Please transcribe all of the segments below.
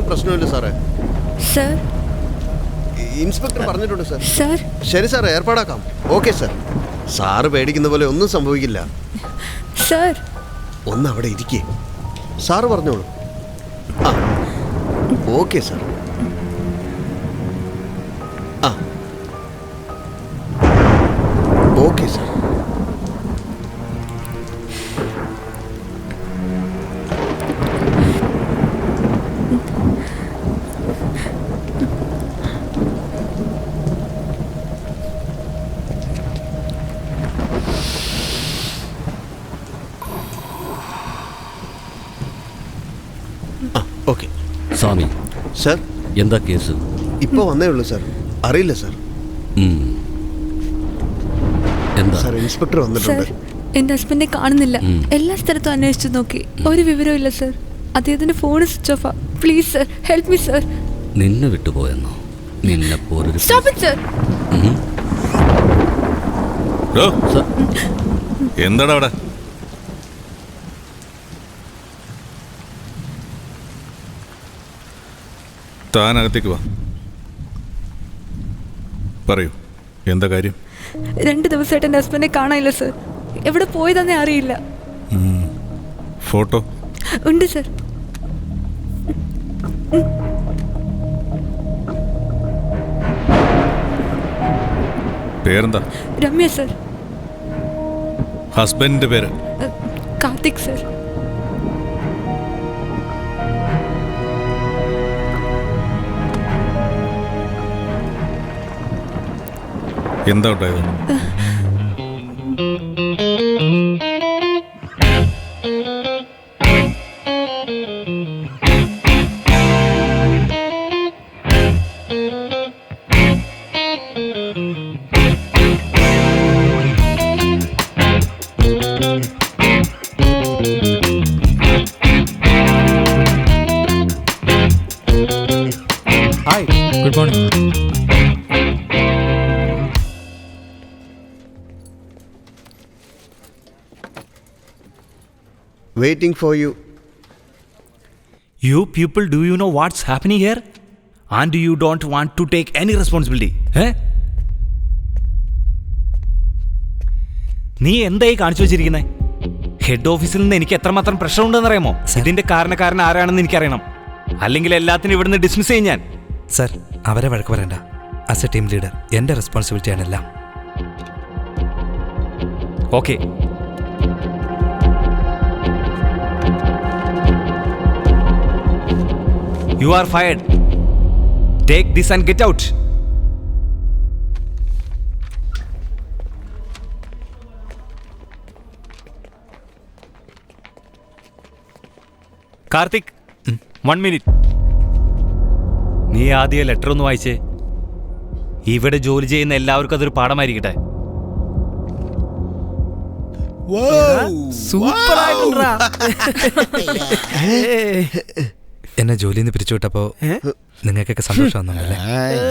പ്രശ്നമില്ല സാറേ. Sir, inspector പറഞ്ഞിട്ടുണ്ട് സാർ. സർ. ശരി സാറേ, ഏർപ്പാടാക്കാം. Okay sir. സാറ് പേടിക്കുന്ന പോലെ ഒന്നും സംഭവിക്കില്ല. സർ, ഒന്ന് അവിടെ ഇരിക്കേ. സാറ് പറഞ്ഞോളൂ. ആ, ഓക്കെ സാർ. ആ, ഓക്കെ സാർ. ഓക്കെ. സ്വാമി സാർ, എന്താ കേസ്? ഇപ്പോൾ വന്നേ ഉള്ളൂ സാർ. അറിയില്ല സാർ. എന്താ സാർ, ഇൻസ്പെക്ടർ വന്നിട്ടുണ്ട്. എന്റെ ഹസ്ബൻഡിനെ കാണുന്നില്ല. എല്ലാ സ്ഥലത്തും അന്വേഷിച്ചു നോക്കി, ഒരു വിവരവും ഇല്ല സർ. അദ്ദേഹത്തിന്റെ ഫോൺ സ്വിച്ച് ഓഫാ. Please sir, help me sir. നിന്നെ വിട്ടുപോയെന്നോ? നിന്നെ പോലൊരു സ്റ്റോപ്പ് ഇറ്റ് സർ. എന്താടാ അവിടെ? താനകത്തേക്ക് വാ. പറയൂ, എന്താ കാര്യം? 2 ദിവസമായിട്ട് എന്റെ ഹസ്ബൻഡിനെ കാണാനില്ല സർ. എവിടെ പോയതെന്നേ അറിയില്ല. ഫോട്ടോ ഉണ്ട് സർ. പേരെന്താ? രമ്യ സർ. ഹസ്ബൻഡിന്റെ പേര്? കാർത്തിക് സർ. എന്താ ഉണ്ടായത്? Hi, good morning. Waiting for you. You people, do you know what's happening here? And you don't want to take any responsibility? നീ എന്തായി കാണിച്ചു വെച്ചിരിക്കുന്നേ? ഹെഡ് ഓഫീസിൽ നിന്ന് എനിക്ക് എത്രമാത്രം പ്രഷർ ഉണ്ടെന്ന് അറിയാമോ? ഇതിന്റെ കാരണക്കാരൻ ആരാണെന്ന് എനിക്കറിയണം. അല്ലെങ്കിൽ എല്ലാത്തിനും ഇവിടുന്ന് ഡിസ്മിസ് ചെയ്യും ഞാൻ. സർ, അവരെ വഴക്ക് പറയണ്ട. ആസ് എ ടീം ലീഡർ എൻ്റെ റെസ്പോൺസിബിലിറ്റിയാണ് എല്ലാം. Okay. You are fired. Take this and get out. Karthik, 1 minute. നീ ആദ്യം ലെറ്റർ ഒന്ന് വായിച്ചേ. ഇവിടെ ജോലി ചെയ്യുന്ന എല്ലാവർക്കും അതൊരു പാഠമായിരിക്കട്ടെ. എന്നെ ജോലിയിൽ നിന്ന് പിരിച്ചുവിട്ടപ്പോ നിങ്ങൾക്കൊക്കെ സന്തോഷം വന്നല്ലേ?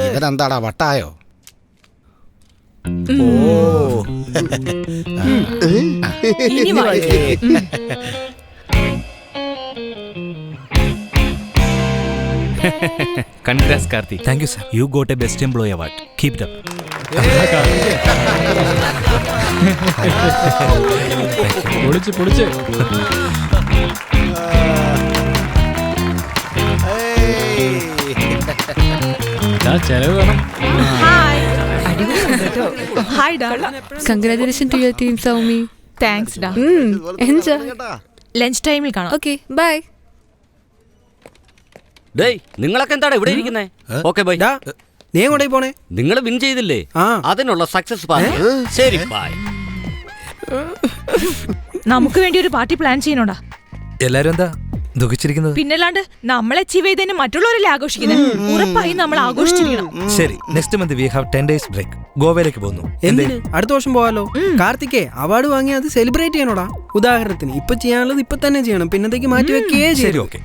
ഇവനെന്താടാ വട്ടായോ? Congrats, Karthi. Thank you, sir. You got a Best Employee Award. Keep it up. പൊളിച്ച് ചെലവ് വേണം. Congratulations to your team, Saumi. Thanks, da. Enjoy. Lunch time il കാണാം. Okay, bye. ഡേയ്, നിങ്ങളൊക്കെ എന്താണ് ഇവിടെ ഇരിക്കുന്നേ? Okay bye. നീ എങ്ങോട്ടേ പോണേ? നിങ്ങൾ വിൻ ചെയ്തില്ലേ? അതിനുള്ള സക്സസ് പാർട്ടി. ശരി, ബൈ. നമുക്ക് വേണ്ടി ഒരു പാർട്ടി പ്ലാൻ ചെയ്യണോടാ. എല്ലാരും എന്താ ദുഃഖിച്ചിരിക്കുന്നത്? പിന്നല്ലാണ്ട് നമ്മൾ അച്ചീവ് ചെയ്തതിന് മറ്റുള്ളവരല്ലേ ആഘോഷിക്കുന്നത്? ഉറപ്പായി നമ്മൾ ആഘോഷിച്ചിരിക്കണം. ശരി, next month we have 10 days break. ഗോവയിലേക്ക് പോകുന്നു. എന്തിന്? അടുത്ത വർഷം പോവാലോ. കാർത്തികേ, അവാർഡ് വാങ്ങി അത് സെലിബ്രേറ്റ് ചെയ്യണോടാ. ഉദാഹരണത്തിന് ഇപ്പൊ ചെയ്യാനുള്ളത് ഇപ്പൊ തന്നെ ചെയ്യണം, പിന്നത്തേക്ക് മാറ്റി വെക്കേ. ശരി, ഓക്കെ.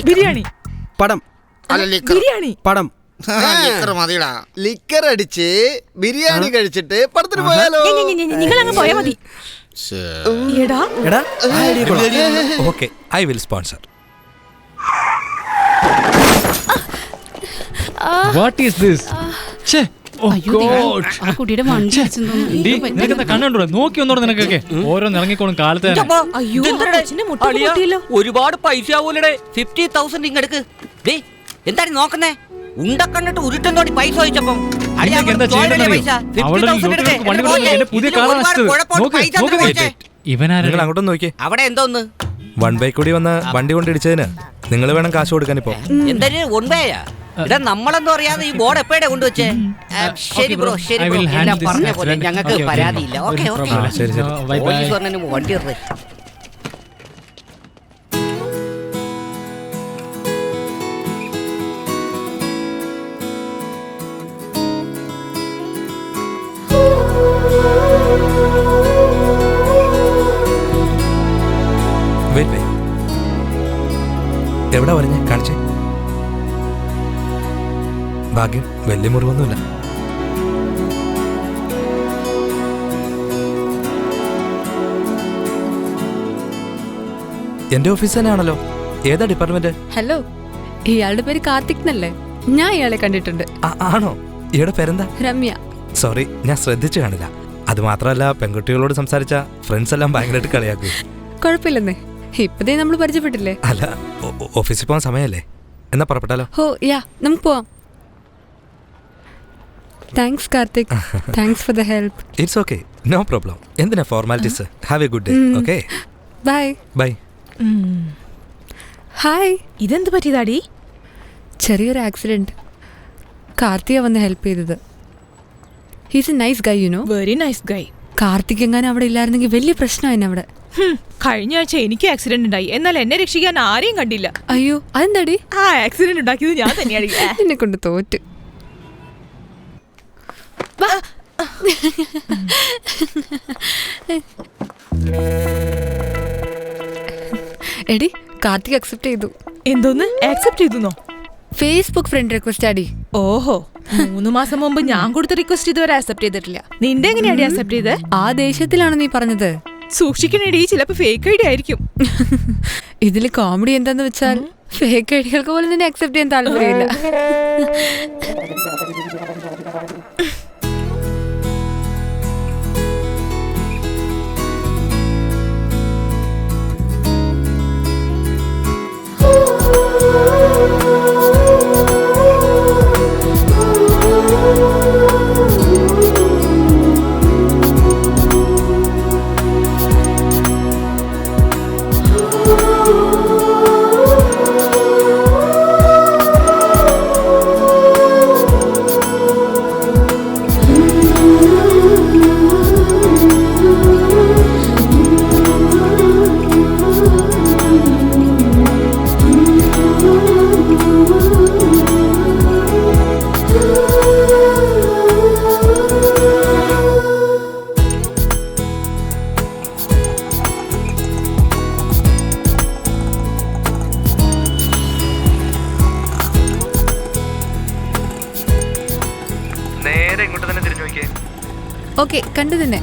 ബിരിയാണി, പടം, ബിരിയാണി, പടം. ലിക്കർ അടിച്ച് ബിരിയാണി കഴിച്ചിട്ട് പടത്തിന് പോയാലോ? നിങ്ങൾ അങ്ങ് പോയാ മതി. Okay, I will sponsor. What is this? കുട്ടിയുടെ വണ്ടി നിനക്കെന്താ കണ്ണുണ്ടോ? നോക്കി ഒന്നോടെ നിനക്കൊക്കെ ഓരോന്ന് ഇറങ്ങിക്കോളും കാലത്ത് തന്നെ. അയ്യോ കൊച്ചിന്റെ മുട്ട പൊട്ടിയല്ലോ. ഒരുപാട് പൈസ ആവൂലേ. 50,000 ഇങ്ങെടുക്ക്. ഡേ എന്താണ് നോക്കുന്നേ? ഉണ്ട കണ്ടിട്ട് ഉരുട്ടം തോടി പൈസ ചോദിച്ചപ്പം എന്താ ചെയ്യണമെന്നറിയോ? അവിടെ വണ്ടി കൊണ്ടുവന്ന് എന്റെ പുതിയ കാറാണ് നശിച്ചത്. ഇവനാരും നിങ്ങൾ അങ്ങോട്ടൊന്ന് നോക്കിയേ. അവിടെ എന്തോന്ന് 1 ബൈ കൂടി വന്ന് വണ്ടി കൊണ്ട് ഇടിച്ചതിന് നിങ്ങൾ വേണം കാശ് കൊടുക്കാൻ ഇപ്പോ. എന്തൊരു ഒൻപേയാ ഇതാ നമ്മളെന്തോ അറിയാതെ ഈ ബോർഡ് എപ്പോഴേ കൊണ്ടുവച്ചേ. ശരി ബ്രോ, ശരി ബ്രോ, എല്ലാം പറഞ്ഞ പോലെ ഞങ്ങൾക്ക് പരാതിയില്ല. ഓക്കെ ഓക്കെ, ശരി ശരി. പോലീസ് പറഞ്ഞതിന് വണ്ടി ഇറങ്ങി. വെയിറ്റ് വെയിറ്റ്, എവിടെ പറഞ്ഞേ? കാണിച്ചേ. ഭാഗ്യം വലിയ മുറിവൊന്നുമില്ല. എന്റെ ഓഫീസ് തന്നെയാണല്ലോ. ഏതാ ഡിപ്പാർട്ട്മെന്റ്? ഹലോ, ഇയാളുടെ പേര് കാർത്തിക് എന്നല്ലേ? ഞാൻ ഇയാളെ കണ്ടിട്ടുണ്ട്. ആണോ? ഇയാളുടെ പേരെന്താ? രമ്യ. സോറി, ഞാൻ ശ്രദ്ധിച്ചു കാണില്ല. അത് മാത്രമല്ല, പെൺകുട്ടികളോട് സംസാരിച്ച ഫ്രണ്ട്സ് എല്ലാം ഭയങ്കരമായിട്ട് കളിയാക്കും. കുഴപ്പമില്ലെന്നേ, ഇപ്പതേ നമ്മൾ പരിചയപ്പെട്ടില്ലേ? അല്ല, ഓഫീസിൽ പോകാൻ സമയമല്ലേ? എന്നാ പുറപ്പെട്ടാലോ? ഹോ യാ, നമുക്ക് പോവാം. Thanks Karthik, thanks for the help. It's okay, no problem. എന്തിനാ formalities? Have a good day. Okay, bye. Bye. Hi, ഇതെന്ത് പറ്റിയതാടി? ചെറിയൊരു ആക്സിഡന്റ്. കാർത്തിക വന്ന് ഹെൽപ്പ് ചെയ്തത്. He's a nice guy, you know. Very nice guy. Karthik എങ്ങാനും അവിടെ ഇല്ലായിരുന്നെങ്കിൽ വലിയ പ്രശ്നമായിരുന്നു അവിടെ. കഴിഞ്ഞ ആഴ്ച എനിക്ക് ആക്സിഡന്റ് ഉണ്ടായി, എന്നാൽ എന്നെ രക്ഷിക്കാൻ ആരെയും കണ്ടില്ല. അയ്യോ, അതെന്താടി? ആ ആക്സിഡന്റ് ഉണ്ടാക്കിയത് ഞാൻ തന്നെയാണ്. എന്നെ കൊണ്ട് തോറ്റ്. എടി, കാർത്തിക് അക്സെപ്റ്റ് ചെയ്തു. എന്തോന്ന് ആക്സെപ്റ്റ് ചെയ്തു? ഫേസ്ബുക്ക് ഫ്രണ്ട് റിക്വസ്റ്റ് ആടി. ഓഹോ, 3 മാസം മുമ്പ് ഞാൻ കൊടുത്ത റിക്വസ്റ്റ് ഇതുവരെ ആക്സെപ്റ്റ് ചെയ്തിട്ടില്ല. നിന്റെ എങ്ങനെയാടി ആക്സെപ്റ്റ് ചെയ്തേ? ആ ദേഷ്യത്തിലാണ് നീ പറഞ്ഞത്. സൂക്ഷിക്കണേടി, ചിലപ്പോ ഫേക്ക് ഐഡി ആയിരിക്കും. ഇതില് കോമഡി എന്താന്ന് വെച്ചാൽ ഫേക്ക് ഐഡികൾക്ക് പോലും നിന്നെ അക്സെപ്റ്റ് ചെയ്യാൻ താല്പര്യമില്ല. നേരെ ഇങ്ങോട്ട് തന്നെ തിരിഞ്ഞു നോക്കിയേ. ഓക്കെ, കണ്ടു തന്നെ.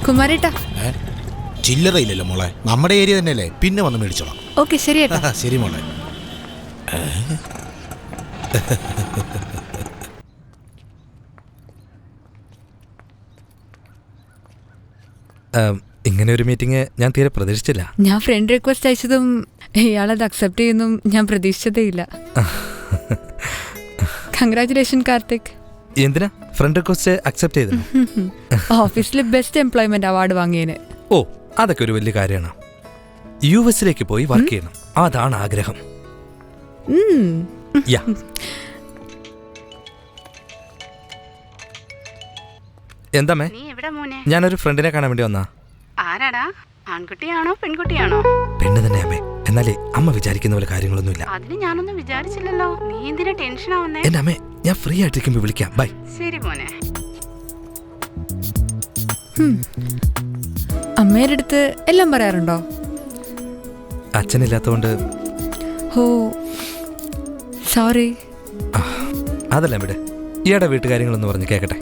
കുമാരേട്ടാ, ചില്ലറയില്ലല്ലോ മോളെ, നമ്മുടെ ഏരിയ തന്നെയല്ലേ, പിന്നെ വന്ന് മേടിച്ചോളാം. ഓക്കെ ശരി ഏട്ടാ. ശരി മോളെ. ഇങ്ങനെ ഒരു മീറ്റിംഗ് ഞാൻ തീരെ പ്രതീക്ഷിച്ചില്ല. ഞാൻ ഫ്രണ്ട് റിക്വസ്റ്റ് അയച്ചതും ഇയാളത് അക്സെപ്റ്റ് ചെയ്യുന്നതും ഞാൻ പ്രതീക്ഷിച്ചതേ ഇല്ല. കൺഗ്രാറ്റുലേഷൻ കാർത്തിക്. എന്തിനാ ഫ്രണ്ട് റിക്വസ്റ്റ് അക്സെപ്റ്റ് ചെയ്തത്? ഓഫീസിൽ ബെസ്റ്റ് എംപ്ലോയ്മെന്റ് അവാർഡ് വാങ്ങിയതിന്. ഓ, അതൊക്കെ ഒരു വലിയ കാര്യമാണ്. US പോയി വർക്ക് ചെയ്യണം, അതാണ് ആഗ്രഹം. എന്താമേ? ഞാനൊരു ഫ്രണ്ടിനെ കാണാൻ വേണ്ടി വന്നാ. ആരാടാ? ആൺകുട്ടിയാണോ പെൺകുട്ടിയാണോ? പെണ്ണ് തന്നെ അമ്മേ. എന്നാലേ അമ്മ വിചാരിക്കുന്ന പോലെ കാര്യങ്ങളൊന്നുമില്ല. അതിന് ഞാനൊന്നും വിചാരിച്ചില്ലല്ലോ. നീ എന്തിനാ ടെൻഷൻ ആവുന്നേ? എന്റെ അമ്മേ, ഞാൻ ഫ്രീ ആയിട്ടിരിക്കുമ്പോ വിളിക്കാം. ബൈ. ശരി മോനെ. അമ്മയുടെ അടുത്ത് എല്ലാം പറയാറുണ്ടോ? അച്ഛനില്ലാത്തോണ്ട്. ഓ സോറി. അതല്ല ഇവിടെ ഈയുടെ വീട്ടുകാര്യങ്ങളൊന്ന് പറഞ്ഞ് കേക്കട്ടെ.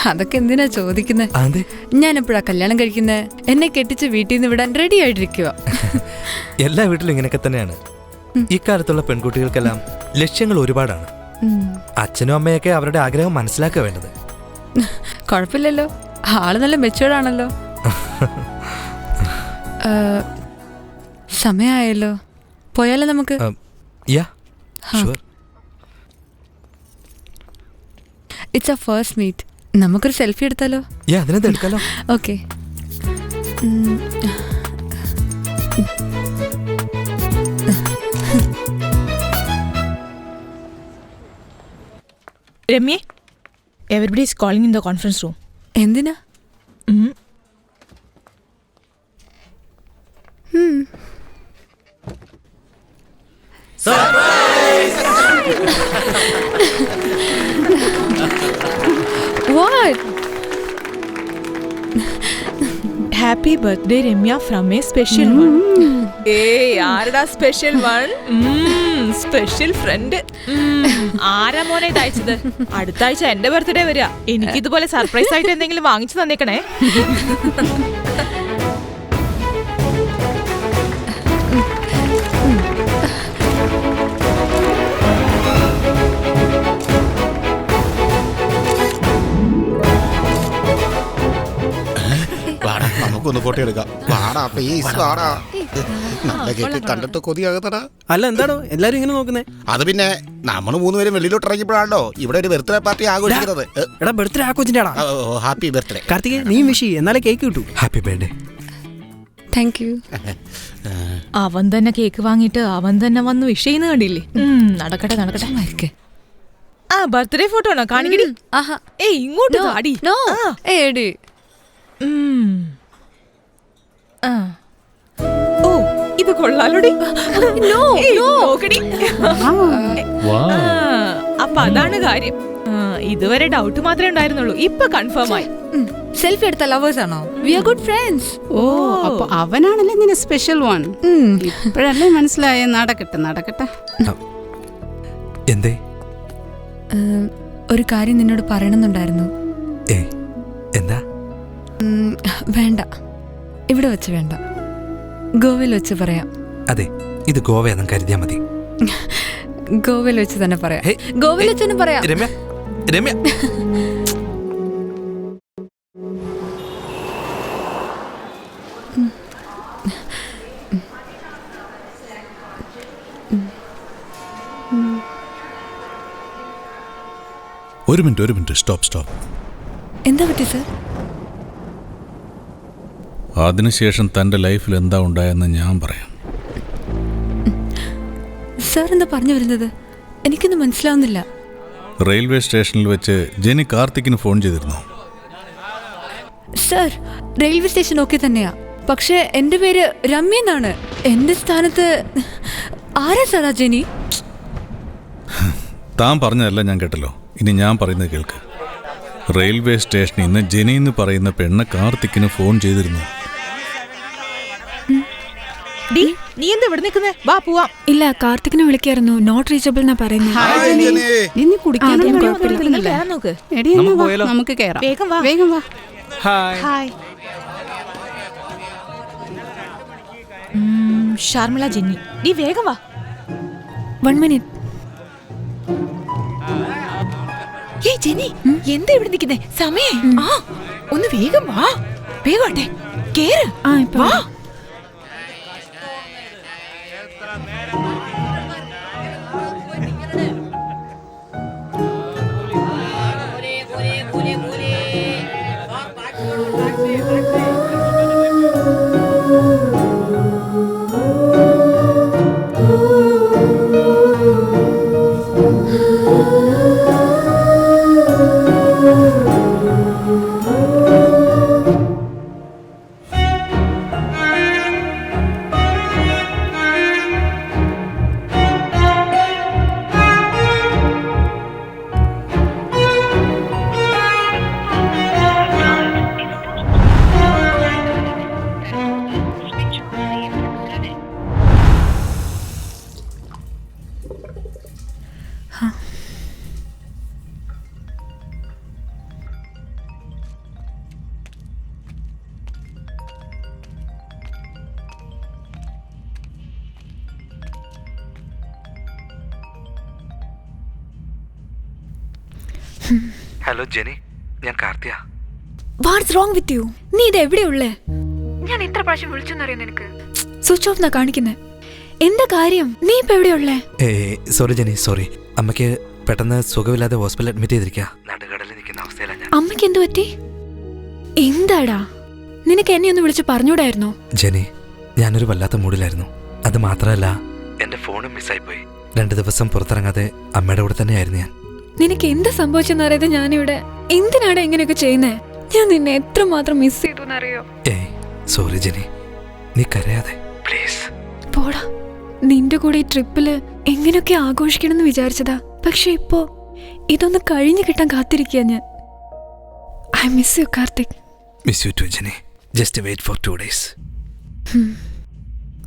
അതൊക്കെ എന്തിനാ ചോദിക്കുന്നത്? ഞാൻ എപ്പോഴാ കല്യാണം കഴിക്കുന്നത്? എന്നെ കെട്ടിച്ച് വീട്ടിൽ നിന്ന് വിടാൻ റെഡി ആയിട്ടിരിക്കുക. എല്ലാ വീട്ടിലും ഇങ്ങനെയൊക്കെ തന്നെയാണ്. ഇക്കാലത്തുള്ള പെൺകുട്ടികൾക്കെല്ലാം ലക്ഷ്യങ്ങൾ ഒരുപാടാണ്. അച്ഛനും അമ്മയൊക്കെ അവരുടെ ആഗ്രഹം മനസ്സിലാക്കുക വേണ്ടത്. കുഴപ്പമില്ലല്ലോ, ആള് നല്ല മെച്ചുവേർഡ് ആണല്ലോ. സമയമായല്ലോ, പോയാലോ നമുക്ക്? It's a first meet. നമുക്കൊരു സെൽഫി എടുത്താലോ? എടുക്കാലോ. Okay. Ramya, everybody is calling in the conference room. എന്തിനാ? What? Happy birthday Ramya from a special one. Hey, ആരടാ സ്പെഷ്യൽ വൺ? Special friend. ആരാ മോനെ ഇത് അയച്ചത്? അടുത്ത ആഴ്ച എന്റെ ബർത്ത്ഡേ വരിക. എനിക്ക് ഇതുപോലെ സർപ്രൈസ് ആയിട്ട് എന്തെങ്കിലും വാങ്ങിച്ചു തന്നേക്കണേ. നമുക്കൊന്ന് ഫോട്ടോ എടുക്കാം. വാടാ പ്ലീസ് വാടാ. നല്ല കേക്ക് കണ്ടിട്ട് കൊതിയാകുന്നടാ. അല്ല എന്താണോ എല്ലാരും ഇങ്ങനെ നോക്കുന്നേ? അത് പിന്നെ നമ്മൾ 3 പേരും വെളിയിലോട്ട് ഇറങ്ങിയപ്പോഴാണോ ഇവിടെ ഒരു ബർത്ത്ഡേ പാർട്ടി ആഘോഷിക്കുന്നത്. എടാ ബർത്ത്ഡേ ആഘോഷിന്റെ ഹാപ്പി ബർത്ത്ഡേ കാർത്തികേ. നീ വിഷ് ചെയ്യ്, എന്നാലേ കേക്ക് കിട്ടൂ. Happy birthday. Thank you. അവൻ തന്നെ കേക്ക് വാങ്ങിയിട്ട് അവൻ തന്നെ വന്ന് വിഷ് ചെയ്യുന്ന കണ്ടില്ലേ? നടക്കട്ടെ നടക്കട്ടെ. ആ ബർത്ത്ഡേ ഫോട്ടോ ആണോ? കാണിക്കടി. ഏയ് ഇങ്ങോട്ട് വാടി. ഏടി. ഓ ഇത് കൊള്ളാലോടി. നോക്കടി. അപ്പൊ അതാണ് കാര്യം. ഇതുവരെ ഡൗട്ട് മാത്രമേ ഉണ്ടായിരുന്നുള്ളൂ, ഇപ്പൊ കൺഫേം ആയി. സെൽഫി എടുത്ത ലവേഴ്സ് ആണോ? We are good friends. ഓ അപ്പൊ അവനാണല്ലേ നിന്റെ സ്പെഷ്യൽ വൺ. ഇപ്പോഴല്ലേ മനസ്സിലായ. നടക്കട്ടെ. എന്തേ? ഒരു കാര്യം നിന്നോട് പറയണമെന്നുണ്ടായിരുന്നു. എന്താ? വേണ്ട, ഇവിടെ വെച്ച് വേണ്ട, ഗോവയിൽ വെച്ച് പറയാം. അതെ, ഇത് ഗോവയെന്നും കരുതിയാ മതി. ഗോവയിൽ വെച്ച് തന്നെ പറയാം. ഗോവയിൽ വെച്ച് തന്നെ പറയാം. രമ്യ രമ്യ ഒരു മിനിറ്റ് സ്റ്റോപ്പ്. എന്താ പറ്റി സർ? അതിനുശേഷം തൻ്റെ ലൈഫിൽ എന്താ ഉണ്ടായെന്ന് ഞാൻ പറയാം. സാർ എന്താ പറഞ്ഞു വരുന്നത്? എനിക്കൊന്നും മനസ്സിലാവുന്നില്ല. റെയിൽവേ സ്റ്റേഷനിൽ വെച്ച് ജെനി കാർത്തിക്കിന് ഫോൺ ചെയ്തിരുന്നു. സർ റെയിൽവേ സ്റ്റേഷൻ ഓക്കെ തന്നെയാ, പക്ഷെ എന്റെ പേര് രമ്യ എന്നാണ്. എന്റെ സ്ഥാനത്ത് ആരാ സാറാ ജെനി? താൻ പറഞ്ഞതല്ല ഞാൻ കേട്ടല്ലോ, ഇനി ഞാൻ പറയുന്നത് കേൾക്ക്. റെയിൽവേ സ്റ്റേഷനിൽ നിന്ന് ജെനി എന്ന് പറയുന്ന പെണ്ണ് കാർത്തിക്കിന് ഫോൺ ചെയ്തിരുന്നു. നീ എന്താ ഇവിടെ നിൽക്കുന്നേ? വാ പോവാം. ഇല്ല, കാർത്തിക്കിനെ വിളിക്കായിരുന്നു, നോട്ട് റീച്ചബിൾ എന്നാ പറയുന്നത്. നമുക്ക് കേറാം. വേഗം വാ. ഹായ്. ഷർമിള ജെന്നി, നീ വേഗം വാ. 1 മിനിറ്റ്. ഏയ് ജെന്നി, എന്താ ഇവിടെ നിൽക്കുന്നേ? സമയം ഒന്ന് വേഗം വാ. വേഗോട്ടെ, കേറ്. വാ. ഹലോ ജെനി, ഞാൻ കാർത്തിയ. What's wrong with you? നീ ഇത് എവിടെയുള്ളേ? ഞാൻ എത്ര പ്രാവശ്യം വിളിച്ചെന്നറിയോ നിനക്ക്? സ്വിച്ച് ഓഫ് എന്നാ കാണിക്കുന്നേ. എന്താ കാര്യം? നീ ഇപ്പൊ എവിടെയുള്ളേ? Sorry Jeni, sorry. അമ്മയ്ക്ക് പെട്ടെന്ന് സുഖമില്ലാതെ ഹോസ്പിറ്റലിൽ അഡ്മിറ്റ് ചെയ്തിരിക്കുക. നടുകടലിൽ നിൽക്കുന്ന അവസ്ഥയിലാണ് ഞാൻ. അമ്മയ്ക്ക് എന്ത് പറ്റി? എന്താടാ? നിനക്ക് എന്നെ ഒന്ന് വിളിച്ച് പറഞ്ഞൂടായിരുന്നോ? ജെനി, ഞാനൊരു വല്ലാത്ത മൂഡിലായിരുന്നു. അത് മാത്രമല്ല, എന്റെ ഫോണും മിസ്സായിപ്പോയി. 2 ദിവസം പുറത്തിറങ്ങാതെ അമ്മയുടെ കൂടെ തന്നെയായിരുന്നു ഞാൻ. നിനക്ക് എന്താ സംഭവിച്ചെന്നറിയാതെ ഞാനിവിടെ എന്തിനാണ് ഇങ്ങനെയൊക്കെ ചെയ്യുന്നേ? ഞാൻ നിന്നെ എത്രമാത്രം മിസ് ചെയ്തു എന്നറിയോ? സോറി ജെനി, നീ കരയാതെ പ്ലീസ്. പോടാ. നിന്റെ കൂടെ ഈ ട്രിപ്പില് എങ്ങനെയൊക്കെ ആഘോഷിക്കണമെന്ന് വിചാരിച്ചതാ. പക്ഷെ ഇപ്പോ ഇതൊന്ന് കഴിഞ്ഞു കിട്ടാൻ കാത്തിരിക്കുക ഞാൻ. I miss you Karthik. Miss you too Jenny. Just wait for 2 days.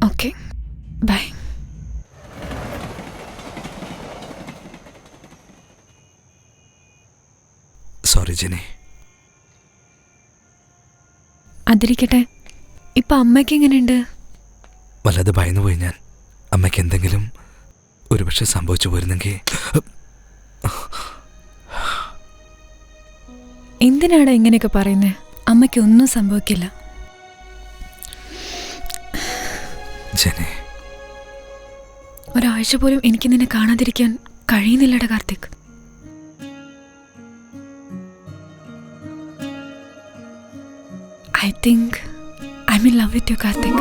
Okay, bye. Sorry Jenny. അതിരിക്കട്ടെ, ഇപ്പൊ അമ്മയ്ക്ക് എങ്ങനെയുണ്ട്? വല്ലത് ഭയന്നുപോയി ഞാൻ. അമ്മയ്ക്ക് എന്തെങ്കിലും ഒരുപക്ഷെ സംഭവിച്ചു പോയിരുന്നെങ്കിൽ. എന്തിനാടാ ഇങ്ങനെയൊക്കെ പറയുന്നേ? അമ്മയ്ക്ക് ഒന്നും സംഭവിക്കില്ല. ജെനി, ഒരാഴ്ച പോലും എനിക്ക് നിന്നെ കാണാതിരിക്കാൻ കഴിയുന്നില്ലടാ Karthik. I think I'm in love with you, Karthik.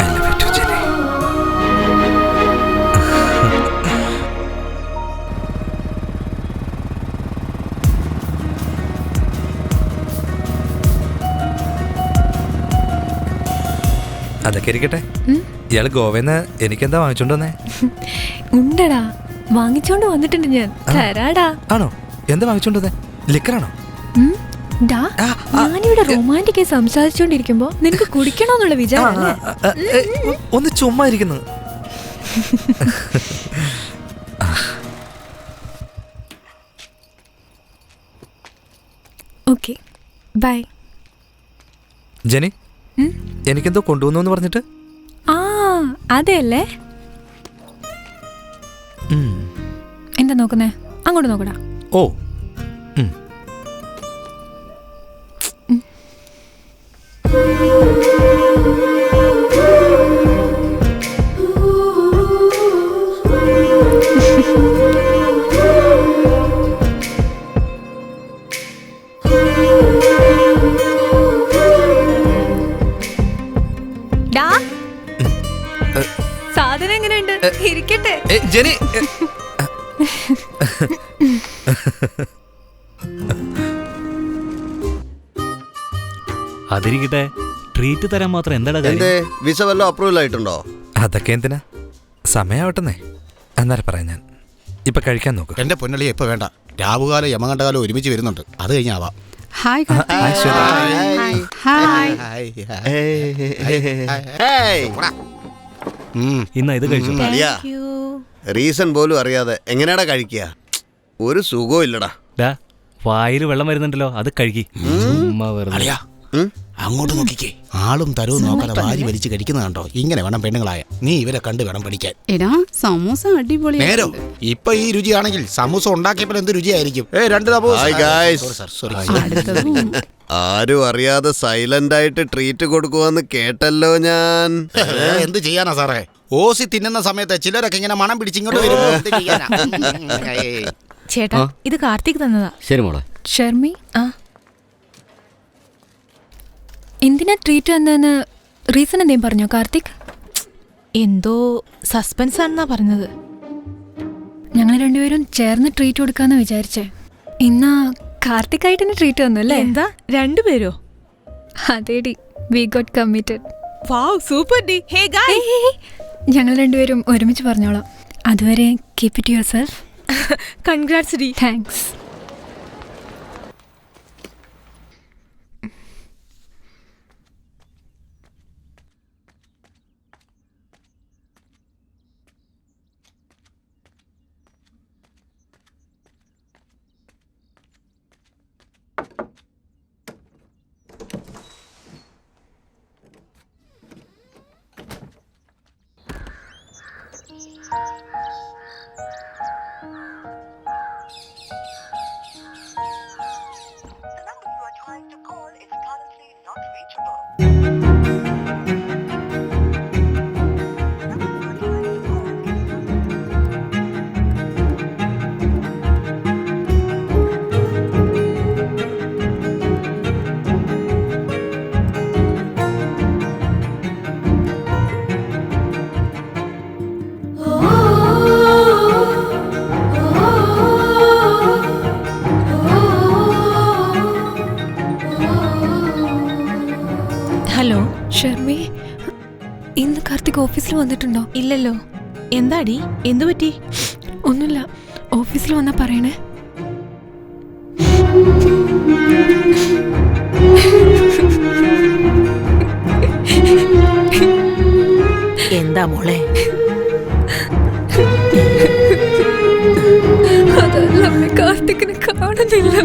I love you too, Jenny. അതൊക്കെ ഇരിക്കട്ടെ. ഇയാള് ഗോവന്ന് എനിക്കെന്താ വാങ്ങിച്ചോണ്ട് വന്നേ? ഉണ്ടടാ, വാങ്ങിച്ചോണ്ട് വന്നിട്ടുണ്ട് ഞാൻ. തരാടാ. ആണോ? എന്താ വാങ്ങിച്ചോണ്ട് വന്നേ? ലിക്കറാണോ? ഞാനിവിടെ റൊമാൻറ്റിക്കായി സംസാരിച്ചോണ്ടിരിക്കുമ്പോ നിനക്ക് കുടിക്കണോന്നുള്ള വിചാരം. ഒന്ന് ചുമ്മാ ഇരിക്കുന്നത്. Okay, by. ജെനി, എനിക്കെന്തോ കൊണ്ടുവന്നു പറഞ്ഞിട്ട്? ആ, അതെയല്ലേ. എന്താ നോക്കുന്നേ? അങ്ങോട്ട് നോക്കടാ. ഓ, സാധനം എങ്ങനെയുണ്ട്? ഇരിക്കട്ടെ. ജെനി. അതിരിക്കട്ടെ, ട്രീറ്റ് തരാൻ മാത്രം എന്താ? വിസ വല്ല അപ്രൂവൽ ആയിട്ടുണ്ടോ? അതൊക്കെ എന്തിനാ, സമയാവട്ടെന്നേ. അന്നേരം പറയാം ഞാൻ. ഇപ്പൊ കഴിക്കാൻ നോക്ക്. എന്റെ പൊന്നളി ഇപ്പൊ വേണ്ട. രാവുകാലം യമകണ്ഠകാലം ഒരുമിച്ച് വരുന്നുണ്ട്. അത് കഴിഞ്ഞാവാം. ഹായ് ഇന്ന് ഇത് കഴിച്ചു. റീസൺ പോലും അറിയാതെ എങ്ങനെയാടാ കഴിക്കുക? ഒരു സുഖവും ഇല്ലടാ. വായിൽ വെള്ളം വരുന്നുണ്ടല്ലോ, അത് കഴുകി. അങ്ങോട്ട് നോക്കിക്കേ. ആളും തരവും നോക്കാതെ വാരി വലിച്ച് കഴിക്കുന്ന കണ്ടോ? ഇങ്ങനെ വേണം പെണ്ണുങ്ങളായ. നീ ഇവരെ കണ്ടു വേണം പഠിക്കാൻ. സമൂസ അടിപൊളി. നേരോ ഇപ്പൊ ഈ രുചിയാണെങ്കിൽ സമൂസ ഉണ്ടാക്കിയപ്പോൾ എന്ത് രുചിയായിരിക്കും? ആരും അറിയാതെ സൈലന്റ് ആയിട്ട് ട്രീറ്റ് കൊടുക്കുവാന്ന് കേട്ടല്ലോ ഞാൻ. എന്ത് ചെയ്യാനാ സാറേ? ഓസി തിന്നുന്ന സമയത്ത് ചിലരൊക്കെ ഇങ്ങനെ മണം പിടിച്ചിങ്ങോട്ട് വരുമ്പോ എന്ത് ചെയ്യാനാ? ചേട്ടാ, ഇത് കാർത്തിക് തന്നതാ. ശരി മോളെ. ഷർമി, എന്തിനാ ട്രീറ്റ് വന്നതെന്ന് റീസൺ എന്തേലും പറഞ്ഞോ കാർത്തിക്? എന്തോ സസ്പെൻസ് ആണെന്നാ പറഞ്ഞത്. ഞങ്ങൾ രണ്ടുപേരും ചേർന്ന് ട്രീറ്റ് കൊടുക്കാന്ന് വിചാരിച്ചേ. ഇന്നാ കാർത്തിക് ആയിട്ട് തന്നെ ട്രീറ്റ് വന്നു അല്ലേ? എന്താ, രണ്ടുപേരോ? അതേടി, we got committed. Wow, super ഡി. ഹേ ഗായ്സ്, ഞങ്ങൾ രണ്ടുപേരും ഒരുമിച്ച് പറഞ്ഞോളാം. അതുവരെ keep it yourself. Congrats ഡി. താങ്ക്സ്. ഓഫീസിൽ വന്നിട്ടുണ്ടോ? ഇല്ലല്ലോ. എന്താടി, എന്തു പറ്റി? ഒന്നുമില്ല, ഓഫീസിൽ വന്നാ പറയണേ. എന്താ മോളെ? അതല്ല, കാർത്തിക്കിനെ കാണുന്നില്ല.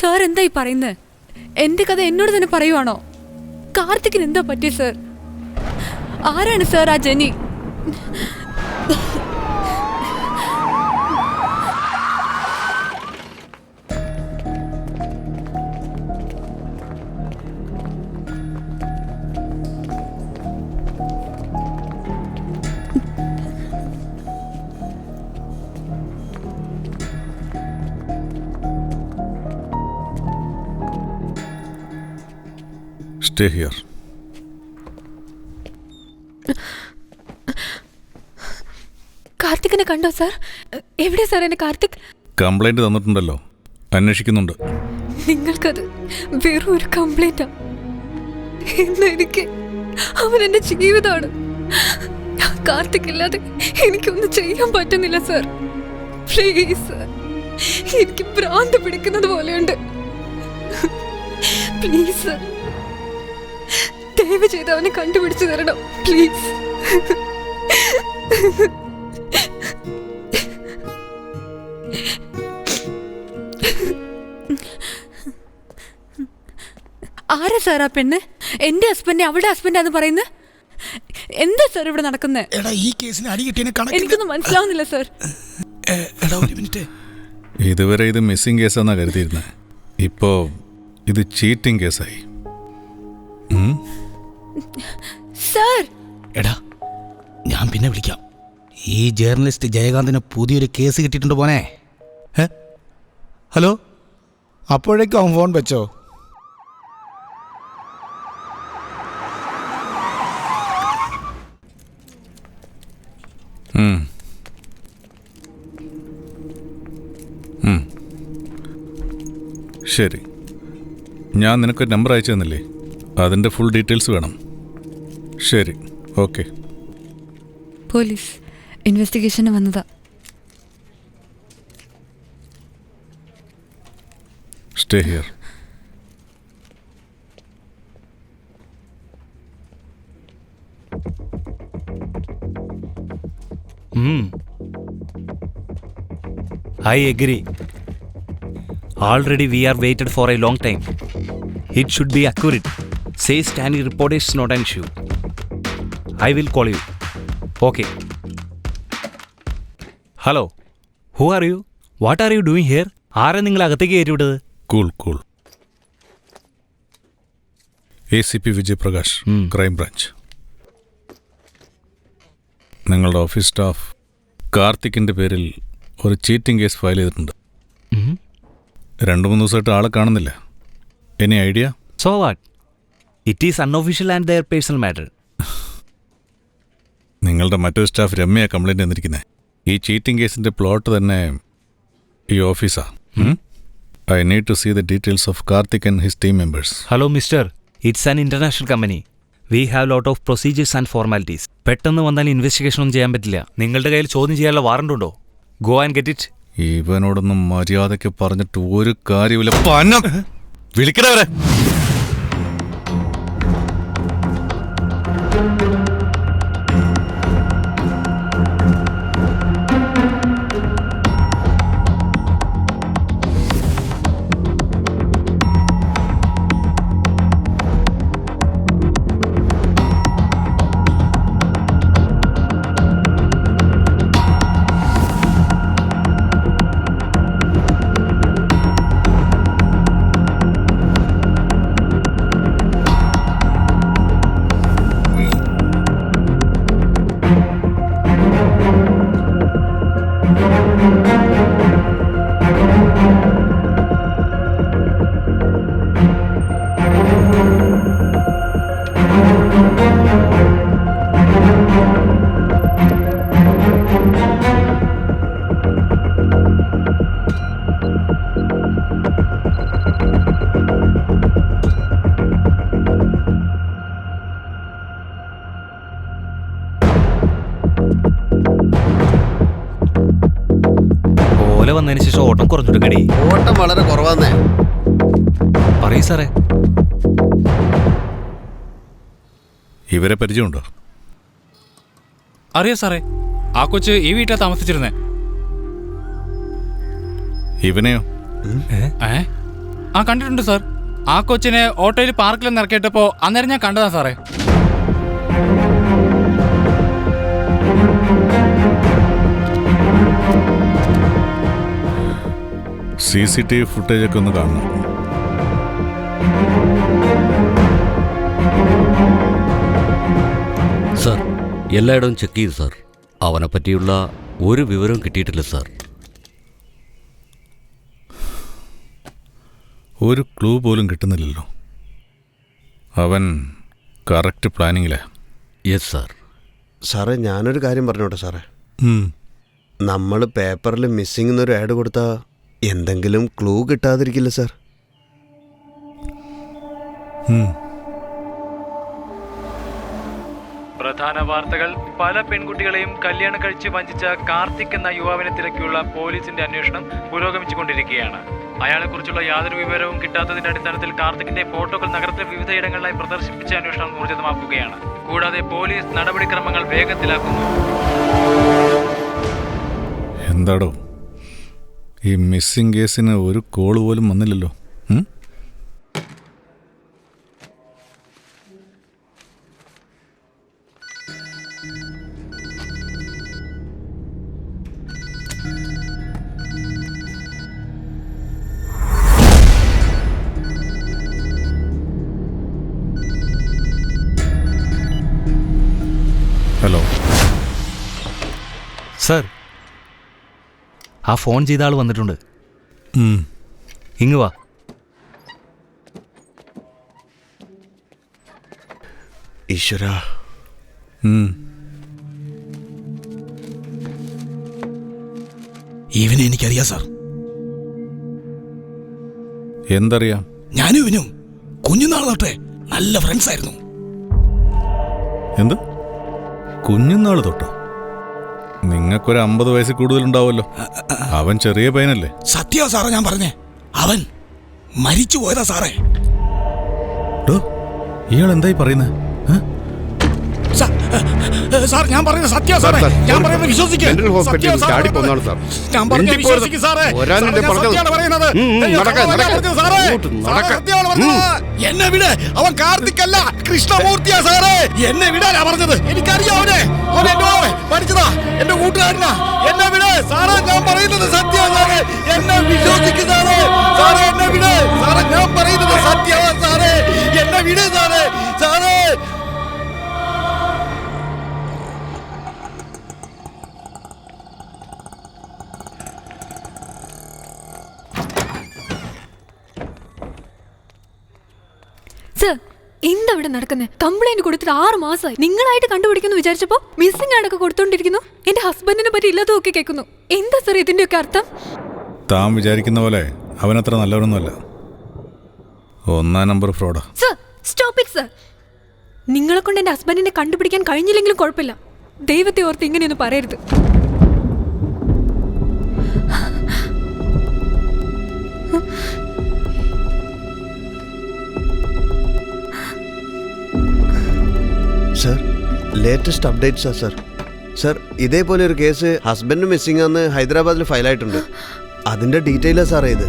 സാർ എന്തായി പറയുന്നത്? എന്റെ കഥ എന്നോട് തന്നെ പറയുവാണോ? കാർത്തിക്കിന് എന്താ പറ്റിയ സാർ? ആരാണ് സാർ ആ ജെനി? Stay here. കാർത്തിക്കിനെ കണ്ടോ സാർ? എവിടെ സാർ എന്റെ കാർത്തിക്? കംപ്ലൈന്റ് തന്നിട്ടുണ്ടല്ലോ, അന്വേഷിക്കുന്നുണ്ട്. നിങ്ങൾക്കത് വെറും ഒരു കംപ്ലൈന്റാ. എനിക്ക് അവൻ എന്റെ ജീവിതമാണ്. കാർത്തിക് ഇല്ലാതെ എനിക്കൊന്നും ചെയ്യാൻ പറ്റുന്നില്ല സാർ. പ്ലീസ് സാർ, എനിക്ക് ഭ്രാന്ത് പിടിക്കുന്നത് പോലെയുണ്ട്. പ്ലീസ് സാർ, ദയവ് ചെയ്ത് അവനെ കണ്ടുപിടിച്ചു തരണം പ്ലീസ്. ആരാ സാർ ആ പെണ്ണ്? എന്റെ ഹസ്ബൻഡ് അവളുടെ ഹസ്ബൻഡാന്ന് പറയുന്നത്? എന്താ സാർ ഇവിടെ നടക്കുന്നത്? എനിക്കൊന്നും മനസ്സിലാവുന്നില്ല സാർ. ഇതുവരെ ഇത് മിസ്സിംഗ് കേസാന്നാ കരുതിയിരുന്നത്. ഇപ്പോ ഇത് ചീറ്റിംഗ് കേസായി. സാർ, എടാ ഞാൻ പിന്നെ വിളിക്കാം. ഈ ജേർണലിസ്റ്റ് ജയകാന്തിന് പുതിയൊരു കേസ് കിട്ടിയിട്ടുണ്ട് പോനെ. ഹലോ, അപ്പോഴേക്കും അവൻ ഫോൺ വെച്ചോ? ശരി, ഞാൻ നിനക്ക് നമ്പർ അയച്ചു തന്നില്ലേ? അതിൻ്റെ ഫുൾ ഡീറ്റെയിൽസ് വേണം. ശരി, ഓക്കെ. പോലീസ് ഇൻവെസ്റ്റിഗേഷന് വന്നതാ. Stay here. I agree. Already we are waited for a long time. It should be accurate. Say Stanley report is not an issue. I will call you. Okay. Hello. Who are you? What are you doing here? ആരാ നിങ്ങൾ അകത്തേക്ക് കയറ്റിവിട്ടത്? Cool cool. ACP Vijayaprakash, crime branch. നിങ്ങളുടെ office staff കാർത്തിക്കിൻ്റെ പേരിൽ ഒരു cheating case file ചെയ്തിട്ടുണ്ട്. 2-3 ദിവസമായിട്ട് ആളെ കാണുന്നില്ല. Any idea? So what? It is unofficial and their personal matter. നിങ്ങളുടെ മറ്റൊരു സ്റ്റാഫ് രമ്യ കംപ്ലൈൻറ്റ് തന്നിരിക്കുന്നത്. ഈ ചീറ്റിംഗ് കേസിൻ്റെ പ്ലോട്ട് തന്നെ ഈ ഓഫീസാ. I need to see the details of Karthik and his team members. Hello, mister. It's an international company. We have lot of procedures and formalities. പെട്ടെന്ന് വന്നാൽ investigation ഒന്നും ചെയ്യാൻ പറ്റില്ല. നിങ്ങളുടെ കയ്യിൽ ചോദ്യം ചെയ്യാനുള്ള വാറണ്ട് ഉണ്ടോ? Go and get it. ഇവനോടൊന്നും മര്യാദയ്ക്ക് പറഞ്ഞിട്ട് ഒരു കാര്യമില്ല. പന്നം വിളിക്കണവരെ. നല്ലപോലെ വന്നതിന് ശേഷം ഓട്ടം കുറഞ്ഞിട്ടുണ്ടടി. ഓട്ടം വളരെ കുറവാന്നേ. പറയൂ സാറേ. ഇവരെ പരിചയമുണ്ടോ? അറിയോ സാറേ, ആ കൊച്ച് ഈ വീട്ടിലാണ് താമസിച്ചിരുന്നേ. ഇവനെയോ? ആ കണ്ടിട്ടുണ്ട് സാർ. ആ കൊച്ചിനെ ഓട്ടോയിൽ പാർക്കിൽ ഇറക്കിയിട്ടപ്പോ അന്നേരം ഞാൻ കണ്ടതാ സാറേ. CCTV ഫുട്ടേജ് ഒക്കെ ഒന്ന് കാണണം. സാർ, എല്ലായിടവും ചെക്ക് ചെയ്തു സാർ. അവനെ പറ്റിയുള്ള ഒരു വിവരവും കിട്ടിയിട്ടില്ല സാർ. ഒരു ക്ലൂ പോലും കിട്ടുന്നില്ലല്ലോ. അവൻ കറക്റ്റ് പ്ലാനിങ്ങിലാ. Yes sir. സാറേ, ഞാനൊരു കാര്യം പറഞ്ഞോട്ടെ സാറേ. നമ്മൾ പേപ്പറിൽ മിസ്സിംഗ് എന്നൊരു ആഡ് കൊടുത്താൽ എന്തെങ്കിലും ക്ലൂ കിട്ടാതിരിക്കില്ല സാർ? പ്രധാന വാർത്തകൾ. പല പെൺകുട്ടികളെയും കല്യാണം കഴിച്ച് വഞ്ചിച്ച കാർത്തിക് എന്ന യുവാവിനെ തിരക്കിയുള്ള പോലീസിന്റെ അന്വേഷണം പുരോഗമിച്ചുകൊണ്ടിരിക്കുകയാണ്. അയാളെക്കുറിച്ചുള്ള യാതൊരു വിവരവും കിട്ടാത്തതിന്റെ അടിസ്ഥാനത്തിൽ കാർത്തിക്കിന്റെ ഫോട്ടോകൾ നഗരത്തിലെ വിവിധയിടങ്ങളിലായി പ്രദർശിപ്പിച്ച അന്വേഷണം ഊർജിതമാക്കുകയാണ്. കൂടാതെ പോലീസ് നടപടിക്രമങ്ങൾ വേഗത്തിലാക്കുന്നു. എന്താടോ, ഈ മിസ്സിംഗ് കേസിന് ഒരു കോള് പോലും വന്നില്ലല്ലോ. ഹലോ സാർ, ആ ഫോൺ ചെയ്ത ആൾ വന്നിട്ടുണ്ട്. ഇങ്ങ് വാ. ഈശ്വര, ഇവനെ എനിക്കറിയാം സാർ. എന്തറിയാം? ഞാനും ഇവനും കുഞ്ഞുനാൾ തൊട്ടേ നല്ല ഫ്രണ്ട്സ് ആയിരുന്നു. എന്ത്? കുഞ്ഞുനാൾ തൊട്ടോ? നിങ്ങൾക്കൊരു 50 വയസ്സിൽ കൂടുതലുണ്ടാവുമല്ലോ. അവൻ ചെറിയ പയ്യനല്ലേ? സത്യ സാറേ ഞാൻ പറഞ്ഞേ, അവൻ മരിച്ചു പോയതാ സാറേ. ഇയാൾ എന്തായി പറയുന്നത്? സാർ ഞാൻ പറയുന്നത് സത്യ സാറേ. ഞാൻ പറയുന്നത് വിശ്വസിക്കുക. എന്നെ വിട്, അവൻ കാർത്തിക് അല്ല, കൃഷ്ണമൂർത്തിയാ സാറേ. എന്നെ വിടാനാ പറഞ്ഞത്. എനിക്കറിയാം അവനെ. അവൻ എന്നോട് പഠിച്ചതാ, എന്റെ കൂട്ടുകാരനാ. എന്നെ വിട് സാറേ, ഞാൻ പറയുന്നത് സത്യ സാറേ. എന്നെ വിശ്വസിക്കുക സാറേ. സാറേ എന്നെ വിട് സാറേ, ഞാൻ പറയുന്നത് സത്യമാ സാറേ. എന്നെ വിട് സാറേ. സാറേ സർ, എന്താ ഇവിടെ നടക്കുന്നത്? കംപ്ലൈന്റ് കൊടുത്തിട്ട് 6 മാസമായി. നിങ്ങളായിട്ട് കണ്ടുപിടിക്കുന്നു വിചാരിച്ചപ്പോ മിസ്സിംഗ് ആടൊക്കെ കൊടുത്തോണ്ടിരിക്കുന്നു. എന്റെ ഹസ്ബൻഡിനെ പറ്റി ഇല്ലാതൊക്കെ കേൾക്കുന്നു. എന്താ സർ ഇതിന്റെയൊക്കെ അർത്ഥം? താൻ വിചാരിക്കുന്ന പോലെ അവനത്ര നല്ലവരൊന്നുമല്ല. 1 നമ്പർ ഫ്രോഡാ. Sir, stop it sir. നിങ്ങളെ കൊണ്ട് എന്റെ ഹസ്ബൻഡിനെ കണ്ടുപിടിക്കാൻ കഴിഞ്ഞില്ലെങ്കിലും കുഴപ്പമില്ല. ദൈവത്തെ ഓർത്ത് ഇങ്ങനെയൊന്നും പറയരുത്. സർ, ലേറ്റസ്റ്റ് അപ്ഡേറ്റ്സാ സർ. സർ, ഇതേപോലെ ഒരു കേസ് ഹസ്ബൻഡ് മിസ്സിംഗ് ആണെന്ന് ഹൈദരാബാദിൽ ഫയലായിട്ടുണ്ട്. അതിന്റെ ഡീറ്റെയിലാ സാറേ ഇത്.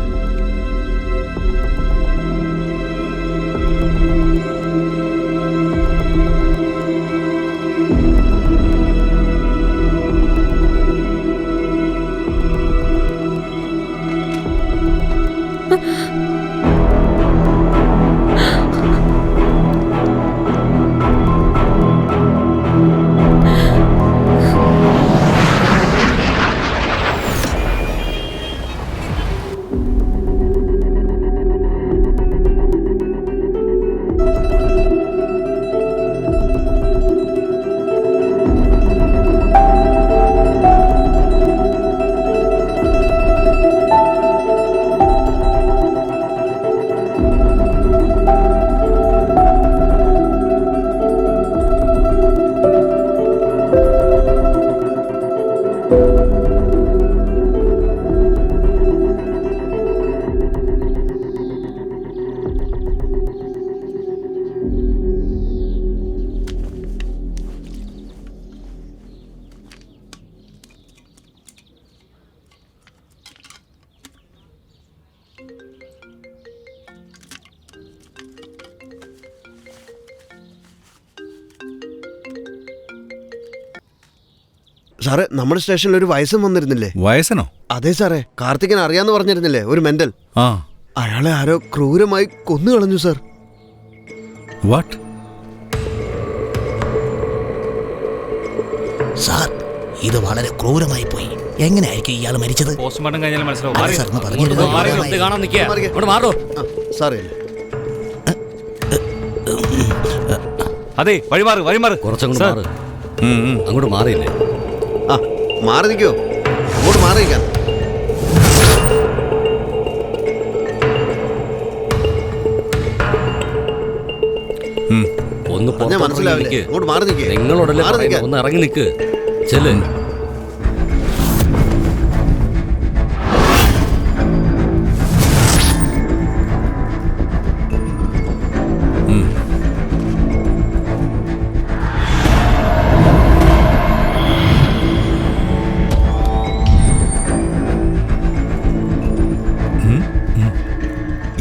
സാറേ നമ്മുടെ സ്റ്റേഷനിൽ ഒരു വയസ്സൻ വന്നിരുന്നില്ലേ? വയസ്സനോ? അതെ സാറേ, കാർത്തികൻ അറിയാന്ന് പറഞ്ഞിരുന്നില്ലേ, ഒരു മെന്റൽ. ആ, അയാളെ ആരോ ക്രൂരമായി കൊന്നു കളഞ്ഞു സാർ. വാട്ട്? സാർ, ഇത് വളരെ ക്രൂരമായി പോയി. എങ്ങനെയായിരിക്കും ഇയാൾ മരിച്ചത്? പോസ്റ്റ്മോർട്ടം കഴിഞ്ഞാൽ മനസ്സിലാവും. അതെ സാർ, ഒന്ന് പറഞ്ഞിരുന്നു. കാണാൻ നിൽക്കുക, ഇവിടെ മാറോ. സാറേ അതെ, വഴിമാറ് വഴിമാറ്. കുറച്ചങ്ങോട്ട് മാറ്. അങ്ങോട്ട് മാറിയില്ലേ? ആ, മാറി നിൽക്കോ, അങ്ങോട്ട് മാറി നിൽക്കാൻ. ഒന്ന് മനസ്സിലാവില്ലേ? അങ്ങോട്ട് മാറി നിൽക്കേ. നിങ്ങളോടല്ലേ പറയുന്നത്, ഒന്ന് ഇറങ്ങി നിൽക്ക്. ചെല്ല്.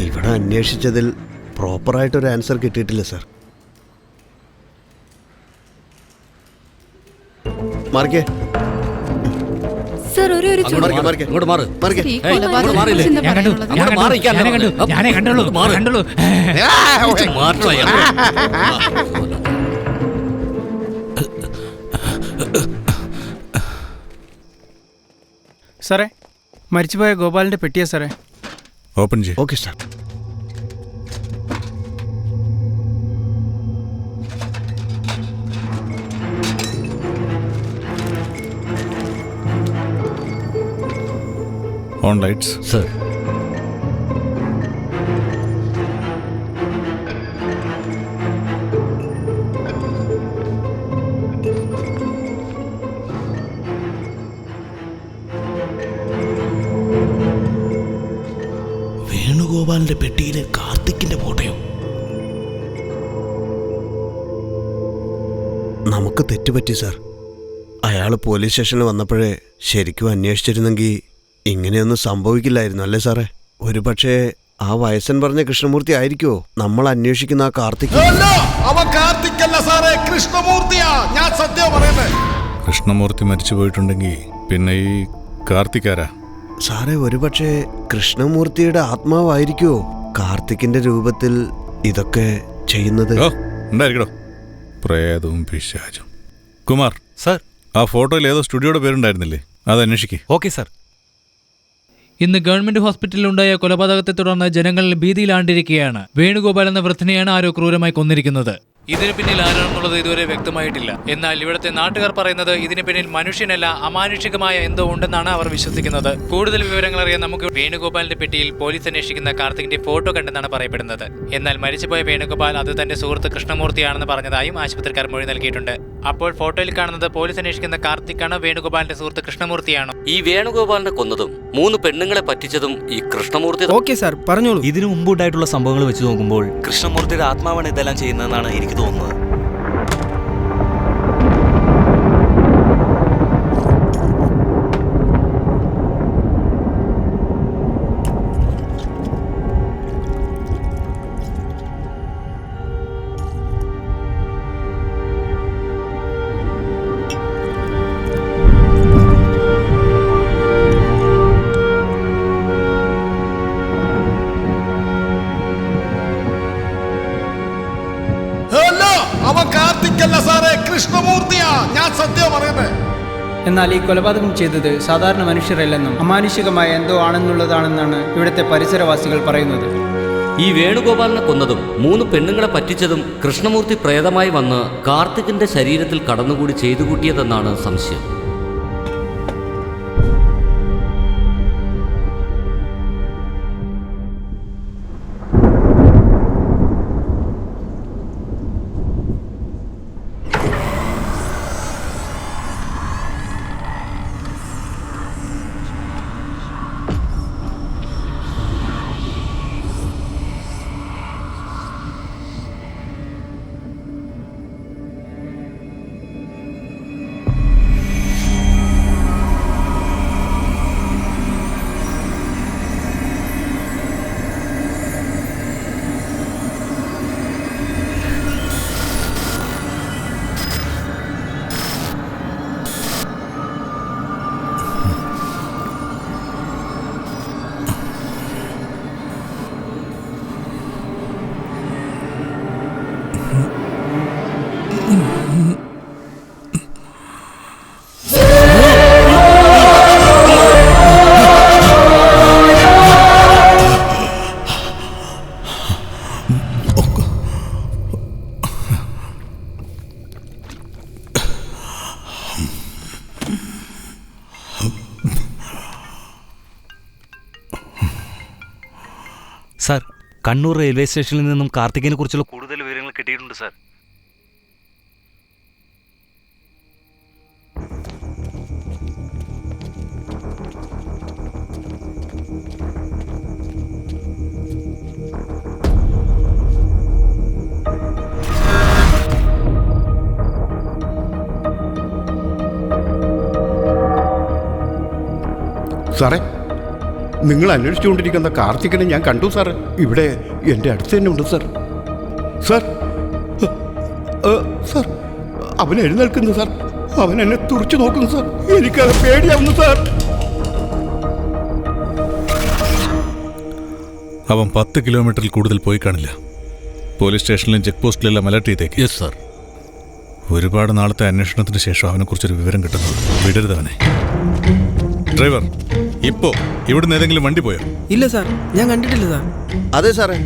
ഇവിടെ അന്വേഷിച്ചതിൽ പ്രോപ്പറായിട്ടൊരു ആൻസർ കിട്ടിയിട്ടില്ല സാർ. മാറിക്കേ സർ, ഒരു അങ്ങോട്ട് മാറ്. സാറേ, മരിച്ചുപോയ ഗോപാലിന്റെ പെട്ടിയാ സാറേ. ഓപ്പൺ ചെയ്യ്. Okay sir. On lights. Sir, വേണുഗോപാലിന്റെ പെട്ടിയിലെ കാർത്തിക്കിന്റെ ഫോട്ടോയോ? നമുക്ക് തെറ്റുപറ്റി സാർ. അയാൾ പോലീസ് സ്റ്റേഷനിൽ വന്നപ്പോഴേ ശരിക്കും അന്വേഷിച്ചിരുന്നെങ്കിൽ ഇങ്ങനെയൊന്നും സംഭവിക്കില്ലായിരുന്നു അല്ലേ സാറേ? ഒരു പക്ഷേ ആ വയസ്സൻ പറഞ്ഞ കൃഷ്ണമൂർത്തി ആയിരിക്കുമോ നമ്മൾ അന്വേഷിക്കുന്ന ആ കാർത്തിക്? അവൻ കാർത്തിക്കല്ല സാറേ, കൃഷ്ണമൂർത്തിയാ. ഞാൻ സത്യം പറയുന്നത്. കൃഷ്ണമൂർത്തി മരിച്ചു പോയിട്ടുണ്ടെങ്കിൽ പിന്നെ ഈ കാർത്തികാരാ? സാറേ, ഒരുപക്ഷെ കൃഷ്ണമൂർത്തിയുടെ ആത്മാവായിരിക്കുമോ കാർത്തിക്കിന്റെ രൂപത്തിൽ ഇതൊക്കെ ചെയ്യുന്നത്? ഉണ്ടായിരിക്കടോ, പ്രേതവും പിശാചും. കുമാർ സർ, ആ ഫോട്ടോയിൽ ഏതോ സ്റ്റുഡിയോയുടെ പേരുണ്ടായിരുന്നില്ലേ, അത് അന്വേഷിക്കേ. Okay sir. ഇന്ന് ഗവൺമെന്റ് ഹോസ്പിറ്റലിലുണ്ടായ കൊലപാതകത്തെ തുടർന്ന് ജനങ്ങൾ ഭീതിയിലാണ്ടിരിക്കുകയാണ്. വേണുഗോപാൽ എന്ന വൃദ്ധനെയാണ് ആരോ ക്രൂരമായി കൊന്നിരിക്കുന്നത്. ഇതിന് പിന്നിൽ ആരാണെന്നുള്ളത് ഇതുവരെ വ്യക്തമായിട്ടില്ല. എന്നാൽ ഇവിടുത്തെ നാട്ടുകാർ പറയുന്നത് ഇതിന് പിന്നിൽ മനുഷ്യനല്ല, അമാനുഷികമായ എന്തോ ഉണ്ടെന്നാണ് അവർ വിശ്വസിക്കുന്നത്. കൂടുതൽ വിവരങ്ങൾ അറിയാൻ നമുക്ക് വേണുഗോപാലിന്റെ പെട്ടിയിൽ പോലീസ് അന്വേഷിക്കുന്ന കാർത്തികിന്റെ ഫോട്ടോ കണ്ടെന്നാണ് പറയപ്പെടുന്നത്. എന്നാൽ മരിച്ചുപോയ വേണുഗോപാൽ അത് തന്റെ സുഹൃത്ത് കൃഷ്ണമൂർത്തിയാണെന്ന് പറഞ്ഞതായും ആശുപത്രിക്കാർ മൊഴി നൽകിയിട്ടുണ്ട്. അപ്പോൾ ഫോട്ടോയിൽ കാണുന്നത് പോലീസ് അന്വേഷിക്കുന്ന കാർത്തിക്കാണ്, വേണുഗോപാലിന്റെ സുഹൃത്ത് കൃഷ്ണമൂർത്തിയാണോ? ഈ വേണുഗോപാലിനെ കൊന്നതും 3 പെണ്ണുങ്ങളെ പറ്റിച്ചതും ഈ കൃഷ്ണമൂർത്തി. ഓക്കെ സാർ, പറഞ്ഞോളൂ. ഇതിനു മുമ്പുണ്ടായിട്ടുള്ള സംഭവങ്ങൾ വെച്ച് നോക്കുമ്പോൾ കൃഷ്ണമൂർത്തിയുടെ ആത്മാവാണ് ഇതെല്ലാം ചെയ്യുന്നതെന്നാണ് എനിക്ക് തോന്നുന്നത്. അവൻ കാർത്തിക്കല്ല സാറേ, കൃഷ്ണമൂർത്തിയാ. ഞാൻ സത്യം പറയുന്നത്. എന്നാൽ ഈ കൊലപാതകം ചെയ്തത് സാധാരണ മനുഷ്യരല്ലെന്നും അമാനുഷികമായ എന്തോ ആണെന്നുള്ളതാണെന്നാണ് ഇവിടുത്തെ പരിസരവാസികൾ പറയുന്നത്. ഈ വേണുഗോപാലിനെ കൊന്നതും 3 പെണ്ണുങ്ങളെ പറ്റിച്ചതും കൃഷ്ണമൂർത്തി പ്രേതമായി വന്ന് കാർത്തികിന്റെ ശരീരത്തിൽ കടന്നുകൂടി ചെയ്തു കൂട്ടിയതെന്നാണ് സംശയം. കണ്ണൂർ റെയിൽവേ സ്റ്റേഷനിൽ നിന്നും കാർത്തികിനെ കുറിച്ചുള്ള കൂടുതൽ വിവരങ്ങൾ കിട്ടിയിട്ടുണ്ട് സാർ. സാറേ, നിങ്ങൾ അന്വേഷിച്ചുകൊണ്ടിരിക്കുന്ന കാർത്തികനെ ഞാൻ കണ്ടു സാർ. ഇവിടെ എൻ്റെ അടുത്ത് തന്നെ ഉണ്ട് സാർ. സാർ, സാർ, അവൻ എഴുന്നേൽക്കുന്നു സാർ. അവൻ എന്നെ തുറച്ചു നോക്കുന്നു സാർ. എനിക്കത് പേടിയാവുന്നു സാർ. അവൻ 10 കിലോമീറ്ററിൽ കൂടുതൽ പോയി കാണില്ല. പോലീസ് സ്റ്റേഷനിലും ചെക്ക് പോസ്റ്റിലെല്ലാം അലർട്ട് ചെയ്തേക്ക്. Yes sir. ഒരുപാട് നാളത്തെ അന്വേഷണത്തിന് ശേഷം അവനെക്കുറിച്ചൊരു വിവരം കിട്ടുന്നത്. വിടരുതവനെ. ഡ്രൈവർ, ഇപ്പോ ഇവിടുന്ന് ഏതെങ്കിലും വണ്ടി പോയോ? ഇല്ല സാർ, ഞാൻ കണ്ടിട്ടില്ല സാർ. അതെ സാറേ,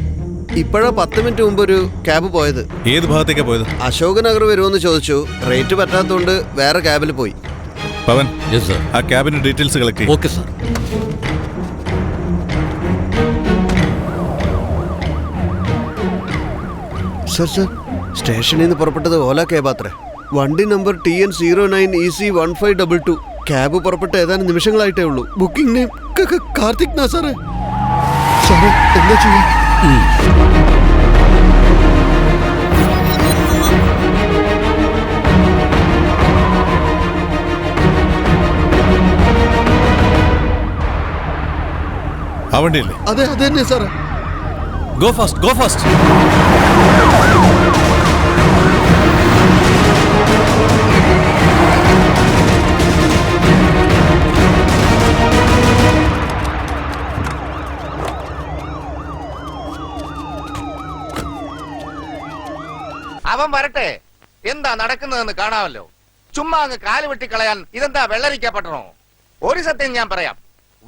ഇപ്പോഴാ 10 മിനിറ്റ് മുമ്പ് ഒരു ക്യാബ് പോയത്. ഏത് ഭാഗത്തേക്കാ പോയത്? അശോക് നഗർ വരുമെന്ന് ചോദിച്ചു. റേറ്റ് പറ്റാത്തതുകൊണ്ട് വേറെ ക്യാബിൽ പോയി. പവൻ, യെസ് സാർ. ആ ക്യാബിന്റെ ഡീറ്റെയിൽസ് കളക്ട് ചെയ്യും. Okay sir. സർ സർ, സ്റ്റേഷനിൽ നിന്ന് പുറപ്പെട്ടത് ഓല ക്യാബാത്രേ. വണ്ടി നമ്പർ TN09EC1522. ക്യാബ് പുറപ്പെട്ട ഏതാനും നിമിഷങ്ങളായിട്ടേ ഉള്ളൂ. ബുക്കിംഗ് നെയിം കാർത്തിക് നാ സാറേ. സാറേ, എന്താ ചെയ്യാ? ആ വണ്ടിയല്ലേ? അതെ, അത് തന്നെ സാറേ. Go fast, go fast. അവൻ വരട്ടെ, എന്താ നടക്കുന്നതെന്ന് കാണാമല്ലോ. ചുമ്മാ അങ്ങ് കാല് വെട്ടിക്കളയാൻ ഇതെന്താ വെള്ളരിക്കപ്പെട്ടണോ? ഒരു സത്യം ഞാൻ പറയാം,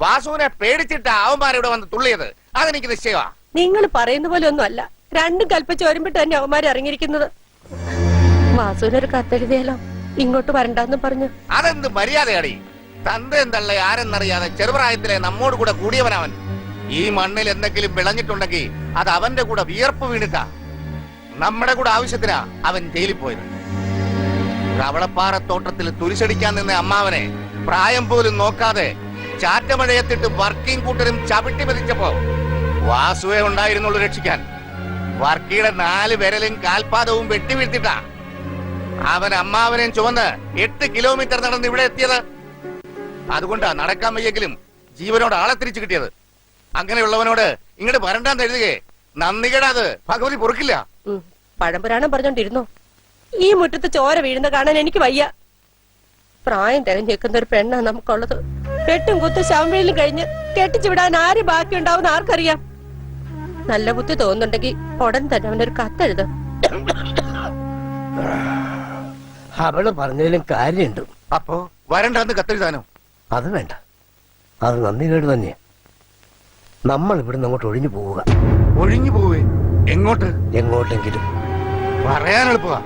വാസുവിനെ പേടിച്ചിട്ടാ അവന്മാരിവിടെ വന്ന് തുള്ളിയത്. അതെനിക്ക് നിശ്ചയമാ. നിങ്ങൾ പറയുന്ന പോലെ ഒന്നും അല്ല. രണ്ടും കൽപ്പിച്ച് ഒരുമ്പിട്ട് തന്നെ അവന്മാര് ഇറങ്ങിയിരിക്കുന്നത്. വാസുവിനൊരു കത്തെഴുതിയാലോ, ഇങ്ങോട്ട് വരണ്ടെന്ന് പറഞ്ഞു. അതെന്ത് മര്യാദയാടി? തന്തയും തള്ള ആരെന്നറിയാതെ ചെറുപ്രായത്തിലെ നമ്മോട് കൂടെ കൂടിയവനവൻ. ഈ മണ്ണിൽ എന്തെങ്കിലും വിളഞ്ഞിട്ടുണ്ടെങ്കിൽ അത് അവന്റെ കൂടെ വിയർപ്പ് വീണിട്ടാ. നമ്മുടെ കൂടെ ആവശ്യത്തിനാ അവൻ ജയിലിൽ പോയത്. കവളപ്പാറത്തോട്ടത്തിൽ തുരിശടിക്കാൻ നിന്ന അമ്മാവനെ പ്രായം പോലും നോക്കാതെ ചാറ്റമഴയത്തിട്ട് വർക്കിംഗ് കൂട്ടരും ചവിട്ടി മെതിച്ചപ്പോ വാസുവേ ഉണ്ടായിരുന്നുള്ളൂ രക്ഷിക്കാൻ. വർക്കിയുടെ 4 വിരലും കാൽപാദവും വെട്ടിവീഴ്ത്തിട്ടാ അവൻ അമ്മാവനെയും ചുവന്ന് 8 കിലോമീറ്റർ നടന്ന് ഇവിടെ എത്തിയത്. അതുകൊണ്ടാ നടക്കാൻ വയ്യെങ്കിലും ജീവനോട് ആളെ തിരിച്ചു കിട്ടിയത്. അങ്ങനെയുള്ളവനോട് ഇങ്ങോട്ട് വരണ്ടാന്ന് എഴുതുകയെ. നന്ദികേടാത് ഭഗവതി പൊറുക്കില്ല. പഴംപുരാണം പറഞ്ഞോണ്ടിരുന്നോ? ഈ മുറ്റത്ത് ചോര വീഴുന്ന കാണാൻ എനിക്ക് വയ്യ. പ്രായം തികഞ്ഞേക്കുന്ന ഒരു പെണ്ണാ നമുക്കുള്ളത്. വെട്ടും കുത്തും ശവം കഴിഞ്ഞ് കെട്ടിച്ചു വിടാൻ ആര് ബാക്കിയുണ്ടാവുന്ന ആർക്കറിയാം. നല്ല ബുദ്ധി തോന്നുന്നുണ്ടെങ്കിൽ ഉടൻ തന്നെ അവനൊരു കത്തെഴുത. അവള് പറഞ്ഞതിലും കാര്യമുണ്ട്. അപ്പോ വരണ്ടെന്ന് കത്തെഴുതാനോ? അത് വേണ്ട, അത് നന്ദികേട് തന്നെയാ. നമ്മൾ ഇവിടുന്ന് അങ്ങോട്ട് ഒഴിഞ്ഞു പോവുക. ഒഴിഞ്ഞു പോവേ? എങ്ങോട്ട്? എങ്ങോട്ടെങ്കിലും. പറയാൻ എളുപ്പമാ.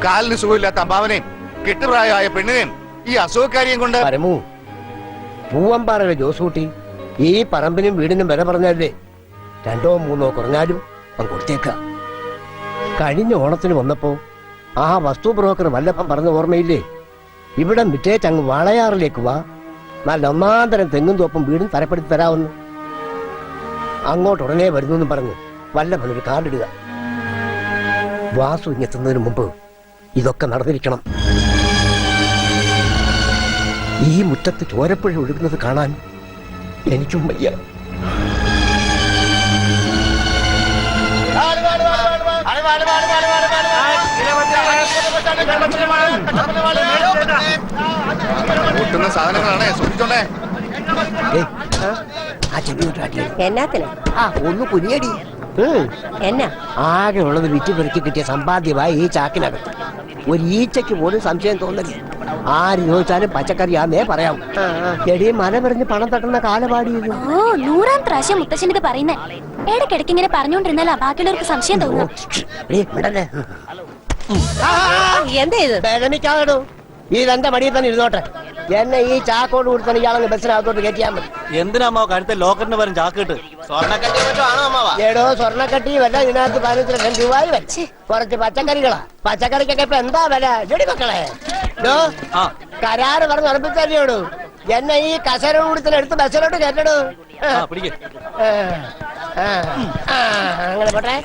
കാലിന് സുഖമില്ലാത്ത അമ്മാവനെയും കെട്ടുപ്രായമായ പെണ്ണിനെയും ഈ അസുഖക്കാരിയും കൊണ്ട്. പരമു, പൂവമ്പാറയിലെ ജോസൂട്ടി ഈ പറമ്പിനും വീടിനും വില പറഞ്ഞാലേ 2 or 3 കുറഞ്ഞാലും അവൻ കൊടുത്തേക്ക. കഴിഞ്ഞ ഓണത്തിന് വന്നപ്പോ ആ വസ്തു ബ്രോക്കർ വല്ലഭം പറഞ്ഞ ഓർമ്മയില്ലേ? ഇവിടെ മിറ്റേച്ചങ്ങ് വാളയാറിലേക്ക് വാ, നല്ല ഒന്നാന്തരം തെങ്ങും തോപ്പും വീടും തരപ്പെടുത്തി തരാമെന്ന്. അങ്ങോട്ട് ഉടനെ വരുന്നു പറഞ്ഞ് വല്ലഭൻ ഒരു കാർഡിടുക. വാസു ഇങ്ങെത്തുന്നതിന് മുമ്പ് ഇതൊക്കെ നടന്നിരിക്കണം. ഈ മുറ്റത്ത് ചോരപ്പുഴ ഒഴുകുന്നത് കാണാൻ എനിക്കും വയ്യ. കൂട്ടുന്ന സാധനങ്ങളാണേ, സൂക്ഷിച്ചോണ്ടേ. എന്നാത്തിന്? ഒന്ന് കുനിയടി. എന്നാ ആകെ ഉള്ളത് വിറ്റ് പെറുക്കി കിട്ടിയ സമ്പാദ്യമായി ഈ ചാക്കിനകത്ത്. ഒരു ഈച്ചയ്ക്ക് പോലും സംശയം തോന്നരുത്. ആര് ചോദിച്ചാലും പച്ചക്കറിയാന്നേ പറയാവൂ. ചെടിയെ മല പറഞ്ഞ് പണം തട്ടുന്ന കാലപാടി. 100ാം പ്രാവശ്യം മുത്തശ്ശനിത് പറയുന്നേ. ഇടയ്ക്കിടയ്ക്ക് ഇങ്ങനെ പറഞ്ഞോണ്ടിരുന്നാലാ ബാക്കിയുള്ളവർക്ക് സംശയം തോന്നുന്നു. എന്താ ഇത്? വേദനിക്കാതെടോ, ഈ തന്റെ മടിയിൽ തന്നെ ഇരുന്നോട്ടെ. എന്നെ ഈ ചാക്കോട് കൊടുത്താണ് ഇയാളെ ബസ്സിനകത്തോട്ട് കയറ്റിയാൽ മതി. എന്തിനാ കഴുത്തെ ലോക്കറിന് വരും ചാക്കിട്ട്? എടോ സ്വർണ്ണക്കട്ടി വില ഇതിനകത്ത് 15 ലക്ഷം രൂപ വെച്ച് കുറച്ച് പച്ചക്കറികളാ. പച്ചക്കറിക്കൊക്കെ ഇപ്പൊ എന്താ വില? ജോഡി മക്കളെ കരാറ് പറഞ്ഞ് ഉറപ്പിച്ചോടൂ. എന്നെ ഈ കസര കൊടുത്തിനെടുത്ത് ബസ്സിലോട്ട് കയറ്റടൂ. അങ്ങനെ പോട്ടെ.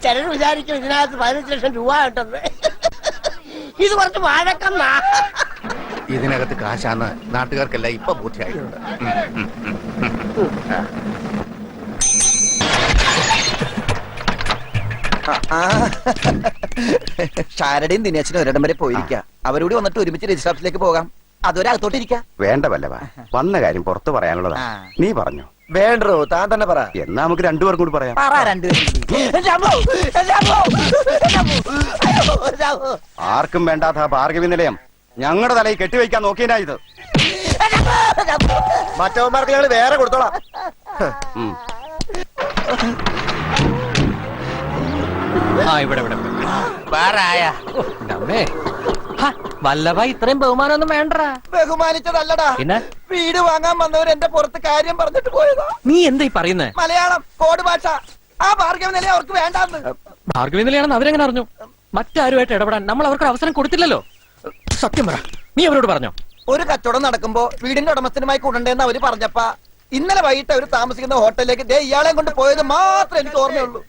ചിലർ വിചാരിക്കും ഇതിനകത്ത് 15 ലക്ഷം രൂപ കിട്ടുന്നത്. ഇത് കുറച്ച് വാഴക്കന്നാ. ഇതിനകത്ത് കാശാന്ന് നാട്ടുകാർക്കെല്ലാം ഇപ്പൊ ബോധ്യമായിട്ടുണ്ട്. ഷാരടയും ദിനേശനും ഒരിടം വരെ പോയിരിക്കുക. അവരോട് വന്നിട്ട് ഒരുമിച്ച് രജിസ്റ്റർ ഓഫീസിലേക്ക് പോകാം. അതുവരെ അകത്തോട്ടിരിക്കാം. വേണ്ട വല്ലവ, വന്ന കാര്യം പുറത്ത് പറയാനുള്ളതാ. നീ പറഞ്ഞു. വേണ്ടോ, താൻ തന്നെ പറ. എന്നാ നമുക്ക് രണ്ടുപേർക്കും കൂടി പറയാം. ആർക്കും വേണ്ടാത്ത ഭാർഗവി നിലയം ഞങ്ങളുടെ തലയിൽ കെട്ടിവെക്കാൻ നോക്കിയനാ ഇത്. മറ്റവന്മാർക്ക് ഞങ്ങൾ വേറെ കൊടുത്തോളാം. വല്ലഭ ഇത്രയും ബഹുമാനമൊന്നും വേണ്ട. ബഹുമാനിച്ചതല്ലടാ, പിന്നെ വീട് വാങ്ങാൻ വന്നവർ എന്റെ പുറത്ത് കാര്യം പറഞ്ഞിട്ട് പോയതാ. നീ എന്തായി പറയുന്നേ? മലയാളം കോഡ് ഭാഷ. ആ ഭാർഗവ നിലയം അവർക്ക് വേണ്ടാന്ന്. ഭാർഗവി നിലയാണെന്ന് അവരെങ്ങനെ അറിഞ്ഞു? മറ്റാരുമായിട്ട് ഇടപെടാൻ നമ്മൾ അവർക്ക് അവസരം കൊടുത്തില്ലല്ലോ. സത്യം പറ, നീ അവരോട് പറഞ്ഞോ? ഒരു കച്ചവടം നടക്കുമ്പോ വീടിന്റെ ഉടമസ്ഥനുമായി കൂടണ്ടെന്ന് അവര് പറഞ്ഞപ്പ ഇന്നലെ വൈകിട്ട് അവര് താമസിക്കുന്ന ഹോട്ടലിലേക്ക് ദേ ഇയാളെ കൊണ്ട് പോയത് മാത്രമേ എനിക്ക് ഓർമ്മയുള്ളൂ.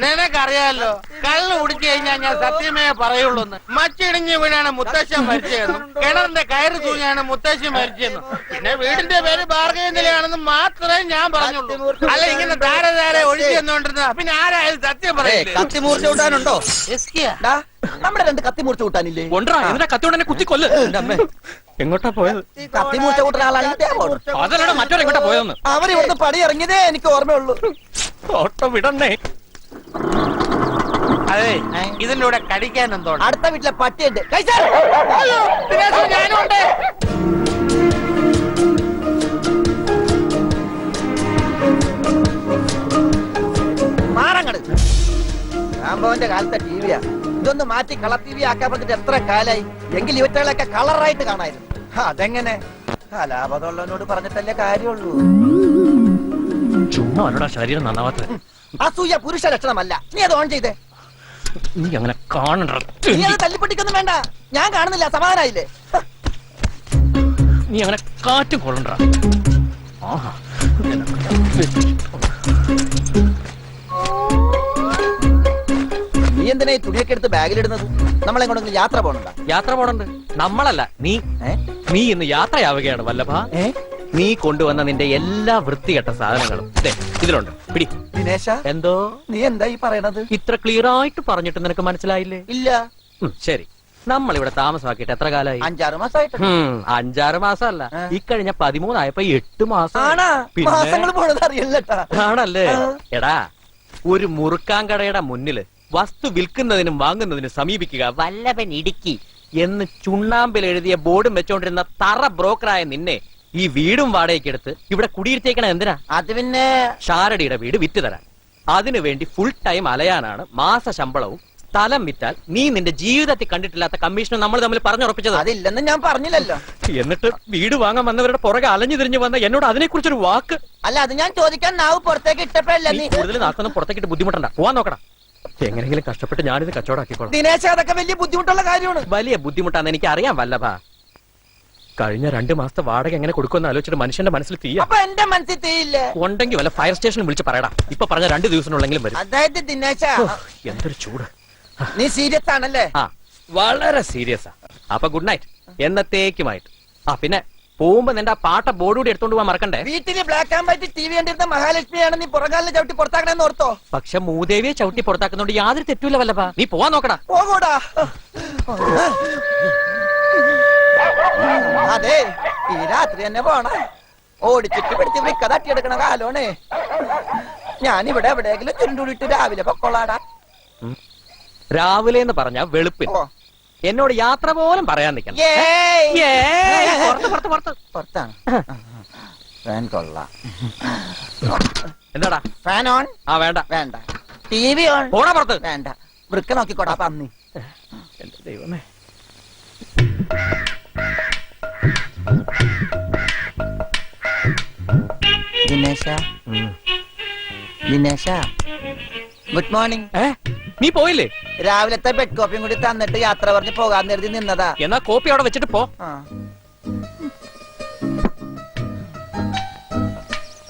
നിനക്കറിയാലോ, കള്ള് കുടിച്ചു കഴിഞ്ഞാൽ ഞാൻ സത്യമേ പറയുള്ളൂ. മച്ചിടിഞ്ഞ് വീണാണ് മുത്തശ്ശൻ മരിച്ചതെന്നും കിണറിന്റെ കയറ് തൂങ്ങിയാണ് മുത്തശ്ശൻ മരിച്ചതെന്നും പിന്നെ വീടിന്റെ പേര് ഭാർഗവി നിലയാണെന്ന് മാത്രമേ ഞാൻ പറഞ്ഞുള്ളൂ. അല്ല ഇങ്ങനെ ധാര ഒഴിച്ചു തന്നോണ്ടിരുന്ന പിന്നെ ആരായാലും സത്യം പറയും. കത്തിമൂർച്ച കൂട്ടാനുണ്ടോ? നമ്മുടെ 2 കത്തിമൂർച്ച കൂട്ടാനില്ലേ? കത്തിയോടെ കുത്തിക്കൊല്ല്. എങ്ങോട്ടാ പോയത്? കത്തിമൂർച്ച കൂട്ടുന്ന ആളാണ്. അതല്ലടാ, മറ്റോരെങ്ങോട്ടാ പോയതെന്ന്. അവരിവിടുന്ന് പടി ഇറങ്ങിയതേ എനിക്ക് ഓർമ്മയുള്ളൂ. ഓട്ടോ വിടണേ. അതെ, ഇതിന്റെ കൂടെ കടിക്കാൻ എന്തോ അടുത്ത വീട്ടിലെ പട്ടിയുണ്ട്. ഞാനുണ്ട്. മാറങ്ങട്. രാംഭവന്റെ കാലത്തെ ടിവിയാ. ഇതൊന്ന് മാറ്റി കളർ ടി വി ആക്കാൻ പറഞ്ഞിട്ട് എത്ര കാലായി. എങ്കിൽ ഇവറ്റകളൊക്കെ കളറായിട്ട് കാണായിരുന്നു. അതെങ്ങനെ? കലാപതമുള്ളവനോട് പറഞ്ഞിട്ടല്ലേ കാര്യമുള്ളൂ. ചുമ്മാ അവരുടെ ശരീരം നന്നാവാത്ത അസൂയ പുരുഷ ലക്ഷണമല്ല. നീ അത് ഓൺ ചെയ്തേ. നീ അങ്ങനെ കാണണ്ട. നീ അത് തല്ലിപ്പൊട്ടിക്കൊന്നും വേണ്ട. ഞാൻ കാണുന്നില്ല. സമാധാനായില്ലേ? നീ അങ്ങനെ കാറ്റും കൊള്ളണ്ട. നീ എന്തിനാ ഈ തുണിയൊക്കെ എടുത്ത് ബാഗിലിടുന്നത്? നമ്മളെങ്ങോട്ടെങ്കിലും യാത്ര പോകണ്ട? യാത്ര പോകണ്ട് നമ്മളല്ല, നീ ഇന്ന് യാത്രയാവുകയാണ് വല്ലഭ. നീ കൊണ്ടുവന്ന നിന്റെ എല്ലാ വൃത്തികെട്ട സാധനങ്ങളും ഇതിലുണ്ട്. പിടി. ദിനേശ, എന്തോ നീ എന്താ ഈ പറയണത്? ഇത്ര ക്ലിയർ ആയിട്ട് പറഞ്ഞിട്ട് നിനക്ക് മനസ്സിലായില്ലേ? ഇല്ല. ശരി, നമ്മൾ ഇവിടെ താമസമാക്കിയിട്ട് എത്ര കാലായി? 5-6 മാസമായിട്ട്. 5-6 മാസമല്ല, ഇക്കഴിഞ്ഞ 13 ആയപ്പോ 8 മാസം. മാസങ്ങൾ പോണത് അറിയില്ലട്ടാ. ആണല്ലേ? എടാ, ഒരു മുറുക്കാൻകടയുടെ മുന്നില് വസ്തു വിൽക്കുന്നതിനും വാങ്ങുന്നതിനും സമീപിക്കുക വല്ലഭൻ ഇടുക്കി എന്ന് ചുണ്ണാമ്പിൽ എഴുതിയ ബോർഡും വെച്ചോണ്ടിരുന്ന തറ ബ്രോക്കറായ നിന്നെ ഈ വീടും വാടകയ്ക്ക് എടുത്ത് ഇവിടെ കുടിയിരുത്തേക്കണ എന്തിനാ? അത് പിന്നെ ഷാരടിയുടെ വീട് വിറ്റ് തരാൻ. അതിനുവേണ്ടി ഫുൾ ടൈം അലയാനാണ് മാസ ശമ്പളവും. സ്ഥലം വിറ്റാൽ നീ നിന്റെ ജീവിതത്തിൽ കണ്ടിട്ടില്ലാത്ത കമ്മീഷനും നമ്മൾ തമ്മിൽ പറഞ്ഞുറപ്പിച്ചത്. അതില്ലെന്ന് ഞാൻ പറഞ്ഞില്ലല്ലോ. എന്നിട്ട് വീട് വാങ്ങാൻ വന്നവരുടെ പുറകെ അലഞ്ഞു തിരിഞ്ഞു വന്ന എന്നോട് അതിനെ കുറിച്ചൊരു വാക്ക്. അല്ല, അത് ഞാൻ ചോദിക്കാൻ നാവ് പുറത്തേക്ക് ഇട്ടപ്പോഴല്ലേ. നീ കൂടുതൽ നാക്കൊന്നും പുറത്തേക്കിട്ട് ബുദ്ധിമുട്ടണ്ട. പോവാൻ നോക്കടാ. എങ്ങനെയെങ്കിലും കഷ്ടപ്പെട്ട് ഞാനിത് കച്ചവടാക്കിക്കോളാം. ദിനേശ, അതൊക്കെ വലിയ ബുദ്ധിമുട്ടുള്ള കാര്യമാണ്. വലിയ ബുദ്ധിമുട്ടാന്ന് എനിക്ക് അറിയാം വല്ലഭ. കഴിഞ്ഞ 2 മാസത്തെ വാടക എങ്ങനെ കൊടുക്കുമെന്ന് ആലോചിച്ചിട്ട് മനുഷ്യന്റെ മനസ്സിൽ തീയ. അപ്പൊ എന്റെ മനസ്സിൽ തീയില്ലേ? ഉണ്ടെങ്കിൽ വല്ല ഫയർ സ്റ്റേഷനിൽ വിളിച്ച് പറയടാ. ഇപ്പൊ പറഞ്ഞ 2 ദിവസത്തിനുള്ളെങ്കിലും വരും. അതായത് ദിനേശ, എന്തൊരു ചൂട്. നീ സീരിയസ് ആണല്ലേ? വളരെ സീരിയസാ. അപ്പൊ ഗുഡ് നൈറ്റ് എന്നത്തേക്കുമായിട്ട്. പിന്നെ പോകുമ്പോ നിന്റെ പാട്ട ബോർഡ് കൂടി എടുത്തോണ്ട് പോകാൻ മറക്കണ്ടേ. വീട്ടില് ബ്ലാക്ക് ആൻഡ് വൈറ്റ് TV കണ്ടിരുന്ന മഹാലക്ഷ്മിയാണ് നീ പുറകാലിനെ ചവിട്ടി പുറത്താക്കണെന്ന് ഓർത്തോ? പക്ഷെ മൂദേവിയെ ചവിട്ടി പുറത്താക്കുന്നോണ്ട് യാതൊരു തെറ്റൂല വല്ലഭ. നീ പോവാൻ നോക്കടാ. പോകൂടാ. അതെ, ഈ രാത്രി തന്നെ പോണ. ഓടിച്ചിട്ട് പിടിച്ച് വിക്ക തട്ടിയെടുക്കണ കാലോണേ. ഞാനിവിടെ എവിടെയെങ്കിലും ചുരുണ്ടുകൂടിയിട്ട് രാവിലെ പൊക്കോളാടാ. രാവിലെ എന്ന് പറഞ്ഞ വെളുപ്പിൻ. എന്നോട് യാത്ര പോലും പറയാൻ നിൽക്കണം. ഫാൻ കൊള്ളാം. എന്താടാ ഫാൻ ഓൺ? ആ വേണ്ട വേണ്ട. TV on? പോടാ പുറത്ത്. വേണ്ട. വൃക്ക നോക്കിക്കോടാ പന്നി. എന്റെ ദൈവമേ. ദിനേശ, ദിനേശ, ഗുഡ് മോർണിംഗ്. നീ പോയില്ലേ? രാവിലത്തെ ബെഡ് കോപ്പിയും കൂടി തന്നിട്ട് യാത്ര പറഞ്ഞ് പോകാൻ കരുതി നിന്നതാ. എന്നാ കോപ്പി അവിടെ വെച്ചിട്ട് പോ.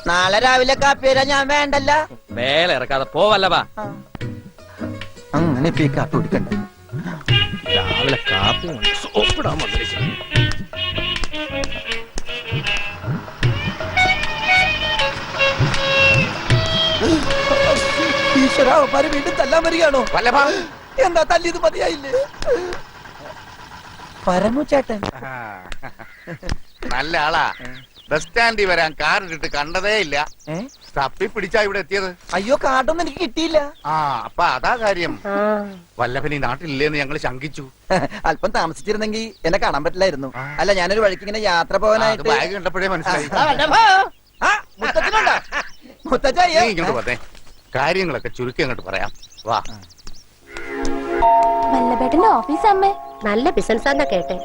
നാളെ രാവിലെ കാപ്പി വരാൻ ഞാൻ വേണ്ടല്ല. വേല ഇറക്കാതെ പോവല്ലവാ. അങ്ങനെ ഇപ്പൊ ഈ കാപ്പി കുടിക്കണ്ട. രാവിലെ കാപ്പി സോപ്പിടാൻ വന്നിരിക്കുന്നു. ഈശ്വരന്മാര് വീണ്ടും തല്ലാൻ വരികയാണോ? എന്താ തല്ലിയത് മതിയായില്ലേ? പരമു ചേട്ടൻ നല്ല ആളാ. ബസ് സ്റ്റാൻഡിൽ വരാൻ കാറിട്ടിട്ട് കണ്ടതേ ഇല്ല. തപ്പി പിടിച്ചാ ഇവിടെ എത്തിയത്. അയ്യോ, കാർഡൊന്നും എനിക്ക് കിട്ടിയില്ല. ആ, അപ്പൊ അതാ കാര്യം. വല്ലഭൻ ഈ നാട്ടിലില്ലേന്ന് ഞങ്ങൾ ശങ്കിച്ചു. അല്പം താമസിച്ചിരുന്നെങ്കിൽ എന്നെ കാണാൻ പറ്റില്ലായിരുന്നു. അല്ല, ഞാനൊരു വഴിക്ക് ഇങ്ങനെ യാത്ര പോകാനായിട്ട് ബാഗ് കണ്ടപ്പോഴേ മനസ്സിലായി. മുത്തച്ഛ ഇങ്ങോട്ട് പറഞ്ഞേ, കാര്യങ്ങളൊക്കെ ചുരുക്കി അങ്ങോട്ട് പറയാം. വാ. വല്ലഭേട്ടന്റെ ഓഫീസ് അമ്മേ. നല്ല ബിസിനസ് ആണെന്നാ കേട്ടെ.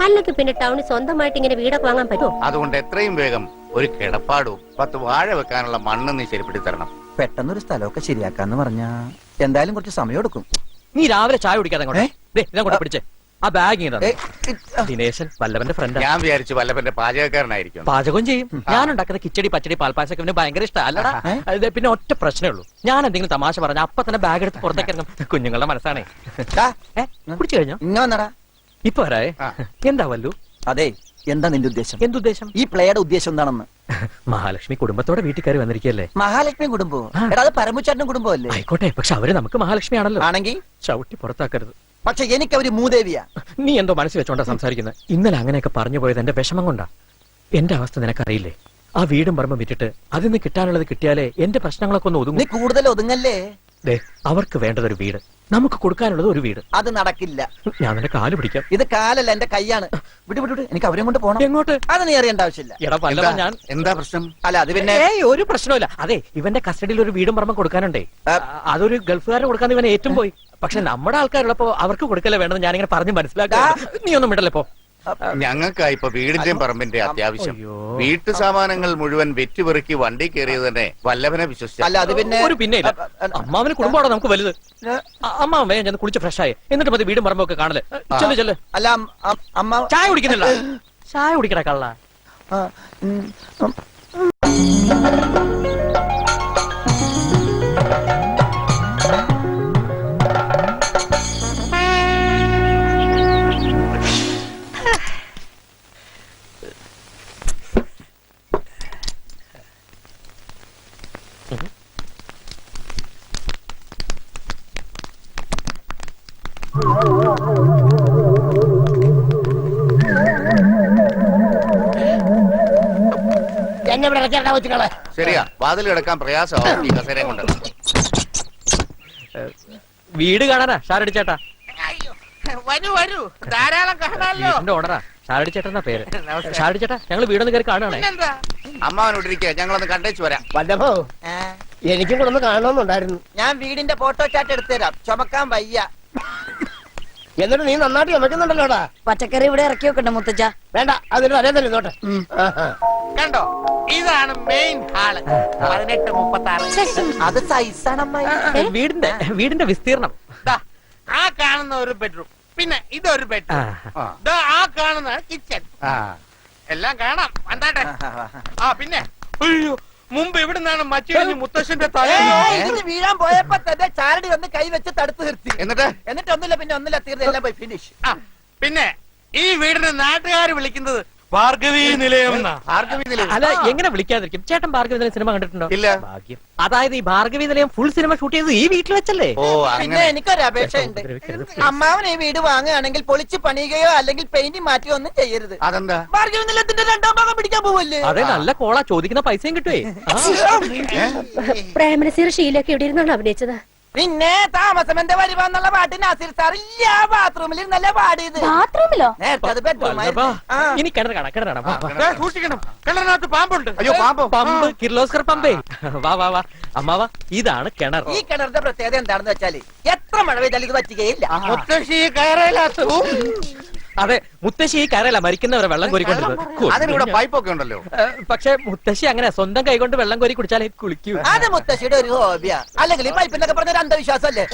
അല്ലെങ്കിൽ പിന്നെ ടൗണിൽ സ്വന്തമായിട്ട് ഇങ്ങനെ വീടൊക്കെ വാങ്ങാൻ പറ്റുമോ? അതുകൊണ്ട് എത്രയും വേഗം ഒരു കിടപ്പാടും 10 വാഴ വെക്കാനുള്ള മണ്ണ് നീ ശരിപ്പെടുത്തി തരണം. പെട്ടെന്നൊരു സ്ഥലമൊക്കെ ശരിയാക്കാന്ന് പറഞ്ഞാ എന്തായാലും കുറച്ച് സമയം എടുക്കും. നീ രാവിലെ ചായ കുടിക്കാതെ ഇതങ്ങോട്ട് പിടിച്ചേ. ആ ബാഗ് ദിനേശൻ വല്ലഭന്റെ ഫ്രണ്ട്. ഞാൻ വിചാരിച്ചു വല്ലഭന്റെ പാചകക്കാരനായിരിക്കും. പാചകം ചെയ്യും. ഞാൻ ഉണ്ടാക്കുന്ന കിച്ചടി പച്ചടി പാൽപ്പായസൊക്കെ അവന് ഭയങ്കര ഇഷ്ടം. അല്ലടാ, പിന്നെ ഒറ്റ പ്രശ്നമേ ഉള്ളൂ. ഞാൻ എന്തെങ്കിലും തമാശ പറഞ്ഞ അപ്പൊ തന്നെ ബാഗ് എടുത്ത് പുറത്തേക്ക് ഇറങ്ങും. കുഞ്ഞുങ്ങളുടെ മനസ്സാണേ. കുടിച്ചു കഴിഞ്ഞോ? ഇപ്പൊ വരാേ. എന്താ വല്ലു? അതെ, എന്താ നിന്റെ ഉദ്ദേശം? എന്തുദ്ദേശം? ഈ പ്ലേയുടെ ഉദ്ദേശം എന്താണെന്ന്. മഹാലക്ഷ്മി കുടുംബത്തോടെ വീട്ടിൽ കയറി വന്നിരിക്കല്ലേ. മഹാലക്ഷ്മി കുടുംബം? എടാ, അത് പരമുച്ചേട്ടൻ കുടുംബമല്ലേ? ആയിക്കോട്ടെ, പക്ഷെ അവര് നമുക്ക് മഹാലക്ഷ്മി ആണല്ലോ. ആണെങ്കിൽ ചവിട്ടി പുറത്താക്കരുത്. പക്ഷെ എനിക്ക് അവര് മൂദേവിയാ. നീ എന്തോ മനസ്സിൽ വെച്ചോണ്ടാ സംസാരിക്കുന്നത്. ഇന്നലെ അങ്ങനെയൊക്കെ പറഞ്ഞു പോയത് എന്റെ വിഷമം കൊണ്ടാ. എന്റെ അവസ്ഥ നിനക്കറിയില്ലേ? ആ വീടും പറമ്പും വിറ്റിട്ട് അതിന് കിട്ടാനുള്ളത് കിട്ടിയാലേ എന്റെ പ്രശ്നങ്ങളൊക്കെ ഒന്ന് ഒതുങ്ങും. നീ കൂടുതൽ ഒതുങ്ങല്ലേ? അവർക്ക് വേണ്ടതൊരു വീട്, നമുക്ക് കൊടുക്കാനുള്ളത് ഒരു വീട്. അത് നടക്കില്ല. ഞാൻ നിന്റെ കാല് പിടിക്കാം. ഇത് കാലല്ല, എന്റെ കൈയാണ്. വിട്ടു വിട്ടു, എനിക്ക് അവരെ കൊണ്ട് പോകണം. എങ്ങോട്ട്? അത് നീ അറിയേണ്ട ആവശ്യമില്ല. ഞാൻ എന്താ പ്രശ്നം? അല്ല, അത് പിന്നെ ഒരു പ്രശ്നമില്ല. അതെ, ഇവന്റെ കസ്റ്റഡിയിൽ ഒരു വീടും പറമ്പും കൊടുക്കാനുണ്ടേ. അതൊരു ഗൾഫുകാരന് കൊടുക്കാൻ ഇവൻ ഏറ്റവും പോയി. പക്ഷെ നമ്മുടെ ആൾക്കാരുള്ളപ്പോ അവർക്ക് കൊടുക്കല്ലേ വേണമെന്ന് ഞാനിങ്ങനെ പറഞ്ഞ് മനസ്സിലാക്കാം. നീ ഒന്നും വിടല്ലേ പോ. ഞങ്ങൾക്കാ ഇപ്പൊ വീടിന്റെയും പറമ്പിന്റെ അത്യാവശ്യം. വീട്ടു സാമാനങ്ങൾ മുഴുവൻ വെറ്റുപെറുക്കി വണ്ടി കയറിയത് തന്നെ വല്ലഭനെ വിശ്വസിച്ചു. അല്ല, അത് പിന്നെ ഒരു പിന്നെ ഇല്ല. അമ്മാവന് കുടുംബമാണോ നമുക്ക് വലുത്? അമ്മാവൻ വേഗം ചെന്ന് കുളിച്ച് ഫ്രഷ് ആയി എന്നിട്ട് മതി വീടും പറമ്പൊക്കെ കാണല്. ചെല്ല് ചെല്ല്. അല്ല, അമ്മ ചായ കുടിക്കുന്നില്ല. ചായ കുടിക്കട കള്ള. ശരിയാ, വാതിൽ കിടക്കാൻ പ്രയാസമാവും ഈ കസേരയും കൊണ്ട്. വീട് കാണാനാ ഷാരടി ചേട്ടാ. വരൂ വരൂ, ധാരാളം കാണാമല്ലോ. വീടിന്റെ ഓണറാ ഷാരടി ചേട്ടനാ പേര്. ഷാരടി ചേട്ടാ, ഞങ്ങൾ വീടൊന്ന് കയറി കാണുകയാണേ. അമ്മാവനോട്ടിരിക്കുക, ഞങ്ങളൊന്ന് കണ്ടേച്ചു വരാം. വല്ലഭോ, എനിക്കും കൂടെ ഒന്ന് കാണണമെന്നുണ്ടായിരുന്നു. ഞാൻ വീടിന്റെ ഫോട്ടോ ചാറ്റ് എടുത്തുതരാം. ചുമക്കാൻ വയ്യ. എന്നിട്ട് നീ നന്നായിട്ട് ചമയ്ക്കുന്നുണ്ടല്ലോടാ. പച്ചക്കറി ഇവിടെ ഇറക്കി വെക്കണ്ട മുത്തച്ഛ. വേണ്ട, അതിന് അതേ തന്നെ നോട്ടെ. കണ്ടോ, ഇതാണ് മെയിൻ ഹാള്. 1836. അത് സൈസാണമ്മ. വീടിന്റെ വിസ്തീർണം. ആ കാണുന്ന ഒരു ബെഡ്റൂം, പിന്നെ ഇതൊരു ബെഡ്റൂം, ആ കാണുന്ന കിച്ചൺ. എല്ലാം കാണാം. എന്താട്ടെ? ആ പിന്നെ അയ്യോ, മുമ്പ് എവിടുന്നാണ് മച്ചിഴിഞ്ഞ് മുത്തശ്ശന്റെ തല വീഴാൻ പോയപ്പോ തന്നെ ചാരടി വന്ന് കൈവച്ച് തടുത്ത് നിർത്തി. എന്നിട്ട് ഒന്നുമില്ല, പിന്നെ ഒന്നുമില്ല, തീർന്ന് എല്ലാം പോയി ഫിനിഷ്. പിന്നെ ഈ വീടിന്റെ നാട്ടുകാർ വിളിക്കുന്നത് ഭാർഗവീ നിലയം. അല്ല, എങ്ങനെ വിളിക്കാതിരിക്കും? ചേട്ടൻ ഭാർഗവി നിലയം സിനിമ കണ്ടിട്ടുണ്ടോ? ഇല്ല. ഭാഗ്യം. അതായത് ഈ ഭാർഗവി നിലയം ഫുൾ സിനിമ ഷൂട്ട് ചെയ്തത് ഈ വീട്ടിൽ വെച്ചല്ലേ? പിന്നെ എനിക്കൊരു അപേക്ഷയുണ്ട്. അമ്മാവൻ ഈ വീട് വാങ്ങുകയാണെങ്കിൽ പൊളിച്ച് പണിയുകയോ അല്ലെങ്കിൽ പെയിന്റ് മാറ്റുകയോ ഒന്നും ചെയ്യരുത്. അതെന്താ? ഭാർഗവി നിലയത്തിന്റെ 2ാം ഭാഗം പിടിക്കാൻ പോവല്ലേ? അതെ, നല്ല കോള, ചോദിക്കുന്ന പൈസയും കിട്ടുവേ. പ്രേമനസീർ ഷീലൊക്കെ എവിടെ ഇരുന്നാണ് അഭിനയിച്ചത്? പിന്നെ താമസം എന്റെ വരുവാന്നുള്ള പാട്ട് നാസിർ സാർ എല്ലാ ബാത്റൂമിൽ ഇരുന്നല്ലേ പാടിയത്. ബാത്റൂമിലോ? നേരത്തെ അത് ബെഡ്റൂം ഇനി കിണർ കാണാം, കിണർ കാണാം. വാ, വാ. സൂക്ഷിക്കണം, കിണറിനകത്ത് പാമ്പുണ്ട്. അയ്യോ പമ്പ്, കിർലോസ്കർ പമ്പേ. വാ വാ വാ അമ്മാവാ, ഇതാണ് കിണർ. ഈ കിണറിന്റെ പ്രത്യേകത എന്താണെന്ന് വെച്ചാല് എത്ര മഴ പെയ്താലും ഇത് പറ്റുകയില്ല. മുത്തശ്ശി കയറയിലാത്തു. അതെ, മുത്തശ്ശി ഈ കരയല്ല മരിക്കുന്നവരെ വെള്ളം അതിനിവിടെ പൈപ്പൊക്കെ ഉണ്ടല്ലോ. പക്ഷെ മുത്തശ്ശി അങ്ങനെ സ്വന്തം കൈകൊണ്ട് വെള്ളം കോരി കുടിച്ചാലേ കുളിക്കൂ. അത് മുത്തശ്ശിയുടെ ഒരു ഹോബിയാ. അല്ലെങ്കിൽ ഈ പൈപ്പിന്നൊക്കെ പറഞ്ഞ ഒരു അന്ധവിശ്വാസമല്ലേ?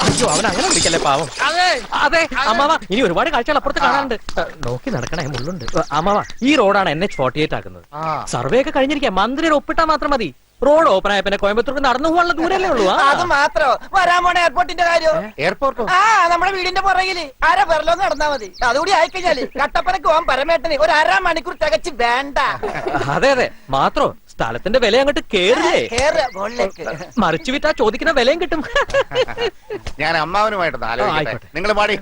അയ്യോ, അവൻ അങ്ങനെ വിളിക്കല്ലേ പാവം. അതെ അമ്മാവ, ഇനി ഒരുപാട് കാഴ്ചകൾ അപ്പുറത്ത് കാണാനുണ്ട്. നോക്കി നടക്കണേ, മുള്ളുണ്ട്. അമ്മാവ, ഈ റോഡാണ് NH48 ആക്കുന്നത്. സർവേ ഒക്കെ കഴിഞ്ഞിരിക്കുക, മന്ത്രിയുടെ ഒപ്പിട്ടാ മാത്രം മതി. റോഡ് ഓപ്പൺ ആയ പിന്നെ കോയമ്പത്തൂർക്ക് നടന്നു പോകാനുള്ള ദൂരല്ലേ ഉള്ളൂ. അത് മാത്രോ? വരാൻ പോണ എയർപോർട്ടിന്റെ കാര്യം. എയർപോർട്ടോ? ആ, നമ്മുടെ വീടിന്റെ പുറകില് അര പെറലോ നടന്നാ മതി. അതുകൂടി ആയിക്കഴിഞ്ഞാല് കട്ടപ്പനക്ക് പോകാൻ പരമേട്ടന് ഒരു 1/2 മണിക്കൂർ തികച്ച് വേണ്ട. അതെ അതെ, മാത്രോ സ്ഥലത്തിന്റെ വില അങ്ങോട്ട് കേറില്ലേ, മറിച്ചു വിറ്റാ ചോദിക്കുന്ന വിലയും കിട്ടും. ഞാൻ അമ്മാവനുമായിട്ടൊന്ന് ആലോചിക്കട്ടെ. നിങ്ങൾ പാടി.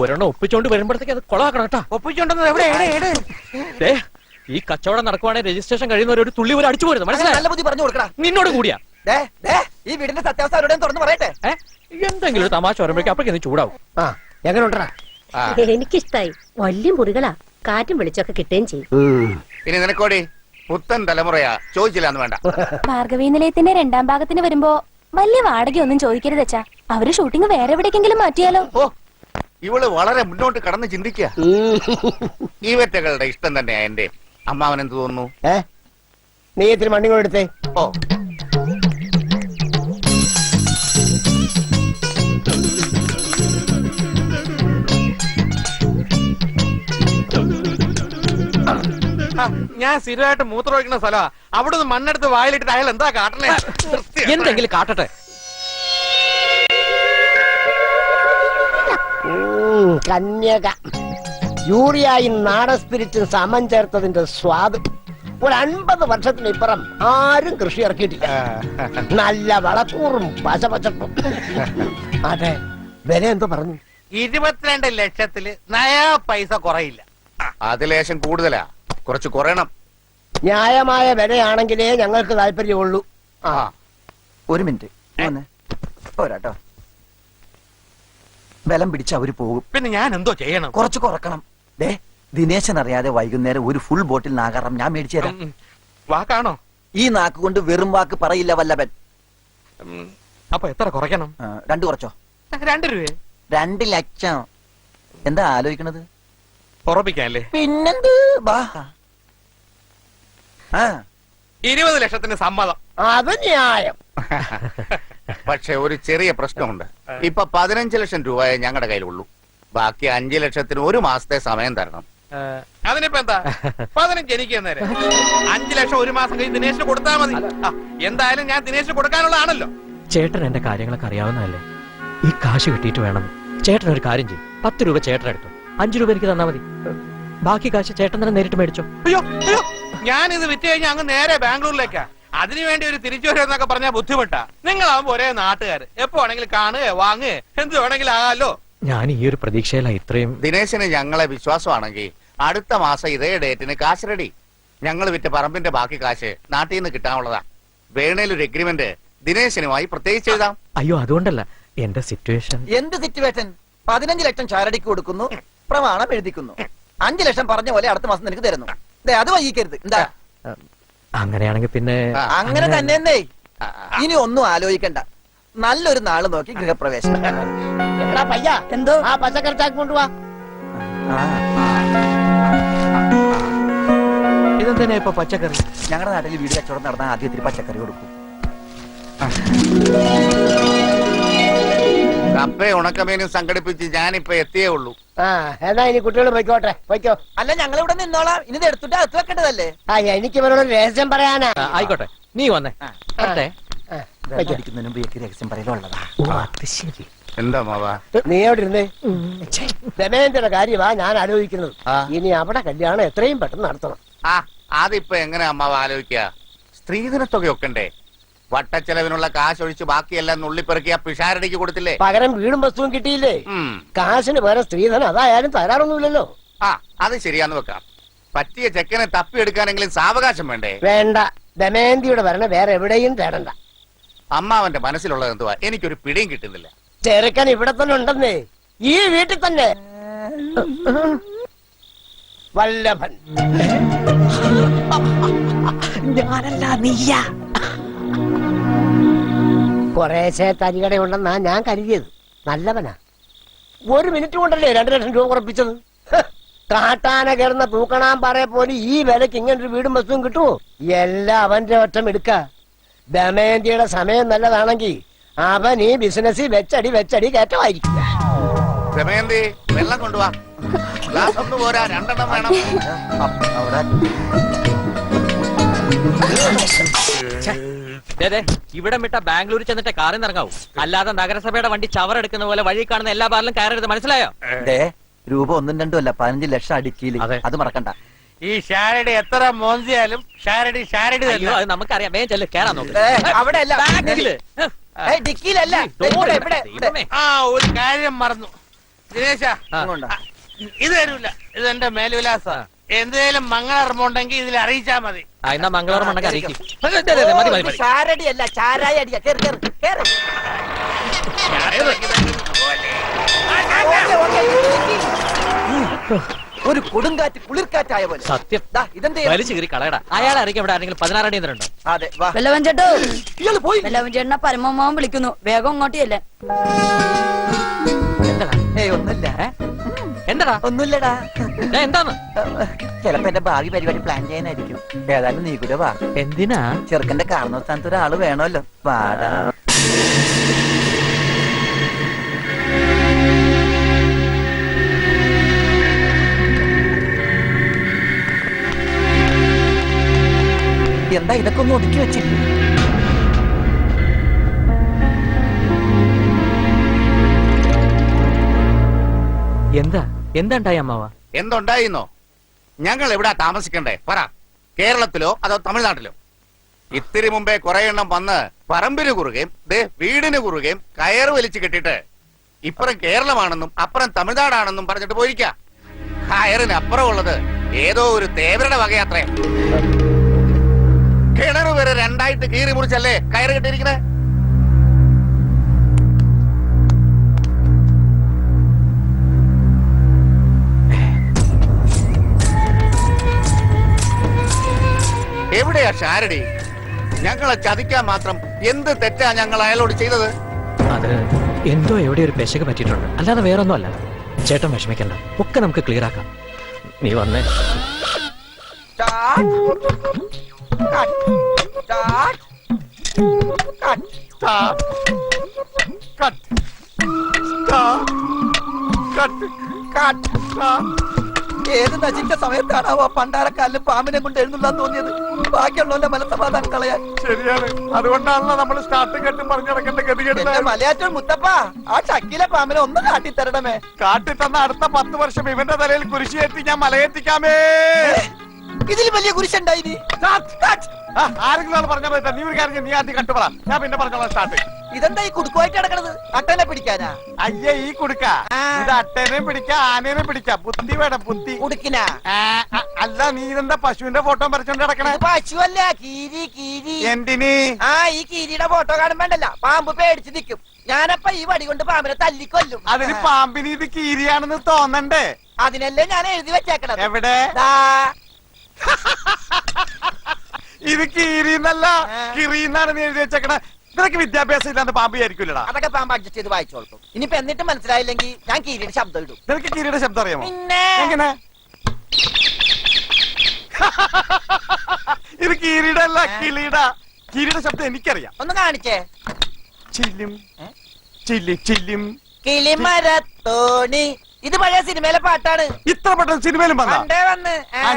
ഒരെണ്ണം ഒപ്പിച്ചോണ്ട് വരുമ്പോഴത്തേക്ക് അത് കൊളാക്കണം കേട്ടാ. ഒപ്പിച്ചോണ്ടെന്ന് എവിടെ? ഈ കച്ചവടം നടക്കുവാണെങ്കിൽ രജിസ്ട്രേഷൻ കഴിയുന്നവർ ഒരു തുള്ളി പോലെ അടിച്ചു പോരുന്നു. മനസ്സിലായി? നല്ല ബുദ്ധി പറഞ്ഞു കൊടുക്കടാ. നിന്നോട് കൂടിയാ ഈ വീടിന്റെ സത്യാവസ്ഥ അവരോടും തുറന്നു പറയട്ടെ. എന്തെങ്കിലും ഒരു തമാശ വരുമ്പോഴേക്കും അപ്പോഴേക്കും ചൂടാവും. എനിക്കിഷ്ടായി. വലിയ മുറികളാ, കാറ്റും വെളിച്ചൊക്കെ കിട്ടുകയും ചെയ്യും. ഇനി നിനക്കോടി പുത്തൻ തലമുറയാ, ചോദിച്ചില്ലാന്ന് വേണ്ട. ഭാർഗവീ നിലയത്തിന്റെ 2ാം ഭാഗത്തിന് വരുമ്പോ വലിയ വാടകയൊന്നും ചോദിക്കരുത് അച്ഛാ. അവര് ഷൂട്ടിംഗ് വേറെ എവിടേക്കെങ്കിലും മാറ്റിയാലോ? ഇവള് വളരെ മുന്നോട്ട് കടന്ന് ചിന്തിക്കുക. ഈവറ്റകളുടെ ഇഷ്ടം തന്നെയാ എന്റെ. അമ്മാവൻ എന്ത് തോന്നുന്നു? നീ ഇത്തിരി മണ്ണി കൊടുത്തേ. ഓ, ഞാൻ സ്ഥിരമായിട്ട് മൂത്രം ഒഴിക്കുന്ന സ്ഥലമാ. അവിടുന്ന് മണ്ണെടുത്ത് വായിലിട്ടിട്ട് അയാൾ എന്താ കാട്ടണേ? എന്തെങ്കിലും കാട്ടട്ടെ. കന്യക യൂറിയായും നാടൻ സ്പിരിറ്റും സമം ചേർത്തതിന്റെ സ്വാദ്. ഒരു 50 വർഷത്തിനിപ്പുറം ആരും കൃഷി ഇറക്കിയിട്ടില്ല. നല്ല വളക്കൂറും പശപച്ചപ്പും. അതെ, വില എന്തോ പറഞ്ഞു? 22 ലക്ഷത്തില് നയാ പൈസ കുറയില്ല. അത് ലേശം കൂടുതലാ, കുറച്ച് കുറയണം. ന്യായമായ വിലയാണെങ്കിലേ ഞങ്ങൾക്ക് താല്പര്യമുള്ളൂ. ഒരു മിനിറ്റ് പോരാട്ടോ. ബലം പിടിച്ച് അവര് പോകും. പിന്നെ ഞാൻ എന്തോ ചെയ്യണം? കുറച്ച് കുറക്കണം. ദിനേശൻ അറിയാതെ വൈകുന്നേരം ഒരു ഫുൾ ബോട്ടിൽ നാഗാറാം ഞാൻ മേടിച്ചു തരാം. വാക്കാണോ? ഈ നാക്ക് കൊണ്ട് വെറും വാക്ക് പറയില്ല വല്ലഭൻ. അപ്പൊ എത്ര കുറയ്ക്കണം? 2 കുറച്ചോ? 2 രൂപ. 2 ലക്ഷം. എന്താ ആലോചിക്കണത്? ഉറപ്പിക്കാല്ലേ? പിന്നെന്ത്? 20 ലക്ഷത്തിന് സമ്മതം. അത് ന്യായം. പക്ഷെ ഒരു ചെറിയ പ്രശ്നമുണ്ട്. ഇപ്പൊ 15 ലക്ഷം രൂപയെ ഞങ്ങളുടെ കയ്യിലുള്ളൂ. ബാക്കി 5 ലക്ഷത്തിന് 1 മാസത്തെ സമയം തരണം. അതിനിപ്പോ എന്താ? 15 എനിക്ക് നേരെ 5 ലക്ഷം 1 മാസം കഴിഞ്ഞ് ദിനേശിന് കൊടുത്താൽ മതി. എന്തായാലും ഞാൻ ദിനേശിന് കൊടുക്കാനുള്ളതാണല്ലോ. ചേട്ടൻ എന്റെ കാര്യങ്ങളൊക്കെ അറിയാവുന്നതല്ലേ. ഈ കാശ് കിട്ടിയിട്ട് വേണം. ചേട്ടൻ ഒരു കാര്യം ചെയ്യും. 10 രൂപ ചേട്ടൻ എടുത്തു, 5 രൂപ എനിക്ക് തന്നാ മതി. ബാക്കി കാശ് ചേട്ടൻ തന്നെ നേരിട്ട് മേടിച്ചോ. അയ്യോ അയ്യോ, ഞാൻ ഇത് വിറ്റ് കഴിഞ്ഞാൽ അങ്ങ് നേരെ ബാംഗ്ലൂരിലേക്കാ. അതിനുവേണ്ടി ഒരു തിരിച്ചു വരുന്നൊക്കെ പറഞ്ഞാൽ ബുദ്ധിമുട്ടാ. നിങ്ങളാവുമ്പോ ഒരേ നാട്ടുകാര്, എപ്പോ വേണമെങ്കിലും കാണുകയോ വാങ്ങുകയോ എന്ത് വേണമെങ്കിലും ആകാലോ. ഞാൻ ഈ ഒരു പ്രതീക്ഷയില ഇത്രയും. ദിനേശന് ഞങ്ങളെ വിശ്വാസമാണെങ്കിൽ അടുത്ത മാസം ഇതേ ഡേറ്റിന് കാശ് റെഡി. ഞങ്ങൾ വിറ്റ പറമ്പിന്റെ ബാക്കി കാശ് നാട്ടിൽ നിന്ന് കിട്ടാനുള്ളതാ. വേണേലൊരു എഗ്രിമെന്റ് ദിനേശനുമായി പ്രത്യേകിച്ച് എഴുതാം. അയ്യോ, അതുകൊണ്ടല്ല, എന്റെ സിറ്റുവേഷൻ. എന്ത് സിറ്റുവേഷൻ? 15 ലക്ഷം ചാരടിക്ക് കൊടുക്കുന്നു, പ്രമാണം എഴുതിക്കുന്നു. 5 ലക്ഷം പറഞ്ഞ പോലെ അടുത്ത മാസം നിനക്ക് തരുന്നു. അത് വൈകിക്കരുത്. എന്താ? അങ്ങനെയാണെങ്കിൽ പിന്നെ അങ്ങനെ തന്നെ. ഇനി ഒന്നും ആലോചിക്കണ്ട. നല്ലൊരു നാള് നോക്കി ഗൃഹപ്രവേശം. എന്തോ ആ പച്ചക്കറി ചാക്ക് കൊണ്ടുപോവാ. ഇതെന്തിനാ ഇപ്പൊ പച്ചക്കറി? ഞങ്ങളുടെ നാട്ടിൽ വീട് കച്ചവടം നടന്നാൽ ആദ്യം ഇത്തിരി പച്ചക്കറി കൊടുക്കും. കപ്പ ഉണക്കമീനും സംഘടിപ്പിച്ച് ഞാനിപ്പോ എത്തിയേ ഉള്ളൂ. എന്നാ ഇനി കുട്ടികൾ പോയിക്കോട്ടെ, പോയിക്കോ. അല്ല, ഞങ്ങൾ ഇവിടെ നിന്നോളാം. ഇനി ഇത് എടുത്തിട്ട് അകത്ത് വെക്കേണ്ടതല്ലേ? എനിക്ക് ഇവരോട് രഹസ്യം പറയാനാ. ആയിക്കോട്ടെ, നീ വന്നേ. അടിക്കുന്നതിന് മുമ്പ് രഹസ്യം പറയലുള്ളതാ. ശരി. എന്താ മാവാ നീ എവിടെ ഇരുന്നേ? ദമയന്തിയുടെ കാര്യമാ ഞാൻ ആലോചിക്കുന്നത്. ഇനി അവിടെ കല്യാണം എത്രയും പെട്ടെന്ന് നടത്തണം. അതിപ്പോ എങ്ങനെ അമ്മാവ് ആലോചിക്കുക? സ്ത്രീധനത്തൊക്കെ ഉണ്ടേ. വട്ടച്ചെലവിനുള്ള കാശൊഴിച്ച് ബാക്കിയെല്ലാം നുള്ളിപ്പെറുക്കിയ പിഷാരടിക്ക് കൊടുത്തില്ലേ? പകരം വീടും വസ്തുവും കിട്ടിയില്ലേ? കാശിന് പകരം സ്ത്രീധനം അതായാലും തരാറൊന്നുമില്ലല്ലോ. അത് ശരിയാന്ന് വെക്കാം. പറ്റിയ ചെക്കനെ തപ്പിയെടുക്കാനെങ്കിലും സാവകാശം വേണ്ടേ? വേണ്ട, ദമയന്തിയുടെ ഭരണം വേറെ എവിടെയും തേടണ്ട. അമ്മാവന്റെ മനസ്സിലുള്ളത് എന്തുവാ എനിക്കൊരു പിടിയും കിട്ടുന്നില്ല. ചെറുക്കൻ ഇവിടെ തന്നെ ഉണ്ടെന്നേ, ഈ വീട്ടിൽ തന്നെ. വല്ലഭൻ. ഞാനല്ല നീയാ. കുറേശ്ശെ തരികട ഉണ്ടെന്നാ ഞാൻ കരുതിയത്. നല്ലവനാ. 1 മിനിറ്റ് കൊണ്ടല്ലേ 2 ലക്ഷം രൂപ ഉറപ്പിച്ചത്. കാട്ടാന കയറുന്ന തൂക്കണാൻ പറയെ പോലെ ഈ വിലക്ക് ഇങ്ങനൊരു വീടും ബസ്സും കിട്ടുമോ? എല്ലാം അവന്റെ ഒറ്റം എടുക്ക. ദമയന്തിയുടെ സമയം നല്ലതാണെങ്കിൽ അവൻ ഈ ബിസിനസ് വെച്ചടി കയറ്റമായിരിക്കും. ദമയന്തി വെള്ളം കൊണ്ടുവാ. ഗ്ലാസ് ഒന്ന് പോരാ, 2 വേണം. ഇവിടെ വിട്ട ബാംഗ്ലൂർ ചെന്നിട്ട് കാറിൽ നിന്ന് ഇറങ്ങാവൂ. അല്ലാതെ നഗരസഭയുടെ വണ്ടി ചവറെടുക്കുന്ന പോലെ വഴി കാണുന്ന എല്ലാ ബാറിലും കയറരുത്, മനസ്സിലായോ? രൂപ 1 2 അല്ല 15 ലക്ഷം അടിക്കില്ല, അത് മറക്കണ്ട. ഈ ഷാരടി എത്ര മോന്തിയാലും ഷാരടി തന്നെ. അയ്യോ, അത് നമുക്കറിയാം. വേഗം ചെല്ല്, കേറാൻ നോക്ക്. അവിടെ അല്ല, ബാക്കില്. ഡിക്കിയിലല്ല. ആ ഒരു കാര്യം മറന്നു ദിനേശ, ഇത് തരൂല. ഇത് എന്റെ മേൽവിലാസ. എന്തേലും മംഗളർമ്മ ഇതിൽ അറിയിച്ചാ മതി. എന്നാ മംഗളവർമ്മ അറിയിക്കും. ഷാരടി അല്ല, ചാരായ അടിയാ. ഒരു കൊടുങ്കാറ്റ് കുളിർക്കാറ്റായ പോലെ. സത്യം. ഇതെന്താ വലിച്ചു കീറി കളയടാ. അയാളെ അറിയിക്കാൻ ഇവിടെ ആരെങ്കിലും 16 അടി ഉണ്ടോ? അതെ, വെല്ലവൻ ചേട്ടോ, ഇയാള് പോയി. വെല്ലവൻ ചേട്ടനെ പരമമാവൻ വിളിക്കുന്നു, വേഗം അങ്ങോട്ടിയല്ലേ. ഒന്നുമില്ല. എന്താടാ? ഒന്നുമില്ലടാ. എന്താണ്? ചിലപ്പോ എന്റെ ഭാവി പരിപാടി പ്ലാൻ ചെയ്യാനായിരിക്കും. ഏതായാലും നീ കൂടെ വാ. എന്തിനാ? ചെറുക്കന്റെ കാരണ സ്ഥാനത്ത് ഒരാള് വേണമല്ലോ. വാടാ. എന്താ ഇതൊക്കെ ഒന്ന് ഒതുക്കി വെച്ചില്ലേ? എന്താ ഉണ്ടായി അമ്മാവ? എന്തുണ്ടായിന്നോ? ഞങ്ങൾ എവിടാ താമസിക്കണ്ടേ പറ? കേരളത്തിലോ അതോ തമിഴ്നാട്ടിലോ? ഇത്തിരി മുമ്പേ കുറെ എണ്ണം വന്ന് പറമ്പിന് കുറുകയും വീടിന് കുറുകയും കയറ് വലിച്ചു കെട്ടിട്ട് ഇപ്പുറം കേരളമാണെന്നും അപ്പുറം തമിഴ്നാടാണെന്നും പറഞ്ഞിട്ട് പോയിരിക്ക. കയറിന് അപ്പുറം ഉള്ളത് ഏതോ ഒരു തേവരുടെ വകയാത്രേ. കിണറ് വരെ 2ആയിട്ട് കീറി മുറിച്ചല്ലേ കയറ് കെട്ടിയിരിക്കണേ. എവിടെയാ ഷാരടി? ഞങ്ങളെ ചതിക്കാൻ മാത്രം എന്ത് തെറ്റാ ഞങ്ങൾ അയാളോട് ചെയ്തത്? അത് എന്തോ എവിടെ ഒരു പെശക പറ്റിയിട്ടുണ്ട്, അല്ലാതെ വേറൊന്നും അല്ല. ചേട്ടൻ വിഷമിക്കണ്ട, ഒക്കെ നമുക്ക് ക്ലിയർ ആക്കാം. നീ വന്നേ. ഏത് നശിച്ച സമയത്താണാവോ പണ്ടാരക്കാലിലും പാമ്പിനെ കൊണ്ട് എഴുന്നള്ളാൻ തോന്നിയത്? ബാക്കിയുള്ളവന്റെ മനസ്സമാധാനം കളയാൻ. ശരിയാണ്, അതുകൊണ്ടാണല്ലോ നമ്മൾ സ്റ്റാർട്ടിംഗ് കെട്ടും പറഞ്ഞിടക്കേണ്ട ഗതികേട്. മലയാറ്റൂർ മുത്തപ്പ, ആ ചക്കിലെ പാമ്പിനെ ഒന്ന് കാട്ടിത്തരണമേ. കാട്ടിത്തന്ന അടുത്ത 10 വർഷം ഇവന്റെ തലയിൽ കുരിശിയേറ്റി ഞാൻ മലയേറ്റിക്കാമേ. ഇതിൽ വലിയ കുരിശുണ്ടായി. ആരെങ്കിലും പറഞ്ഞാൽ പറ്റാ. നീ ഒരു കാര്യം, നീ ആദ്യം കട്ടുപറ, ഞാൻ പിന്നെ പറഞ്ഞോളാം സ്റ്റാർട്ട്. ഇതെന്താ ഈ കുടുക്കുമായിട്ട് കിടക്കണത്? അട്ടനെ പിടിക്കാനാ? അയ്യേ, ഈ കുടുക്ക ഇത് അട്ടനെയും പിടിക്കാം ആനേനെയും പിടിക്കാം. ബുദ്ധി വേണം, ബുദ്ധി. കുടുക്കിനാ? അല്ല, നീ ഇതെന്താ പശുവിന്റെ ഫോട്ടോ വരച്ചോണ്ട് കിടക്കണേ? പശുവല്ല, കീരി. കീരി എന്തിന്? ഈ കീരിയുടെ ഫോട്ടോ കാണുമ്പോണ്ടല്ല പാമ്പ് പേടിച്ച് നിൽക്കും. ഞാനപ്പ ഈ വടി കൊണ്ട് പാമ്പിനെ തല്ലിക്കൊല്ലും. അതിന് പാമ്പിന് ഇത് കീരിയാണെന്ന് തോന്നണ്ടേ? അതിനല്ലേ ഞാൻ എഴുതി വെച്ചേക്കണത്. എവിടെ? ഇത് കീരിന്നല്ല, കിറിന്നാണ് നീ എഴുതി വെച്ചേക്കണ. ഇതൊക്കെ വിദ്യാഭ്യാസം ഇല്ലാണ്ട് പാമ്പ് ആയിരിക്കില്ലടാ. അതൊക്കെ പാമ്പ് അഡ്ജസ്റ്റ് ചെയ്ത് വായിച്ചോളൂ. ഇനിയിപ്പോ എന്നിട്ട് മനസ്സിലായില്ലെങ്കിൽ ഞാൻ കീരിയുടെ ശബ്ദം ഇടും. നിനക്ക് കീരിയുടെ ശബ്ദം അറിയാമോ? പിന്നെ എങ്ങനെ? ഇത് കീരിയുടെ അല്ല, കിളിയുടെ. കീരിയുടെ ശബ്ദം എനിക്കറിയാം. ഒന്ന് കാണിച്ചേ. ചില്ലും ചില്ലി ചില്ലും കിളിമരത്തോണി. ഇത് പഴയ സിനിമയിലെ പാട്ടാണ്. ഇത്ര പെട്ടെന്ന് സിനിമയിലും വന്ന്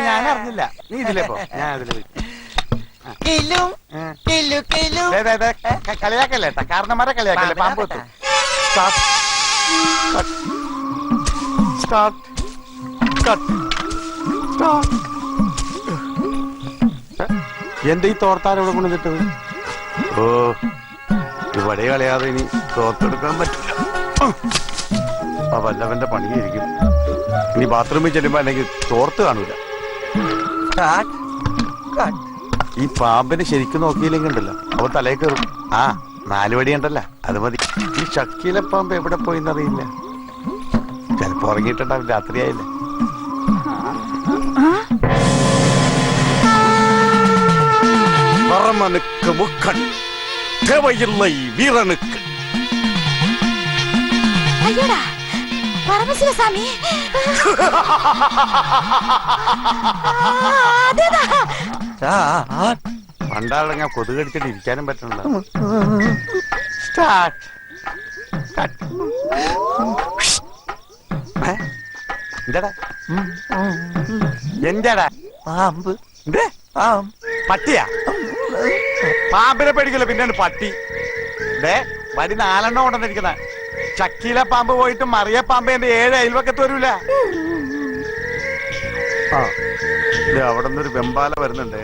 ഞാൻ അറിഞ്ഞില്ല. നീ ഇതിലേ പോ, ഞാൻ അതില് കളിയാക്കല്ലേ കാരണന്മാരെ കളിയാക്കല്ലേ. പാമ്പ് എന്താ ഈ തോർത്താൻ ഇവിടെ കൊണ്ടുവന്നിട്ടത്? ഓ, ഇവിടെ കളയാതെ ഇനി തോർത്തെടുക്കാൻ പറ്റില്ല. ആ വല്ലവന്റെ പണിയായിരിക്കും. ഇനി ബാത്റൂമിൽ ചെല്ലുമ്പോ അല്ലെങ്കിൽ തോർത്ത് കാണൂല. ഈ പാമ്പിന് ശരിക്കും നോക്കിയില്ലെങ്കിൽ ഉണ്ടല്ലോ അവ തലേ കയറും. ആ 4 വടി ഉണ്ടല്ലോ അത് മതി. ഈ ഷക്കീല പാമ്പ് എവിടെ പോയിന്നറിയില്ല. ചിലപ്പോ ഉറങ്ങിയിട്ടുണ്ടാവും, രാത്രിയായില്ല. പറമനുക്ക് മുക്കൺ தேவையில்லை வீரனுக்கு. അയ്യടാ പരമശിവസ്വാമി. പണ്ടാളങ്ങ കൊതുകടിച്ചിട്ട് ഇരിക്കാനും പറ്റണല്ലോ. സ്റ്റാർട്ട്. എന്താടാ എന്താടാ പാമ്പ് പട്ടിയാ? പാമ്പിനെ പേടിക്കല്ലോ, പിന്നെ പട്ടി. വരി 4 കൊണ്ടിരിക്കുന്ന ചക്കീല പാമ്പ് പോയിട്ട് മറിയ പാമ്പ് എന്റെ 7 അയൽവക്കത്ത് വരൂല. അവിടെ നിന്നൊരു വെമ്പാല വരുന്നുണ്ട്.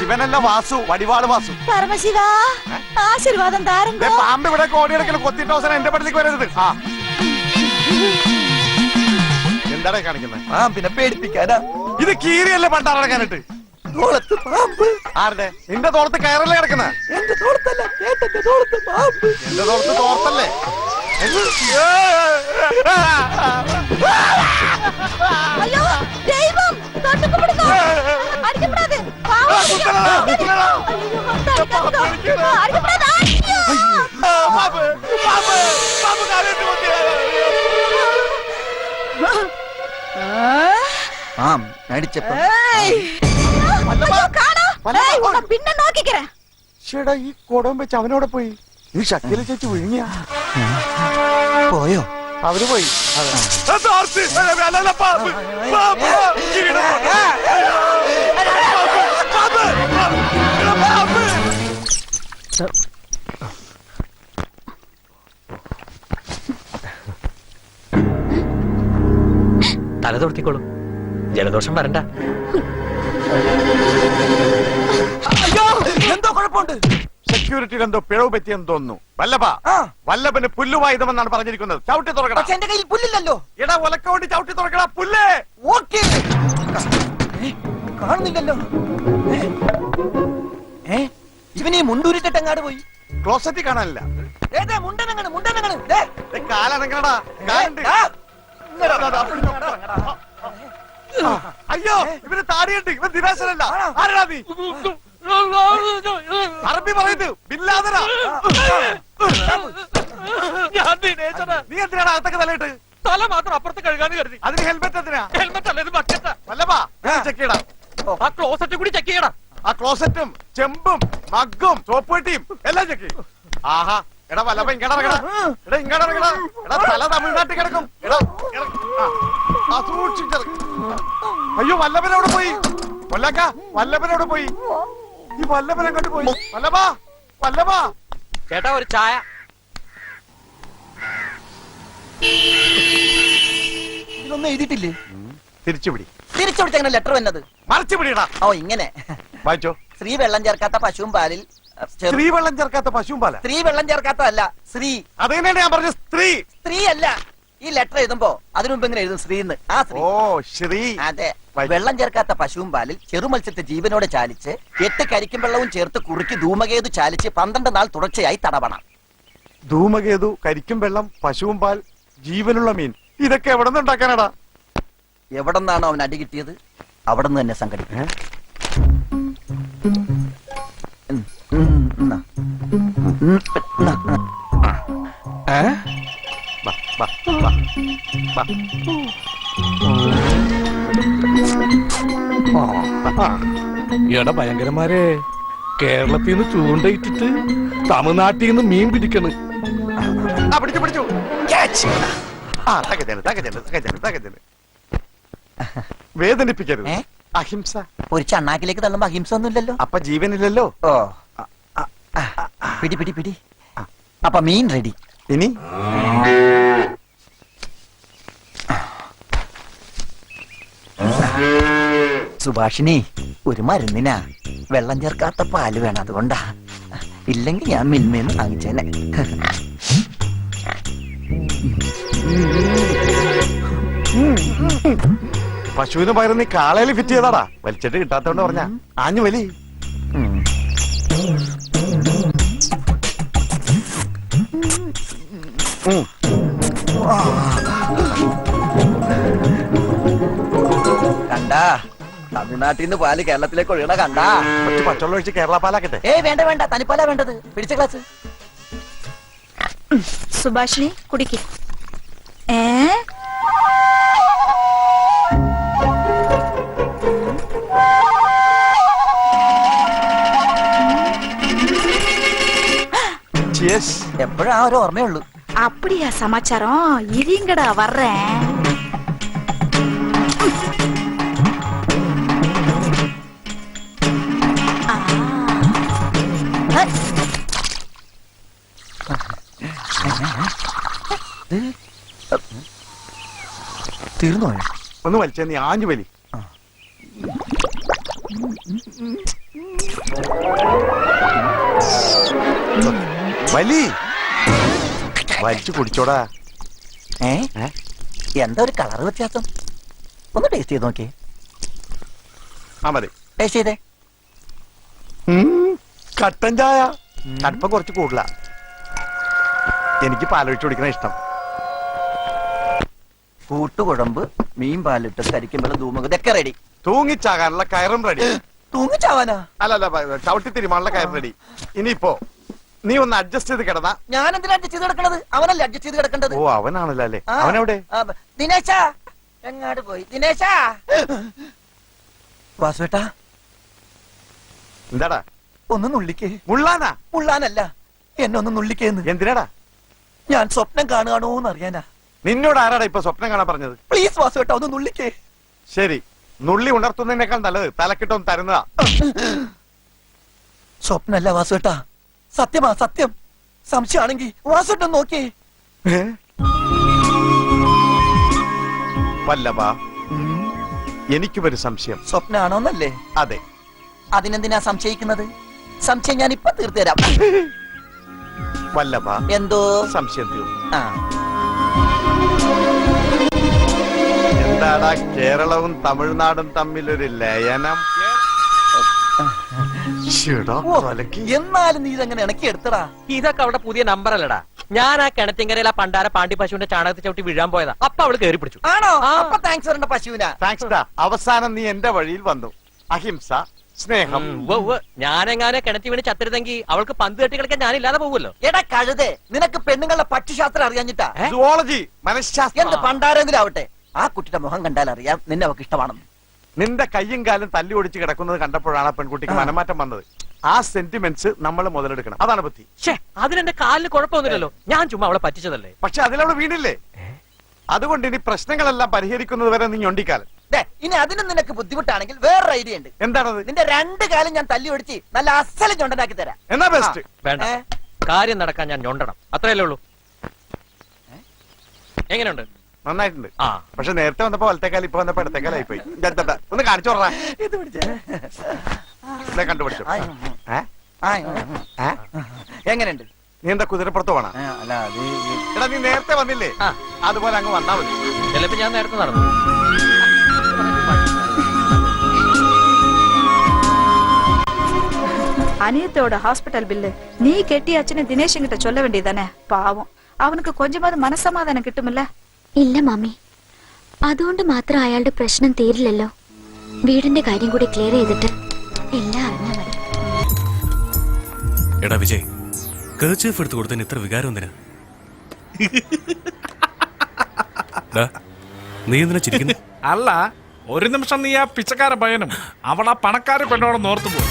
ശിവനല്ല, വാസു, വടിവാള് വാസു. പരമശിവ ആശീർവാദം താരം. പാമ്പ് ഇവിടെ കോടിയെടുക്കൽ കൊത്തിട്ട് അവസാനം എന്റെ പടത്തേക്ക് വരരുത്. എന്താണ് കാണിക്കുന്നത്? പാമ്പിനെ പേടിപ്പിക്കാനാ. ഇത് കീരിയല്ലേ പണ്ടാറടക്കാനിട്ട്? തോളത്ത് പാമ്പ്. ആരുടെ? നിന്റെ തോളത്ത് കയറല്ലേ കിടക്കുന്ന? എന്റെ തോളത്തല്ല, ഏട്ടന്റെ തോളത്ത് പാമ്പ്. എന്റെ തോളത്ത് തോർത്തല്ലേ? അയ്യോ ദൈവം, തൊട്ടുകൂടുന്നു. അടിക്കപ്പെടാതെ. അടിച്ചപ്പോ പിന്നെ നോക്കിക്കേ. ചേടാ ഈ കുടം വെച്ച് അവനോടെ പോയി. ഈ ശക്തിയിലെ ചേച്ചി വിഴുങ്ങിയ പോയോ? അവര് പോയി. തല തൊടുത്തിക്കോളൂ, ജലദോഷം വരണ്ട. എന്തോ കുഴപ്പമുണ്ട്. സെക്യൂരിറ്റിയിൽ എന്തോ പിഴവ് പറ്റിയെന്ന് തോന്നുന്നു. വല്ലഭന് പുല്ലുവായുധമെന്നാണ് പറഞ്ഞിരിക്കുന്നത്. ചവിട്ടി തുറക്കണം. പക്ഷെ എന്റെ കയ്യിൽ പുല്ലില്ലല്ലോ. എടാ ഒലക്കോണ്ടി ചവിട്ടി തുറക്കണ പുല്ലേ. ഓക്കേ, കാണുന്നില്ലല്ലോ. ഇവനെ മുണ്ടൂരിട്ടെങ്ങാട് പോയി. ക്ലോസറ്റിൽ കാണാനില്ല. മുണ്ടനങ്ങണ് കാലനങ്ങടാ. അയ്യോ ഇവന് താടിയുണ്ട്. ഇവൻ ദിനേശനല്ല. ആരാ നീ? അറബി പറയുന്നത് ബില്ലാദനാ. നീ എന്തിനാണ് അകത്തൊക്കെ തലയിട്ട്? തല മാത്രം അപ്പുറത്ത് കഴുകാന്ന് കരുതി. അതിന് ഹെൽമെറ്റ് എന്തിനാ? ഹെൽമെറ്റ് അല്ല, ഇത് ബക്കറ്റാ. വല്ലപ്പാ ചെക്ക് ചെയ്യടാ. ആ ക്ലോസറ്റ് കൂടി ചെക്ക് ചെയ്യടാ. ആ ക്ലോസറ്റും ചെമ്പും മഗ്ഗും സോപ്പ് പെട്ടിയും എല്ലാം ചെക്ക് ചെയ്യും. ആഹാ എടാ വല്ലപ്പ ഇങ്ങടറങ്ങടാ. എടാ ഇങ്ങടറങ്ങടാ. എടാ തല തമിഴ്നാട്ടിൽ കിടക്കും. എടാ സൂക്ഷിച്ചിറങ്ങി. അയ്യോ വല്ലഭനവിടെ പോയി. കൊല്ലക്ക വല്ലഭനവിടെ പോയി. ഈ വല്ലഭൻ അങ്ങോട്ട് പോയി. വല്ലഭാ വല്ലഭാ. ചേട്ടാ ഒരു ചായ. ഇതൊന്നും എഴുതിയിട്ടില്ലേ? തിരിച്ചുപിടി. തിരിച്ചുപിടിച്ച എങ്ങനെ ലെറ്റർ വന്നത്? മറിച്ചു പിടിയടാ. ഓ ഇങ്ങനെ വായിച്ചോ. സ്ത്രീ വെള്ളം ചേർക്കാത്ത പശുവും പാലിൽ. സ്ത്രീ വെള്ളം ചേർക്കാത്ത പശുവും പാല. സ്ത്രീ വെള്ളം ചേർക്കാത്തതല്ല, സ്ത്രീ. അത് തന്നെയാണ് ഞാൻ പറഞ്ഞത്. സ്ത്രീ സ്ത്രീ അല്ല. ഈ ലെറ്റർ എഴുതുമ്പോ അതിനു മുമ്പ് ഇങ്ങനെ എഴുതും ശ്രീന്ന്. ആ ശ്രീ. ഓ ശ്രീ. അതെ. വെള്ളം ചേർക്കാത്ത പശുവും പാലിൽ ചെറുമത്സ്യത്തെ ജീവനോടെ ചാലിച്ച് 8 കരിക്കും വെള്ളവും ചേർത്ത് കുറുക്കി ധൂമകേതു ചാലിച്ച് 12 നാൾ തുടർച്ചയായി തടവണം. ധൂമകേതു, കരിക്കും വെള്ളം, പശുവും പാൽ, ജീവനുള്ള മീൻ, ഇതൊക്കെ എവിടെ നിന്ന് ഉണ്ടാക്കാനാടാ? എവിടെ നിന്നാണോ അവൻ അടി കിട്ടിയത് അവിടെ നിന്ന് തന്നെ സംഘടിപ്പിക്കും. എടാ ഭയങ്കരന്മാരെ, കേരളത്തിൽ നിന്ന് ചൂണ്ടയിട്ടിട്ട് തമിഴ്നാട്ടിൽ നിന്ന് മീൻ പിടിക്കണ്. പിടിച്ചു പിടിച്ചു. വേദനിപ്പിക്കരുത്. അഹിംസ. ഒരു ചണ്ണാക്കിലേക്ക് തള്ളുമ്പോ അഹിംസ ഒന്നുമില്ലല്ലോ. അപ്പൊ ജീവനില്ലല്ലോ. ഓ പിടി പിടി പിടി. അപ്പൊ മീൻ റെഡി. ഇനി സുഭാഷിണി, ഒരു മരുന്നിനാ വെള്ളം ചേർക്കാത്ത പാല് വേണം, അതുകൊണ്ടാ. ഇല്ലെങ്കിൽ ഞാൻ മിൽമേന്ന് വാങ്ങിച്ചേനെ. പശുവിന് പകരം നീ കാളയിൽ ഫിറ്റ് ചെയ്താടാ. വലിച്ചിട്ട് കിട്ടാത്തോണ്ട് പറഞ്ഞ ആഞ്ഞു വലി. കണ്ടാ തമിഴ്നാട്ടിൽ നിന്ന് പാല് കേരളത്തിലേക്ക് ഒഴുകണ കണ്ടാ. കുറച്ച് പച്ചവെള്ളം ഒഴിച്ച് കേരള പാലാക്കട്ടെ. ഏയ് വേണ്ട വേണ്ട, തനിപ്പാലാ വേണ്ടത്. പിടിച്ച ഗ്ലാസ്. സുഭാഷിണി കുടിക്ക്. എപ്പോഴാ ഒരു ഓർമ്മയുള്ളൂ. அப்படியா சமாச்சாரம்? இருங்கடா வர்றேன். തീർന്നോ? ഒന്ന് വലിച്ചേ, നീ ആഞ്ഞു വലി. വലി വലിച്ചു കുടിച്ചോടാ. എന്താ ഒരു കളർ വ്യത്യാസം? ഒന്ന് ടേസ്റ്റ് ചെയ്ത് നോക്കിയേ. ആ മതി. ടേസ്റ്റ് ചെയ്തേ. കട്ടൻ ചായ കടുപ്പം കുറച്ച് കൂടുതലാ. എനിക്ക് പാലൊഴിച്ച് കുടിക്കണ ഇഷ്ടം. കൂട്ടുകുഴമ്പ്, മീൻ പാലിട്ട് കരിക്കുമ്പോൾ ധൂമക ഇതൊക്കെ റെഡി. തൂങ്ങിച്ചാകാനുള്ള കയറും റെഡി. തൂങ്ങിച്ചാവാനാ? അല്ലല്ല, ചവിട്ടി തിരുമാനുള്ള കയറും റെഡി. ഇനിയിപ്പോ നീ ഒന്ന് അഡ്ജസ്റ്റ് ചെയ്ത് കിടന്നാ. ഞാൻ എന്തിനാ അഡ്ജസ്റ്റ് ചെയ്ത് കിടക്കണത്? അവനല്ലേ അഡ്ജസ്റ്റ് ചെയ്ത് കിടക്കേണ്ടത്. ഓ, അവനാണല്ലോ അല്ലേ? അവനെവിടെ? ദിനേശാ എങ്ങാട് പോയി? ദിനേശാ. വാസുവേട്ടാ എന്താടാ? ഒന്ന് നുള്ളിക്കേ. മുള്ളാനാ? മുള്ളാനല്ല, എന്നെ ഒന്ന് നുള്ളിക്കേന്ന്. എന്തിനാടാ? ഞാൻ സ്വപ്നം കാണുകയാണോന്ന് അറിയാനാ. നിന്നോട് ആരാടാ ഇപ്പൊ സ്വപ്നം കാണാൻ പറഞ്ഞത്? പ്ലീസ് വാസുവേട്ടാ ഒന്ന് നുള്ളിക്കേ. ശരി, നുള്ളി ഉണർത്തുന്നതിനേക്കാൾ നല്ലത് തലക്കിട്ടൊന്ന് തരുന്നതാ. സ്വപ്നല്ല വാസുവേട്ടാ, സത്യമാ സത്യം. സംശയമാണെങ്കിൽ വാസുവേട്ടൻ നോക്കിയേ. വല്ലഭ, എനിക്കും ഒരു സംശയം. സ്വപ്നാണോന്നല്ലേ? അതെ. അതിനെന്തിനാ സംശയിക്കുന്നത്? സംശയം ഞാൻ ഇപ്പൊ തീർത്തുതരാം. വല്ലഭ, എന്തോ സംശയം തീർന്നു. എന്താടാ കേരളവും തമിഴ്നാടും തമ്മിലൊരു ലയനം? എന്നാലും നീ ഇതെങ്ങനെ ഇണക്കി എടുത്തടാ? ഇതൊക്കെ അവിടെ പുതിയ നമ്പർ അല്ലടാ. ഞാൻ ആ കിണറ്റിങ്കരയിലെ പണ്ടാര പാണ്ടി പശുവിന്റെ ചാണകത്തിൽ ചവിട്ടി വീഴാൻ പോയതാ. അപ്പൊ അവള് കേറി പിടിച്ചു. ആണോ? അപ്പൊ താങ്ക്സ് പറയണ്ട പശുവിനാ. താങ്ക്സ് ഡാ. അവസാനം നീ എന്റെ വഴിയിൽ വന്നു. അഹിംസ, സ്നേഹം. ഞാനെങ്ങാനെ കിണറ്റി വീണ് ചത്തിരുന്നെങ്കിൽ അവൾക്ക് പന്ത് കെട്ടി കളിക്കാൻ ഞാനില്ലാതെ പോകുമല്ലോ. എടാ കഴുതേ, നിനക്ക് പെണ്ണുങ്ങളുടെ പക്ഷിശാസ്ത്രം അറിയാഞ്ഞിട്ടാ? സുവോളജി, മനഃശാസ്ത്രം. എന്ത് പണ്ടാരെങ്കിലും ആവട്ടെ, ആ കുട്ടിയുടെ മുഖം കണ്ടാൽ അറിയാം നിന്നെ അവക്ക് ഇഷ്ടമാണെന്ന്. നിന്റെ കയ്യും കാലും തല്ലി ഒടിച്ച് കിടക്കുന്നത് കണ്ടപ്പോഴാണ് ആ പെൺകുട്ടിക്ക് മനമാറ്റം വന്നത്. ആ സെന്റിമെന്റ്സ് നമ്മൾ മുതലെടുക്കണം. അതാണ് ബുദ്ധി. അതിനെന്റെ കാലിന് കുഴപ്പമൊന്നുമില്ലല്ലോ. ഞാൻ ചുമ്മാ അവളെ പറ്റിച്ചതല്ലേ. പക്ഷെ അതിലവള് വീണില്ലേ? അതുകൊണ്ട് ഇനി പ്രശ്നങ്ങളെല്ലാം പരിഹരിക്കുന്നത് വരെ നീ ഞൊണ്ടിക്കാലം. ഇനി അതിനും നിനക്ക് ബുദ്ധിമുട്ടാണെങ്കിൽ വേറൊരു ഐഡിയ ഉണ്ട്. എന്താണത്? നിന്റെ രണ്ട് കാലം ഞാൻ തല്ലി ഒടിച്ച് നല്ല അസല ഞൊണ്ടനാക്കി തരാം. എന്നാ ബെസ്റ്റ്. വേണ്ട, കാര്യം നടക്കാൻ ഞാൻ ഞൊണ്ടണം, അത്രയല്ലേ ഉള്ളൂ. എങ്ങനെയുണ്ട്? നന്നായിട്ടുണ്ട്. പക്ഷെ നേരത്തെ വന്നപ്പോ വലത്തേക്കാൽ, ഇപ്പൊ വന്നപ്പോ ഇടത്തേക്കാലായി പോയി. ഒന്ന് കാണിച്ചു പറഞ്ഞ കണ്ടുപിടിച്ചു. എങ്ങനെയുണ്ട്? നീ എന്താ കുതിരപ്പുറത്ത് പോണ? എടാ, നീ നേരത്തെ വന്നില്ലേ? അതുപോലെ അങ്ങ് വന്നാ മതി. ചിലപ്പോ ഞാൻ നേരത്തെ നടന്നു. அனியத்தோட ஹாஸ்பிட்டல் பில்லு நீ கெட்டியாச்சுன்னு தினேஷன் கிட்ட சொல்ல வேண்டியதானே? பாவம், அவனுக்கு கொஞ்சமாவது മനസമാധാനം കിട്ടുമല്ല. ഇല്ല മമ്മി, അതുകൊണ്ട് മാത്രം അയാളുടെ പ്രശ്നം തീരില്ലല്ലോ. വീടിന്റെ കാര്യം കൂടി ക്ലിയർ ചെയ്തിട്ട് എല്ലാം അറിഞ്ഞാൽ മതി. എടാ വിജയ്, കേർച്ചീഫ് എടുത്തു കൊടുത്തതിന് ഇത്ര വികാരം എന്തിനാ? നീ എന്തിനാ ചിരിക്കുന്നു? അല്ല, ഒരു നിമിഷം നീ ആ പിച്ചക്കാര പയ്യനും അവൾ ആ പണക്കാര പെണ്ണോടെ ഓർത്തു പോകും.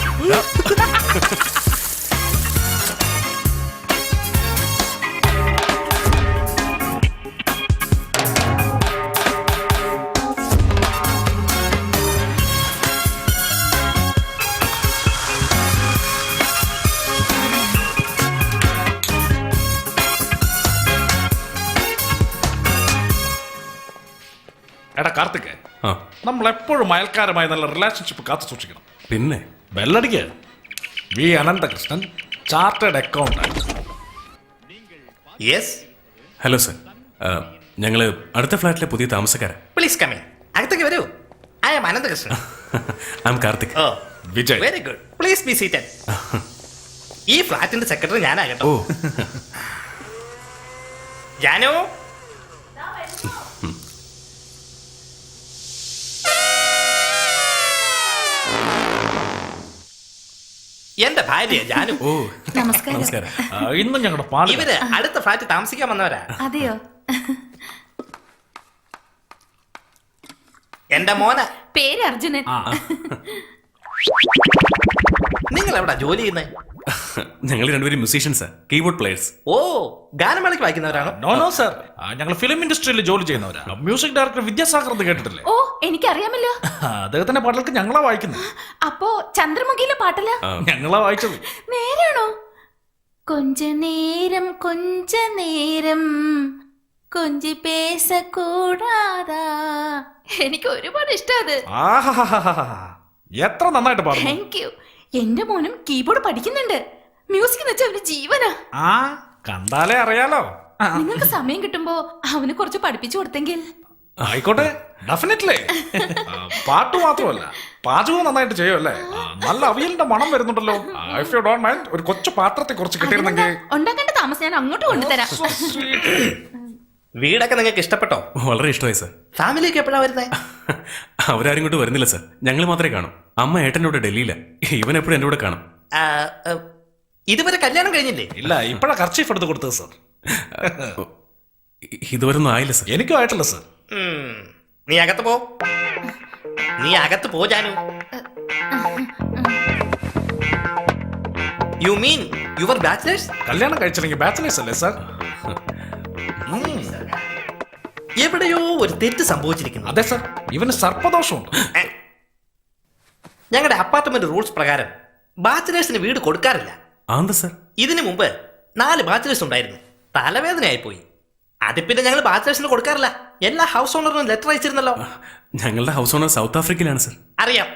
എടാ കാർത്തിക്, നമ്മൾ എപ്പോഴും അയൽക്കാരുമായി നല്ല റിലേഷൻഷിപ്പ് കാത്തു സൂക്ഷിക്കണം. പിന്നെ ബെല്ലടിക്ക്. V Ananthakrishnan, chartered accountant. Yes. Hello sir, ഞങ്ങള് അടുത്ത ഫ്ലാറ്റിലെ പുതിയ താമസക്കാരാ. Please come in. അകത്തേക്ക് വരൂ. I am Ananthakrishnan. I am Karthik. Oh Vijay. Very good. Please be seated. ഈ ഫ്ലാറ്റിന്റെ സെക്രട്ടറി ഞാനാകട്ടോ. ജാനു. എന്റെ ഭാര്യ ജാനു. നമസ്കാരം. ഇന്നും ഞങ്ങളുടെ ഇവര് അടുത്ത ഫ്ലാറ്റ് താമസിക്കാൻ വന്നവരാ. അതെയോ? എന്റെ മോന പേര് അർജുനൻ. നിങ്ങൾ എവിടാ ജോലി ചെയ്യുന്നത്? ഞങ്ങൾ രണ്ടുപേരും മ്യൂസീഷ്യൻസാ, കീബോർഡ് പ്ലേയേഴ്സ്. ഓ, ഗാനമേളയ്ക്ക് വായിക്കുന്നവരാണോ? നോ സർ, ഞങ്ങൾ ഫിലിം ഇൻഡസ്ട്രിയിൽ ജോലി ചെയ്യുന്നവരാ. മ്യൂസിക് ഡയറക്ടർ വിദ്യാസാഗർ എന്ന് കേട്ടിട്ടില്ലേ? ഓ, എനിക്കറിയാമല്ലോ. അദ്ദേഹത്തിന്റെ പാട്ടുകൾക്ക് ഞങ്ങളാ വായിക്കുന്നത്. അപ്പോ ചന്ദ്രമുഖിയിലെ പാട്ടല്ല ഞങ്ങളാ വായിച്ചത്. നേരാണോ? കൊഞ്ച നേരം കൊഞ്ചി പേസ കൂടാതാ. എനിക്ക് ഒരുപാട് ഇഷ്ടം അത്. എത്ര നന്നായിട്ട് പാടുന്നു. Thank you. എന്റെ മോനും കീബോർഡ് പഠിക്കുന്നുണ്ട്. മ്യൂസിക് എന്ന് വെച്ചാൽ അവന് ജീവനാ. കണ്ടാലേ അറിയാലോ. നിങ്ങൾക്ക് സമയം കിട്ടുമ്പോ അവന് കുറച്ച് പഠിപ്പിച്ചു കൊടുത്തെങ്കിൽ. ആയിക്കോട്ടെ, ഡെഫിനറ്റ്ലി. പാട്ട് മാത്രമല്ല, പാചകവും നന്നായിട്ട് ചെയ്യുമല്ലേ? നല്ല അവിയലിന്റെ മണം വരുന്നുണ്ടല്ലോ. ഇഫ് യു ഡോണ്ട് മൈൻഡ്, ഒരു കൊച്ചു പാത്രത്തെ കുറച്ച് കിട്ടിയിരുന്നെങ്കിൽ. ഉണ്ടാക്കേണ്ട താമസം ഞാൻ അങ്ങോട്ട് കൊണ്ടുതരാം. വീടൊക്കെ നിങ്ങൾക്ക് ഇഷ്ടപ്പെട്ടോ? വളരെ ഇഷ്ടമായി സർ. ഫാമിലിയൊക്കെ എപ്പോഴാ വരുന്നത്? അവരാരും ഇങ്ങോട്ട് വരുന്നില്ല സർ, ഞങ്ങൾ മാത്രമേ കാണും. അമ്മ ഏട്ടൻ്റെ കൂടെ ഡൽഹിയില, ഇവൻ എപ്പോഴും എൻ്റെ കൂടെ കാണും. ഇതുവരെ കല്യാണം കഴിഞ്ഞില്ലേ? ഇല്ല, ഇപ്പഴാ കർച്ചീഫ് എടുത്ത് കൊടുത്തത് സർ. ഇതുവരെ ഒന്നും ആയില്ല സർ. എനിക്കും ആയിട്ടില്ല സർ. നീ അകത്ത് പോ Janu. You mean your bachelors? കല്യാണം കഴിച്ചില്ലെങ്കിൽ ബാച്ചിലേഴ്സ് അല്ലേ സർ? എവിടെയോ ഒരു തെറ്റ് സംഭവിച്ചിരിക്കുന്നു. അതെ സർ, ഇവന് സർപ്പദോഷമുണ്ട്. ഞങ്ങളുടെ അപ്പാർട്ട്മെന്റ് റൂൾസ് പ്രകാരം ബാച്ചിലേഴ്സിന് വീട് കൊടുക്കാറില്ല. സർ, ഇതിനു മുമ്പ് 4 ബാച്ചിലേഴ്സ് ഉണ്ടായിരുന്നു. തലവേദനയായി പോയി. അത് പിന്നെ ഞങ്ങൾ ബാച്ചിലേഴ്സിന് കൊടുക്കാറില്ല. എല്ലാ ഹൗസ് ഓണറിനും ലെറ്റർ അയച്ചിരുന്നല്ലോ. ഞങ്ങളുടെ ഹൗസ് ഓണർ സൗത്ത് ആഫ്രിക്കയിലാണ് സർ. അറിയാം,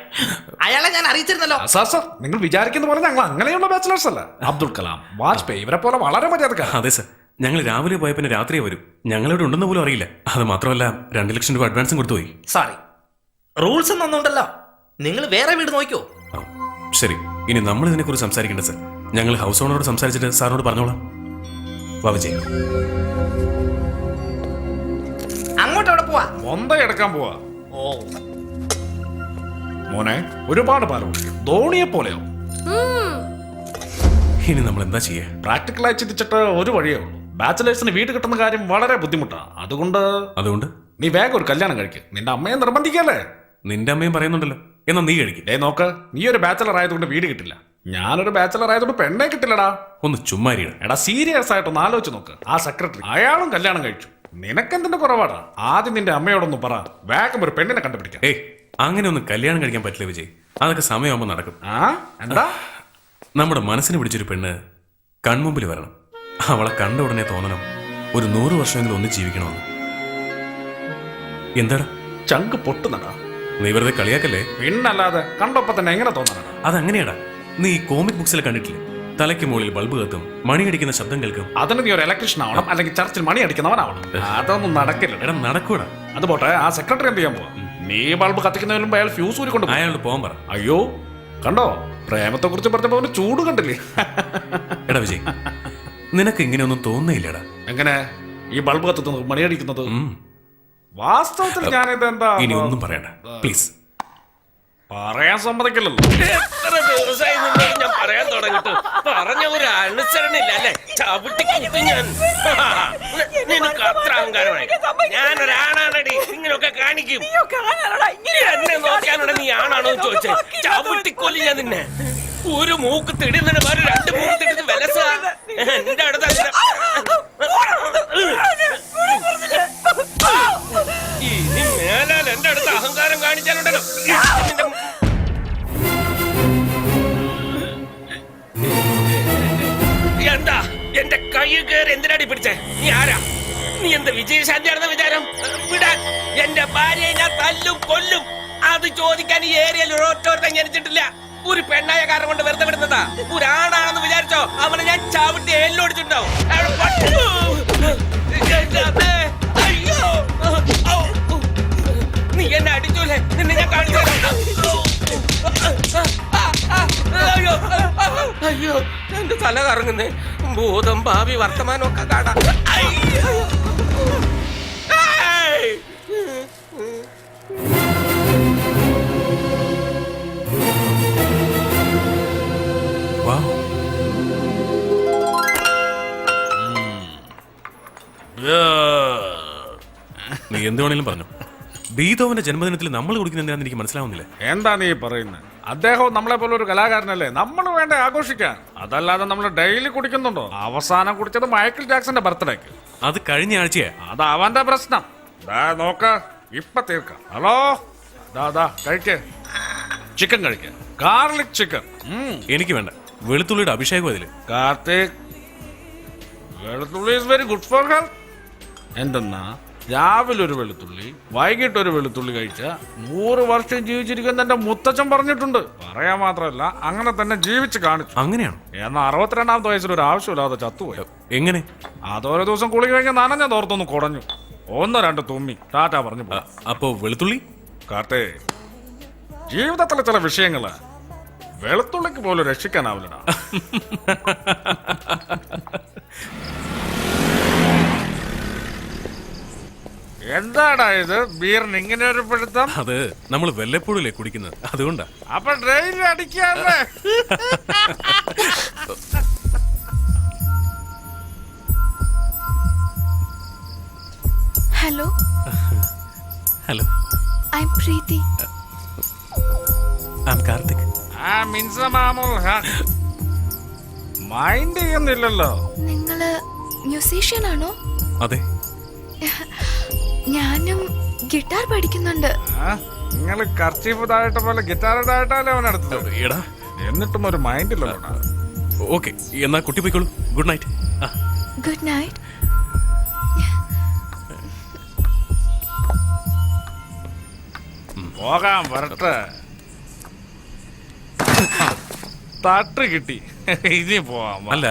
അയാളെ ഞാൻ അറിയിച്ചിരുന്നല്ലോ. സാർ, നിങ്ങൾ വിചാരിക്കുന്ന പോലെ ഞങ്ങൾ അങ്ങനെയുള്ള ബാച്ചിലേഴ്സ് അല്ല. അബ്ദുൽ കലാം, വാജ്പേയി ഇവരെ പോലെ വളരെ മര്യാദക്കാർ. അതെ സർ, ഞങ്ങൾ രാവിലെ പോയ പിന്നെ രാത്രിയെ വരും. ഞങ്ങളിവിടെ ഉണ്ടെന്ന് പോലും അറിയില്ല. അത് മാത്രമല്ല 2 ലക്ഷം രൂപ അഡ്വാൻസും കൊടുത്തുപോയി. സോറി, റൂൾസ് ഒന്നും ഉണ്ടല്ലോ. നിങ്ങൾ വേറെ വീട് നോക്കിയോ? ശരി, ഇനി നമ്മൾ ഇതിനെക്കുറിച്ച് സംസാരിക്കേണ്ട സർ. ഞങ്ങൾ ഹൗസ് ഓണറോട് സംസാരിച്ചിട്ട് സാറിനോട് പറഞ്ഞോളാം. വാ വിജയ്. അങ്ങോട്ട് എവിടെ പോവാ? എടുക്കാൻ പോവാ. ഓ മോനെ, ഒരുപാട് പാലം ധോണിയെ പോലെയോ. ഇനി നമ്മൾ എന്താ ചെയ്യാ? പ്രാക്ടിക്കലായി ചിന്തിച്ചിട്ട് ഒരു വഴിയേ ഉള്ളൂ. ബാച്ചിലേഴ്സിന് വീട് കിട്ടുന്ന കാര്യം വളരെ ബുദ്ധിമുട്ടാണ്. അതുകൊണ്ട് നീ വേഗം ഒരു കല്യാണം കഴിക്ക്. നിന്റെ അമ്മയെ നിർബന്ധിക്കല്ലേ? നിന്റെ അമ്മയും പറയുന്നുണ്ടല്ലോ, എന്നാ നീ കഴിക്കും. നോക്ക്, നീ ഒരു ബാച്ചലർ ആയതുകൊണ്ട് വീട് കിട്ടില്ല. ഞാനൊരു ബാച്ചലർ ആയതുകൊണ്ട് പെണ്ണെ കിട്ടില്ലടാ. ഒന്ന് ചുമ്മാരിടാ. എടാ, സീരിയസ് ആയിട്ടൊന്ന് ആലോചിച്ച് നോക്ക്. ആ സെക്രട്ടറി, അയാളും കല്യാണം കഴിച്ചു. നിനക്കെന്തിന്റെ കുറവാടാ? ആദ്യം നിന്റെ അമ്മയോടൊന്ന് പറ, വേഗം ഒരു പെണ്ണിനെ കണ്ടുപിടിക്കാം. അങ്ങനെ ഒന്നും കല്യാണം കഴിക്കാൻ പറ്റില്ല വിജയ്. അതൊക്കെ സമയമാകുമ്പോൾ നടക്കും. എന്താ? നമ്മുടെ മനസ്സിന് പിടിച്ചൊരു പെണ്ണ് കൺമുമ്പിൽ വരണം. അവളെ കണ്ട ഉടനെ തോന്നണം ഒരു 100 വർഷമെങ്കിലും ഒന്ന് ജീവിക്കണമെന്ന്. എന്താടാ ചങ്ക് പൊട്ടുന്നടാ? നീ വെറുതെ കളിയാക്കല്ലേ? പിന്നല്ലാതെ, കണ്ടപ്പോ തന്നെ എങ്ങനെ തോന്നണം? അതങ്ങനെയാടാ. നീ ഈ കോമിക് ബുക്സിൽ കണ്ടിട്ടില്ലേ? തലയ്ക്ക് മുകളിൽ ബൾബ് കത്തും, മണിയടിക്കുന്ന ശബ്ദം കേൾക്കും. അതിന് നീ ഒരു ഇലക്ട്രീഷ്യൻ ആവണം, അല്ലെങ്കിൽ ചർച്ചിൽ മണി അടിക്കുന്നവനാവണം. അതൊന്നും നടക്കില്ല. എടാ, നടക്കൂടാ. അത് പോട്ടെ, ആ സെക്രട്ടറി എന്ത് ചെയ്യാൻ പോവാ? നീ ബൾബ് കത്തിക്കുന്നതിന് മുമ്പ് അയാൾ ഫ്യൂസ് ഊരിക്കൊണ്ട് അയാളോട് പോകാൻ പറ. അയ്യോ, കണ്ടോ, പ്രേമത്തെ കുറിച്ച് പറഞ്ഞപ്പോ അവന് ചൂട് കണ്ടില്ലേ? എടാ വിജയ്, നിനക്ക് ഇങ്ങനെയൊന്നും തോന്നുന്നില്ലടാ. എങ്ങനെ ഈ ബൾബ് കത്തുന്നത്, മണിയടിക്കുന്നത്? വാസ്തവത്തിൽ ഞാനിത് എന്താ ഇനി ഒന്നും പറയണ്ട പ്ലീസ്. പറയാൻ സമ്മതിക്കില്ലല്ലോ. എത്ര ദിവസമായി നിന്നോട് ഞാൻ പറയാൻ തുടങ്ങിട്ട് പറഞ്ഞ ഒരു അനുസരണയില്ല അല്ലേ? ചവിട്ടിക്കിട്ട് ഞാൻ നിനക്ക് അത്ര അഹങ്കാരമായി. ഞാനൊരാണാണടി, ഇങ്ങനെയൊക്കെ കാണിക്കും. എന്നെ നോക്കാനാണ് നീ ആണാണോ ചോദിച്ചേ? ചവിട്ടിക്കൊല്ലി ഞാൻ നിന്നെ. ഒരു മൂക്ക് തിടുന്നതിന് വേറെ 2 മൂക്ക് തിടുന്ന വിലസ എന്റെ അടുത്ത. ഇനി മേലാൽ എന്റെ അടുത്ത് അഹങ്കാരം കാണിച്ചാലുണ്ടല്ലോ. എന്താ എന്റെ കൈ കയറി എന്തിനാടി പിടിച്ചേ? നീ ആരാ? നീ എന്താ വിജയശാന്തിയാണെന്ന വിചാരം? വിടാൻ എന്റെ ഭാര്യയെ ഞാൻ തല്ലും കൊല്ലും. അത് ചോദിക്കാൻ ഈ ഏരിയയിൽ ഒരൊറ്റ ജനിച്ചിട്ടില്ല. ഒരു പെണ്ണായ കാരണം കൊണ്ട് വെറുതെ വിടുന്നതാ. ഒരാണാണെന്ന് വിചാരിച്ചോ അവനെ ഞാൻ ചവിട്ടി എല്ലോടിച്ചിട്ടുണ്ടാവും. നീ നീ എന്നെ അടിച്ചോലെ, നിന്നെ ഞാൻ കാണിച്ചു തരാം. അയ്യോ അയ്യോ, എന്റെ തല കറങ്ങുന്നേ. ഭൂതം ഭാവി വർത്തമാനം ഒക്കെ കാണാം. അയ്യോ. ഏയ്. നീ എന്ത് വേണേലും പറഞ്ഞു. ബീതോവന്റെ ജന്മദിനത്തിൽ നമ്മൾ കുടിക്കുന്ന എന്താണെന്ന് എനിക്ക് മനസ്സിലാവുന്നില്ല. എന്താ നീ പറയുന്നത്? അദ്ദേഹം നമ്മളെ പോലെ ഒരു കലാകാരനല്ലേ, നമ്മൾ വേണ്ട ആഘോഷിക്കാൻ. അതല്ലാതെ നമ്മൾ ഡെയിലി കുടിക്കുന്നുണ്ടോ? അവസാനം കുടിച്ചത് മൈക്കിൾ ജാക്സന്റെ ബർത്ത്ഡേക്ക്. അത് കഴിഞ്ഞ ആഴ്ചയാ. അത് അവന്റെ പ്രശ്നം. നോക്ക ഇപ്പൊ തീർക്കാം. ഹലോ, കഴിക്കേ, ചിക്കൻ കഴിക്ക, ഗാർലിക് ചിക്കൻ. എനിക്ക് വേണ്ട, വെളുത്തുള്ളിയുടെ അഭിഷേകം അതില്. കാർത്തിക്, വെളുത്തുള്ളി is very good for health. എന്തെന്നാ രാവിലെ ഒരു വെളുത്തുള്ളി, വൈകിട്ട് ഒരു വെളുത്തുള്ളി കഴിച്ച 100 വർഷം ജീവിച്ചിരിക്കുന്ന എന്റെ മുത്തച്ഛൻ പറഞ്ഞിട്ടുണ്ട്. പറയാൻ മാത്രമല്ല, അങ്ങനെ തന്നെ ജീവിച്ച് കാണിച്ചു. അങ്ങനെയാണ്. എന്നാൽ 62ാമത്തെ വയസ്സിൽ ഒരു ആവശ്യമില്ലാതെ ചത്തുപോയി. എങ്ങനെ? അതോരോ ദിവസം കുളി കഴിഞ്ഞ് നനഞ്ഞ തോർത്തൊന്ന് കുടഞ്ഞു, 1-2 തുമ്മി, ടാറ്റ പറഞ്ഞു. അപ്പോ വെളുത്തുള്ളി കാർത്തേ, ജീവിതത്തിലെ ചില വിഷയങ്ങള് വെളുത്തുള്ളിക്ക് പോലും രക്ഷിക്കാനാവില്ലടാ. എന്താടാ ഇത്? ബീറിന് ഇങ്ങനെ ഒരു പിടുത്തം? അത് നമ്മൾ വല്ലപ്പോഴല്ലേ കുടിക്കുന്നത്, അതുകൊണ്ടാ. അപ്പൊ ഡ്രെയിനിൽ അടിക്കാല്ലേ? Hello hello, I am Preethi. I am Karthik. Mind ചെയ്യുന്നില്ലല്ലോ. നിങ്ങള് മ്യൂസീഷ്യൻ ആണോ? അതെ. ഞാനും ഗിറ്റാർ പഠിക്കുന്നുണ്ട്. നിങ്ങള് കർച്ചീഫ് താഴട്ട പോലെ ഗിറ്റാർ താഴട്ടല്ലേ അവനടുത്തത്? എടാ, എന്നിട്ടും ഒരു മൈൻഡില്ല. ഓക്കെ, എന്നാ കുട്ടി പോയിക്കോളൂ. Good night. Good night. പോകാൻ വരട്ടെ. തട്ട് കിട്ടി, ഇനി പോവാം. അല്ല,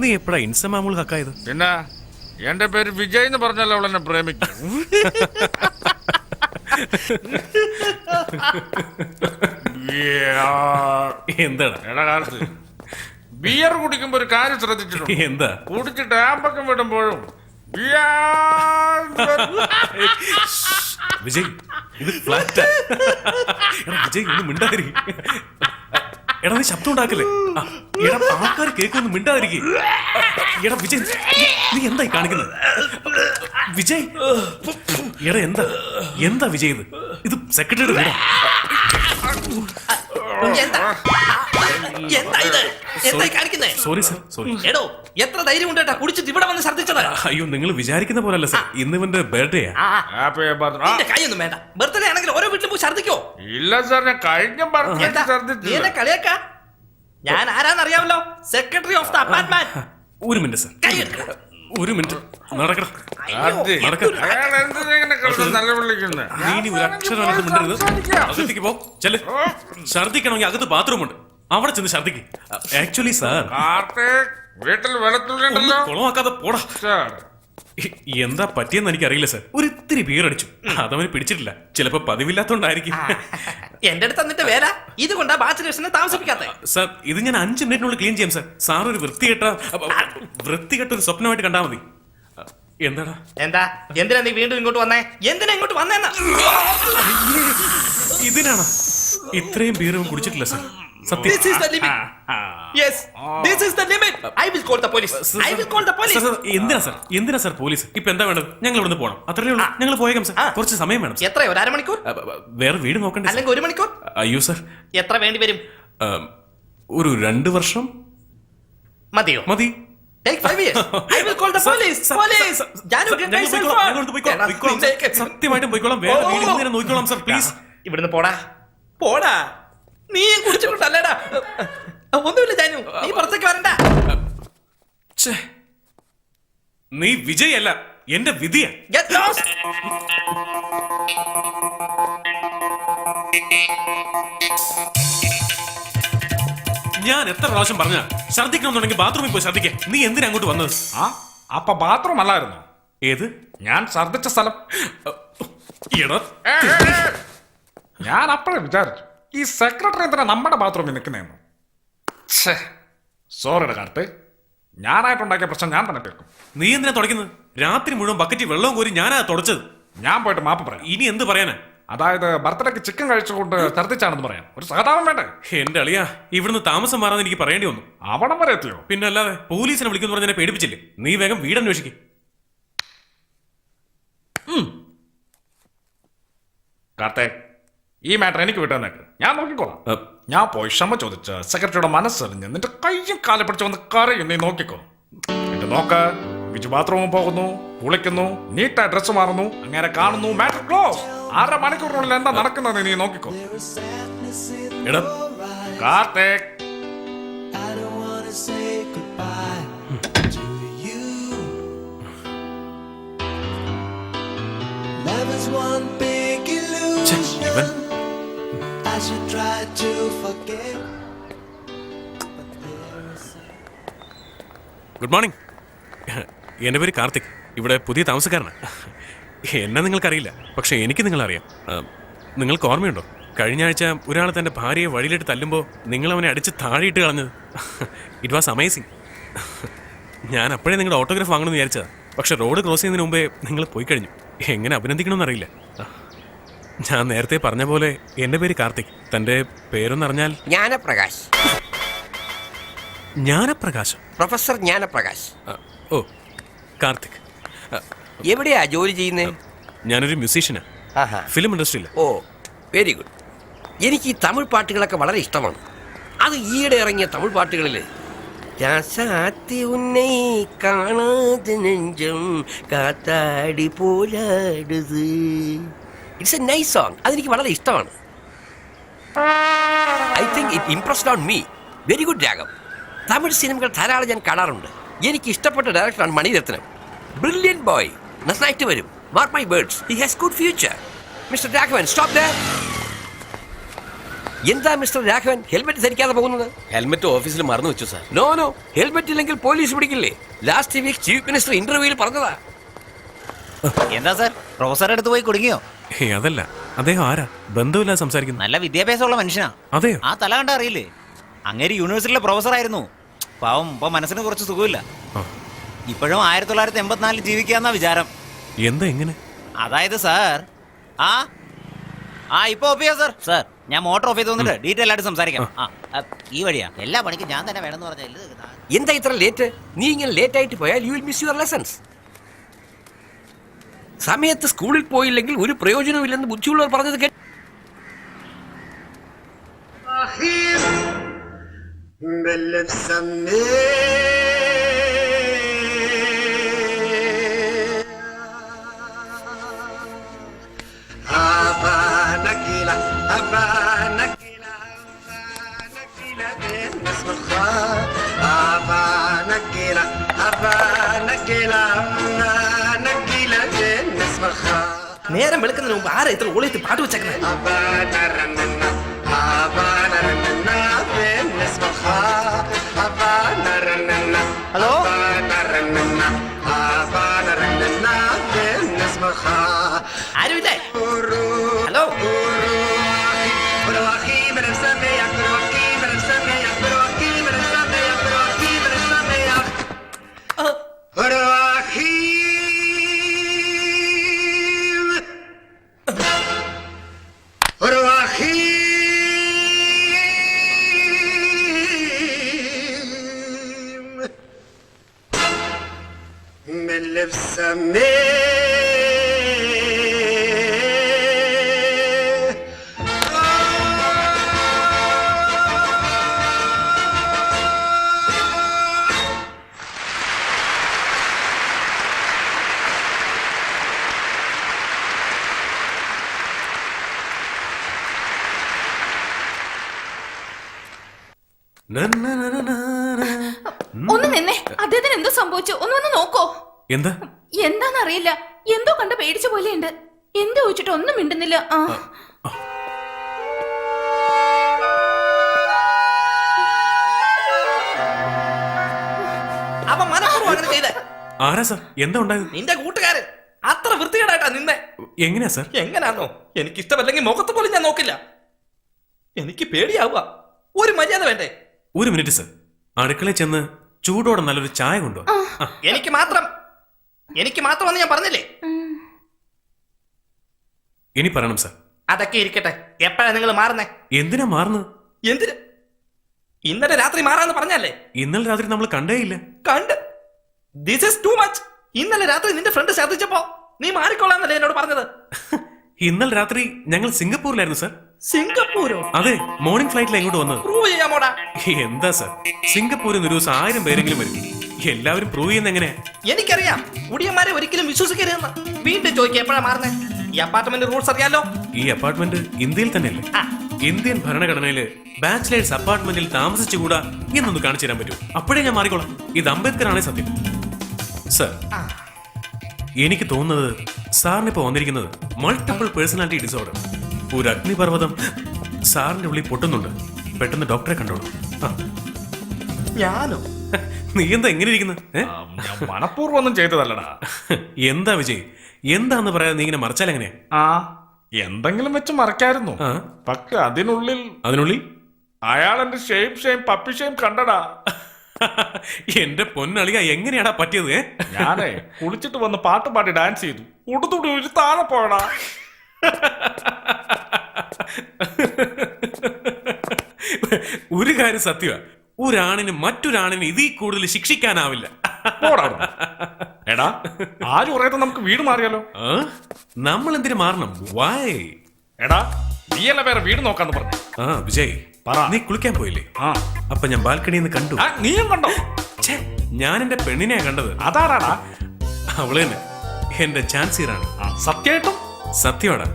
നീ എപ്പോഴാ ഇൻസമാമുൾ ഹക്കായത്? പിന്നെ എന്റെ പേര് വിജയ് എന്ന് പറഞ്ഞല്ലോ അവൾ എന്നെ പ്രേമിക്കും. എന്താണ് എടാ കാലത്ത് ബിയർ കുടിക്കുമ്പോ ഒരു കാര്യം ശ്രദ്ധിച്ചിട്ടുണ്ട്. എന്താ? കുടിച്ചിട്ട് ആമ്പക്കം വിടുമ്പോഴും വിജയ്, ഇത് ഫ്ലാറ്റാ. വിജയ്, ഒന്ന് മിണ്ടാതിരി. എടാ, നീ ശബ്ദം ഉണ്ടാക്കല്ലേ. എടാ, ആൾക്കാർ കേൾക്കൊന്നും മിണ്ടാതിരിക്കേ. എടാ വിജയ്, നീ എന്തായി കാണിക്കുന്നത്? വിജയ്, എടാ എന്താ എന്താ വിജയ് ഇത്? ഇത് സെക്രട്ടറിയുടെ വീടാ. Sorry sir, sorry. എടോ, എത്ര ധൈര്യം കൊണ്ടേട്ടാ കുടിച്ചിട്ട് ഇവിടെ വന്ന് ഛർദ്ദിച്ചത്? അയ്യോ, നിങ്ങൾ വിചാരിക്കുന്ന പോലല്ല സർ, ഇന്ന് ഇവന്റെ ബർത്ത്ഡേ. കൈയൊന്നും വേണ്ട. ബർത്ത്ഡേ ആണെങ്കിൽ ഓരോ വീട്ടിലും പോയി ഛർദ്ദിക്കോ? ഇല്ല സാർ, ഞാൻ കഴിഞ്ഞ കളിയാക്കാ. ഞാൻ ആരാന്നറിയാമല്ലോ, സെക്രട്ടറി ഓഫ് ദ അപ്പാർട്ട്മെന്റ്. ഒരു മിനിറ്റ് സർ, ഒരു മിനിറ്റ്. നടക്കണം. ഛർദിക്കണമെങ്കിൽ അകത്ത് ബാത്റൂം ഉണ്ട്, അവിടെ ചെന്ന് ഛർദിക്ക്. ആക്ച്വലി സാർ, വീട്ടിൽ വെളുത്തുള്ളി കുളമാക്കാതെ പോടാ. എന്താ പറ്റിയെന്ന് എനിക്കറിയില്ല സാർ. ഒരു ഇത്തിരി ബിയർ അടിച്ചു, അതവന് പിടിച്ചിട്ടില്ല. ചിലപ്പോ പതിവില്ലാത്തോണ്ടായിരിക്കും. എന്റെ അടുത്ത് തന്നിട്ട് വേല ഇത് കൊണ്ടാ ബാച്ചിലേഴ്സിനെ താമസിപ്പിക്കാത്ത. സാർ, ഇത് ഞാൻ 5 മിനിറ്റിനുള്ളിൽ ക്ലീൻ ചെയ്യാം സാർ. സാർ ഒരു വൃത്തികെട്ട ഒരു സ്വപ്നമായിട്ട് കണ്ടാ മതി. എന്താടാ? എന്തിനാ നീ വീണ്ടും ഇങ്ങോട്ട് വന്നേ? എന്തിനാ ഇങ്ങോട്ട് വന്നേന്നാ? ഇതിനാണ് ഇത്രയും ബിയറും കുടിച്ചിട്ടില്ല സാർ. സത്യം. This is the limit. Yes, this is the limit. I will call the police. I will call the police. എന്തിനാ സാർ പോലീസ്? ഇപ്പൊ എന്താ വേണ്ടത്? ഞങ്ങൾ ഇവിടുന്ന് പോകണം, അത്രേ ഉള്ളൂ. ഞങ്ങൾ പോയേക്കാം സാർ. കുറച്ച് സമയം വേണം. എത്രയോ? 1/2 മണിക്കൂർ? വേറെ വീട് നോക്കണ്ടേ? അല്ലെങ്കിൽ 1 മണിക്കൂർ? അയ്യോ സാർ, എത്ര വേണ്ടി വരും? ഒരു 2 വർഷം മതിയോ? മതി. Take 5 years. I will call the police. Police. സത്യമായിട്ടും പോയിക്കോളാം. വേറെ വീട് ഇങ്ങനെ നോക്കിക്കോളാം സാർ, പ്ലീസ്. ഇവിടുന്ന് പോടാ, പോടാ. നീ കുടിച്ചിട്ടുണ്ടല്ലേടാ? ഒന്നുമില്ല ജാനു, നീ പുറത്തേക്ക് വരണ്ട. നീ വിജയ് അല്ല, എന്റെ വിധിയാ. Get lost. ഞാൻ എത്ര പ്രാവശ്യം പറഞ്ഞ ഛർദിക്കണമെന്നുണ്ടെങ്കിൽ ബാത്റൂമിൽ പോയി ഛർദിക്ക. നീ എന്തിനാ അങ്ങോട്ട് വന്നത്? അപ്പൊ ബാത്റൂം അല്ലായിരുന്നു ഏത്? ഞാൻ ഛർദിച്ച സ്ഥലം. ഞാൻ അപ്പോഴേ വിചാരിച്ചു ഈ സെക്രട്ടറി എന്തിനാ നമ്മുടെ ബാത്റൂമിൽ നിൽക്കുന്നതെന്ന്. സോറിയുടെ കാർത്ത്, ഞാനായിട്ടുണ്ടാക്കിയ പ്രശ്നം ഞാൻ തന്നെ തീർക്കും. നീ എന്തിനാ തുടയ്ക്കുന്നത്? രാത്രി മുഴുവൻ ബക്കറ്റ് വെള്ളവും കോരി ഞാനാ തുടച്ചത്. ഞാൻ പോയിട്ട് മാപ്പ് പറയാം. ഇനി എന്ത് പറയാനാ? അതായത് ബർത്ത്ഡേക്ക് ചിക്കൻ കഴിച്ചുകൊണ്ട് ഛർദ്ദിച്ചാണെന്ന് പറയാം. ഒരു സഹതാപം വേണ്ടേ? എന്റെ അളിയാ, ഇവിടുന്ന് താമസം മാറാന്ന് എനിക്ക് പറയേണ്ടി വന്നു. അവിടം വരെ എത്തിയോ? പിന്നെ അല്ലാതെ പോലീസിനെ വിളിക്കുന്നു പറഞ്ഞാൽ പേടിപ്പിച്ചില്ലേ? നീ വേഗം വീടന്വേഷിക്കും. കാർത്തേ, ഈ മാറ്റർ എനിക്ക് വിട്ടുതന്നേക്ക്, ഞാൻ നോക്കിക്കോളാം. ഞാൻ പോയി ക്ഷമ ചോദിച്ച് സെക്രട്ടറിയുടെ മനസ്സറിഞ്ഞ് നിന്റെ കയ്യും കാലെ പിടിച്ച് വന്ന് കറിയും നീ നോക്കിക്കോ. എന്നിട്ട് നോക്ക്, ബിജു ബാത്റൂമിൽ പോകുന്നു, കുളിക്കുന്നു, നീറ്റായി ഡ്രസ് മാറുന്നു, അങ്ങനെ കാണുന്നു, മാറ്റർ ക്ലോസ്. 1/2 മണിക്കൂറിനുള്ളിൽ എന്താ നടക്കുന്നത് നീ നോക്കിക്കോ. കാർത്തേക്, ഗുഡ് മോർണിംഗ്. എൻ്റെ പേര് കാർത്തിക്, ഇവിടെ പുതിയ താമസക്കാരനാണ്. എന്നെ നിങ്ങൾക്കറിയില്ല, പക്ഷെ എനിക്ക് നിങ്ങളറിയാം. നിങ്ങൾക്ക് ഓർമ്മയുണ്ടോ, കഴിഞ്ഞ ആഴ്ച ഒരാൾ തൻ്റെ ഭാര്യയെ വഴിയിലിട്ട് തല്ലുമ്പോൾ നിങ്ങൾ അവനെ അടിച്ച് താഴെയിട്ട് കളഞ്ഞത്? It was amazing. ഞാൻ അപ്പോഴേ നിങ്ങളുടെ ഓട്ടോഗ്രാഫ് വാങ്ങണമെന്ന് വിചാരിച്ചതാണ്, പക്ഷെ റോഡ് ക്രോസ് ചെയ്യുന്നതിന് മുമ്പേ നിങ്ങൾ പോയി കഴിഞ്ഞു. എങ്ങനെ അഭിനന്ദിക്കണമെന്ന് അറിയില്ല. ഞാൻ നേരത്തെ പറഞ്ഞ പോലെ എൻ്റെ പേര് കാർത്തിക്. തൻ്റെ പേരൊന്നറിഞ്ഞാൽ? ജ്ഞാനപ്രകാശ്. ജ്ഞാനപ്രകാശ്? പ്രൊഫസർ ജ്ഞാനപ്രകാശ്. ഓ, കാർത്തിക്. എവിടെയാ ജോലി ചെയ്യുന്നത്? ഞാനൊരു മ്യൂസീഷ്യനാണ്, ഫിലിം ഇൻഡസ്ട്രിയിൽ. ഓ, വെരി ഗുഡ്. എനിക്ക് ഈ തമിഴ് പാട്ടുകളൊക്കെ വളരെ ഇഷ്ടമാണ്. അത് ഈയിടെ ഇറങ്ങിയ തമിഴ് പാട്ടുകളിൽ ഉന്നെ കാണാതെ Nenjam കാത്താടി പോലാടുത്, it's A nice song. അതെനിക്ക് വളരെ ഇഷ്ടമാണ്. I think it impressed on me. Very good രാഗം. തമിഴ് സിനിമകൾ ധാരാളം ഞാൻ കാണാറുണ്ട്. എനിക്ക് ഇഷ്ടപ്പെട്ട ഡയറക്ടറാണ് മണിരത്നം. ബ്രില്യൻറ്റ് ബോയ്, നന്നായിട്ട് വരും. Mark my words, he has good future. Mister Raghavan, stop there. എന്താ മിസ്റ്റർ രാഘവൻ ഹെൽമെറ്റ് ധരിക്കാതെ പോകുന്നത്? ഹെൽമെറ്റ് ഓഫീസിൽ മറന്നു വെച്ചു സാർ. നോ നോ, ഹെൽമെറ്റ് ഇല്ലെങ്കിൽ പോലീസ് പിടിക്കില്ലേ? ലാസ്റ്റ് വീക്ക് ചീഫ് മിനിസ്റ്റർ ഇന്റർവ്യൂവിൽ പറഞ്ഞതാ. എന്താ സാർ, പ്രൊഫസറുടെ അടുത്ത് പോയി കുടുങ്ങിയോ? അതല്ല, അദ്ദേഹം ആരാ? ബന്ധമില്ലാതെ സംസാരിക്കുന്നു. നല്ല വിദ്യാഭ്യാസമുള്ള മനുഷ്യനാ. അതെയോ? ആ തല കണ്ട അറിയില്ലേ? അങ്ങേര് യൂണിവേഴ്സിറ്റിയിലെ പ്രൊഫസർ ആയിരുന്നു. പാവം ഇപ്പൊ മനസ്സിന് കുറച്ച് സുഖമില്ല. ഇപ്പോഴും 1984 ജീവിക്കാന്നാ വിചാരം. എന്താ എങ്ങനെ? അതായത് സാർ, ഇപ്പൊ ഒപ്പിയാ സാർ. സാർ, ഞാൻ മോട്ടോർ ഓഫീസ് വന്നിട്ട് ഡീറ്റെയിൽ ആയിട്ട് സംസാരിക്കാം. ഈ വഴിയാ. എല്ലാ പണിക്കും ഞാൻ തന്നെ വേണമെന്ന് പറഞ്ഞാൽ എന്താ ഇത്ര ലേറ്റ്? നീ ഇങ്ങനെ ലേറ്റ് ആയിട്ട് പോയാൽ you will miss your lessons. സമയത്ത് സ്കൂളിൽ പോയില്ലെങ്കിൽ ഒരു പ്രയോജനമില്ലെന്ന് ബുദ്ധിയുള്ളവർ പറഞ്ഞത് കേട്ട് നേരം വെളുക്കുന്നതിന് മുമ്പ് ആരാ ഇത്ര ഓളിയത്ത് പാട്ട് വെച്ചേക്കുന്നത്? ഹലോ, ആരുമില്ലേ? ഹലോ, ഒന്ന് നിന്നെ, അദ്ദേഹത്തിന് എന്തോ സംഭവിച്ചു, ഒന്ന് വന്ന് നോക്കോ. എന്താ? എന്താന്നറിയില്ല, എന്തോ കണ്ട് പേടിച്ച പോലെയുണ്ട്. എന്തോ ചോദിച്ചിട്ട് ഒന്നും മിണ്ടുന്നില്ല. അവൻ മനഃപൂർവ്വം അങ്ങനെ ചെയ്തേ. ആരാ സാർ? എന്താ ഉണ്ടായത്? നിന്റെ കൂട്ടുകാരൻ അത്ര വൃത്തികേടായിട്ടാ നിന്നെ. എങ്ങനെയാ സർ? എങ്ങനാന്നോ? എനിക്ക് ഇഷ്ടമല്ലെങ്കിൽ മുഖത്ത് പോലും ഞാൻ നോക്കില്ല. എനിക്ക് പേടിയാവുക. ഒരു മര്യാദ വേണ്ടേ? ഒരു മിനിറ്റ് സർ, അടുക്കളയിൽ ചെന്ന് ചൂടോടെ നല്ലൊരു ചായ കൊണ്ടുവാ. എനിക്ക് മാത്രമെന്ന് ഞാൻ പറഞ്ഞില്ലേ? ഇനി പറയണം സർ. അതൊക്കെ ഇരിക്കട്ടെ. എപ്പോഴാ നിങ്ങൾ മാറുന്നേ? എന്തിനാ മാറുന്നത്? എന്തിന്? ഇന്നലെ രാത്രി മാറാന്ന് പറഞ്ഞല്ലേ? ഇന്നലെ രാത്രി നമ്മൾ കണ്ടേയില്ല. കണ്ട്. This is too much. ഇന്നലെ രാത്രി നിന്റെ ഫ്രണ്ട് ഛർദ്ദിച്ചപ്പോ നീ മാറിക്കൊള്ളാന്നല്ലേ എന്നോട് പറഞ്ഞത്? ഇന്നലെ രാത്രി ഞങ്ങൾ സിംഗപ്പൂരിലായിരുന്നു സർ. സിംഗപ്പൂരോ? അതെ, മോർണിംഗ് ഫ്ലൈറ്റിലാണ് ഇങ്ങോട്ട് വന്നത്. പ്രൂവ് ചെയ്യാമോടാ? എന്താ സർ, സിംഗപ്പൂരിൽ നിന്ന് ഒരു ദിവസം 1000 പേരെങ്കിലും വരും. എല്ലാവരും പ്രൂവ് ചെയ്യുന്ന എങ്ങനെയാ? എനിക്കറിയാം. മുടിയന്മാരെ ഒരിക്കലും വിശ്വസിക്കരുതെന്ന്. വീണ്ടും ചോദിക്കുക എപ്പോഴാ മാറുന്നേ? ഈ അപ്പാർട്ട്മെന്റ് റൂൾസ് അറിയാലോ? ഈ അപ്പാർട്ട്മെന്റ് ഇന്ത്യയിൽ തന്നെയല്ലേ? ഇന്ത്യൻ ഭരണഘടനയില് ബാച്ചിലേഴ്സ് അപ്പാർട്ട്മെന്റിൽ താമസിച്ചുകൂടാ എന്നൊന്ന് കാണിച്ചു തരാൻ പറ്റൂ? അപ്പോഴേ ഞാൻ മാറിക്കോളാം. ഇത് അംബേദ്കർ ആണേ സത്യം. സർ, എനിക്ക് തോന്നുന്നത് സാറിനിപ്പോ വന്നിരിക്കുന്നത് മൾട്ടിപ്പിൾ പേഴ്സണാലിറ്റി ഡിസോർഡർ. ഒരു അഗ്നിപർവ്വതം സാറിന്റെ ഉള്ളിൽ പൊട്ടുന്നുണ്ട്. പെട്ടെന്ന് ഡോക്ടറെ കണ്ടോളൂ. ഞാനോ? നീ എന്താ എങ്ങനെ ഇരിക്കുന്നത്? മനഃപൂർവ്വം ഒന്നും ചെയ്തതല്ലടാ. എന്താ വിജയ്, എന്താന്ന് പറയാതെ നീ ഇങ്ങനെ മറച്ചാൽ എങ്ങനെയാ? എന്തെങ്കിലും വെച്ച് മറക്കായിരുന്നു. പക്ഷെ അതിനുള്ളിൽ അയാൾ എന്റെ ഷെയിം പപ്പി ഷെയിം കണ്ടടാ. എന്റെ പൊന്നളിക, എങ്ങനെയാടാ പറ്റിയത്? ഞാനേ കുളിച്ചിട്ട് വന്ന് പാട്ട് പാടി ഡാൻസ് ചെയ്തു. ഉടുത്തുടി ഒരു താഴെ പോയടാ. ഒരു കാര്യം സത്യമാ, ഒരാണിന് മറ്റൊരാണിന് ഇതിൽ കൂടുതൽ ശിക്ഷിക്കാനാവില്ല. എടാ, ആരും പറയാത്ത നമുക്ക് വീട് മാറിയാലോ? നമ്മൾ എന്തിനു മാറണം? വായ് എടാ, നീയല്ല വേറെ വീട് നോക്കാന്ന് പറഞ്ഞു. വിജയ്, നീ കുളിക്കാൻ പോയില്ലേ? അപ്പൊ ഞാൻ ബാൽക്കണിയിൽ നിന്ന് കണ്ടു. നീയും കണ്ടോ? ഞാൻ എന്റെ പെണ്ണിനെയാ കണ്ടത്. അതാടാ? അവള് തന്നെ, എന്റെ ചാൻസിയറാണ്. സത്യമായിട്ടും? സത്യമാടാ.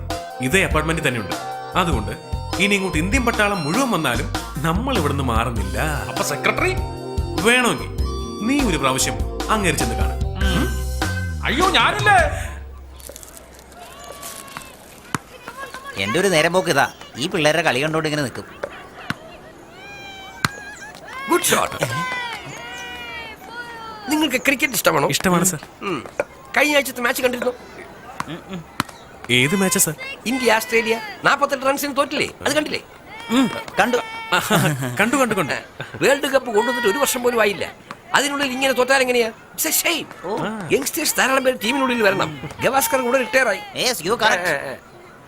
ഇതേ അപ്പാർട്ട്മെന്റിൽ തന്നെയുണ്ട്. അതുകൊണ്ട് ഇനി ഇങ്ങോട്ട് ഇന്ത്യൻ പട്ടാളം മുഴുവൻ വന്നാലും നമ്മൾ ഇവിടുന്ന് മാറുന്നില്ല. അപ്പൊ സെക്രട്ടറി വേണമെങ്കിൽ നീ ഒരു പ്രാവശ്യം അങ്ങേരി ചെന്ന് കാണും. അയ്യോ, ഞാനില്ലേ? എന്റെ ഒരു നേരം പോക്ക് ഇതാ. ഈ പിള്ളേരുടെ കളി കണ്ടോണ്ട് ഇങ്ങനെ നിൽക്കും. Good shot. നിങ്ങൾക്ക് ക്രിക്കറ്റ് ഇഷ്ടമാണോ? ഇഷ്ടമാണ് സർ. കഴിഞ്ഞ ആഴ്ചത്തെ മാച്ച് കണ്ടിരുന്നു? ഏത് മാച്ചാ സർ? ഇന്ത്യ ഓസ്ട്രേലിയ 48 റൺസിന് തോറ്റില്ലേ? അത് കണ്ടില്ലേ? കണ്ടു. വേൾഡ് കപ്പ് കൊണ്ടുവന്നിട്ട് 1 വർഷം പോലും ആയില്ല. അതിനുള്ളിൽ ഇങ്ങനെ തോറ്റാൽ എങ്ങനെയാ? യങ്സ്റ്റേഴ്സ് ധാരാളം പേര് ടീമിനുള്ളിൽ വരണം. ഗവാസ്കർ കൂടെ റിട്ടയർ ആയി.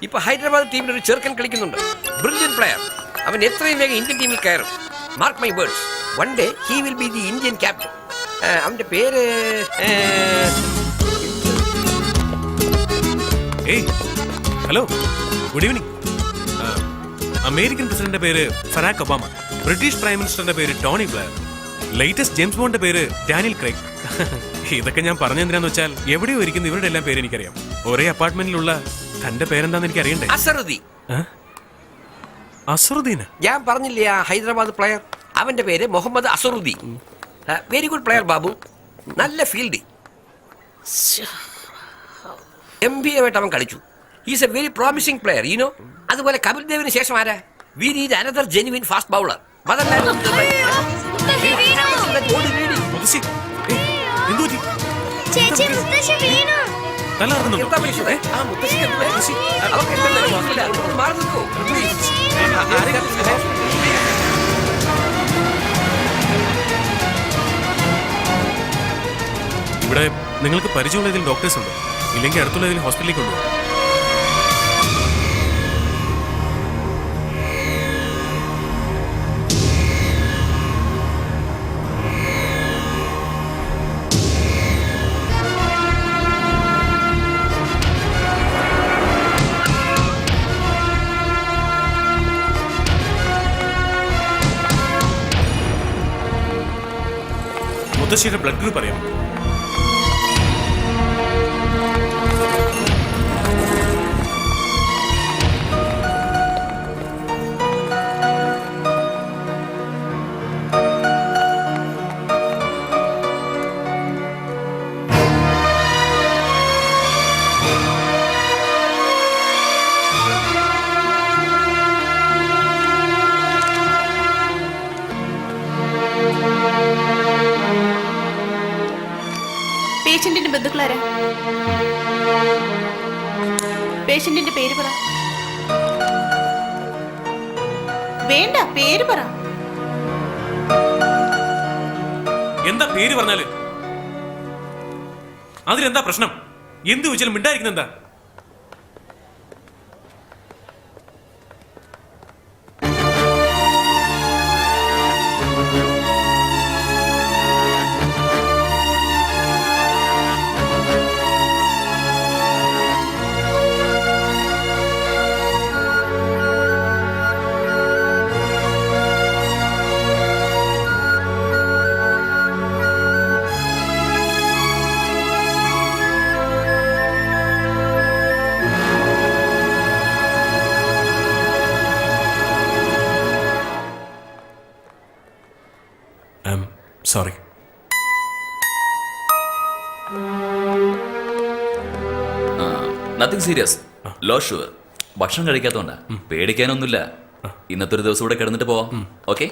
ഇപ്പൊ ഹൈദരാബാദ് ടീമിൽ ഒരു ചെറുക്കൻ കളിക്കുന്നുണ്ട്. Brilliant player. അവൻ എത്രയും വേഗം ഇന്ത്യൻ ടീമിൽ കയറും. Mark my words. One day he will be the Indian captain. അവന്റെ പേര് ഹലോ, ഗുഡ് ഈവനിങ്. അമേരിക്കൻ പ്രസിഡന്റിന്റെ പേര് ഫറാഖ് ഒബാമ. ബ്രിട്ടീഷ് പ്രൈം മിനിസ്റ്ററിന്റെ പേര് ടോണി ബ്ലെയർ. ലേറ്റസ്റ്റ് ജെയിംസ് ബോണ്ടിന്റെ പേര് ഡാനിയൽ ക്രൈഗ്. ഇതൊക്കെ ഞാൻ പറഞ്ഞെന്തിനാന്ന് വെച്ചാൽ എവിടെയോ ഇരിക്കുന്ന ഇവരുടെ എല്ലാം പേര് എനിക്കറിയാം. ഒരേ അപ്പാർട്ട്മെന്റിലുള്ള തന്റെ പേരെന്താന്ന് എനിക്ക് അറിയണ്ടേ? അസറുദ്ദീൻ. ഞാൻ പറഞ്ഞില്ലേ ആ ഹൈദരാബാദ് പ്ലെയർ? അവന്റെ പേര് Mohammad Azharuddin. Very good player Babu. നല്ല ഫീൽഡിംഗ്. ഗംഭീരമായിട്ട് അവൻ കളിച്ചു. Is a very promising player, you know. അതുപോലെ കപിൽ ദേവിന് ശേഷം ആരാ? We need another genuine fast bowler. ഇവിടെ നിങ്ങൾക്ക് പരിചയമുള്ള ഏതെങ്കിലും ഡോക്ടേഴ്സ് ഉണ്ടോ? ഇല്ലെങ്കിൽ അടുത്തുള്ള ഏതെങ്കിലും ഹോസ്പിറ്റലിൽ കൊണ്ടുപോകും. മുത്തശ്ശിയുടെ ബ്ലഡ് ഗ്രൂപ്പ് അറിയാം? പേഷ്യന്റിന്റെ ബന്ധുക്കളാരാ? പേഷ്യന്റിന്റെ പേര് പറ. വേണ്ട, പേര് പറ. എന്താ പേര് പറഞ്ഞാല്? അതിലെന്താ പ്രശ്നം? എന്ത് ചോദിച്ചാലും മിണ്ടായിരിക്കുന്ന എന്താ? Sorry. Nothing serious, low sugar. ഭക്ഷണം കഴിക്കാത്തോണ്ടാ, പേടിക്കാനൊന്നുമില്ല. ഇന്നത്തെ ഒരു ദിവസം കൂടെ കിടന്നിട്ട് പോവാം. ഓക്കെ?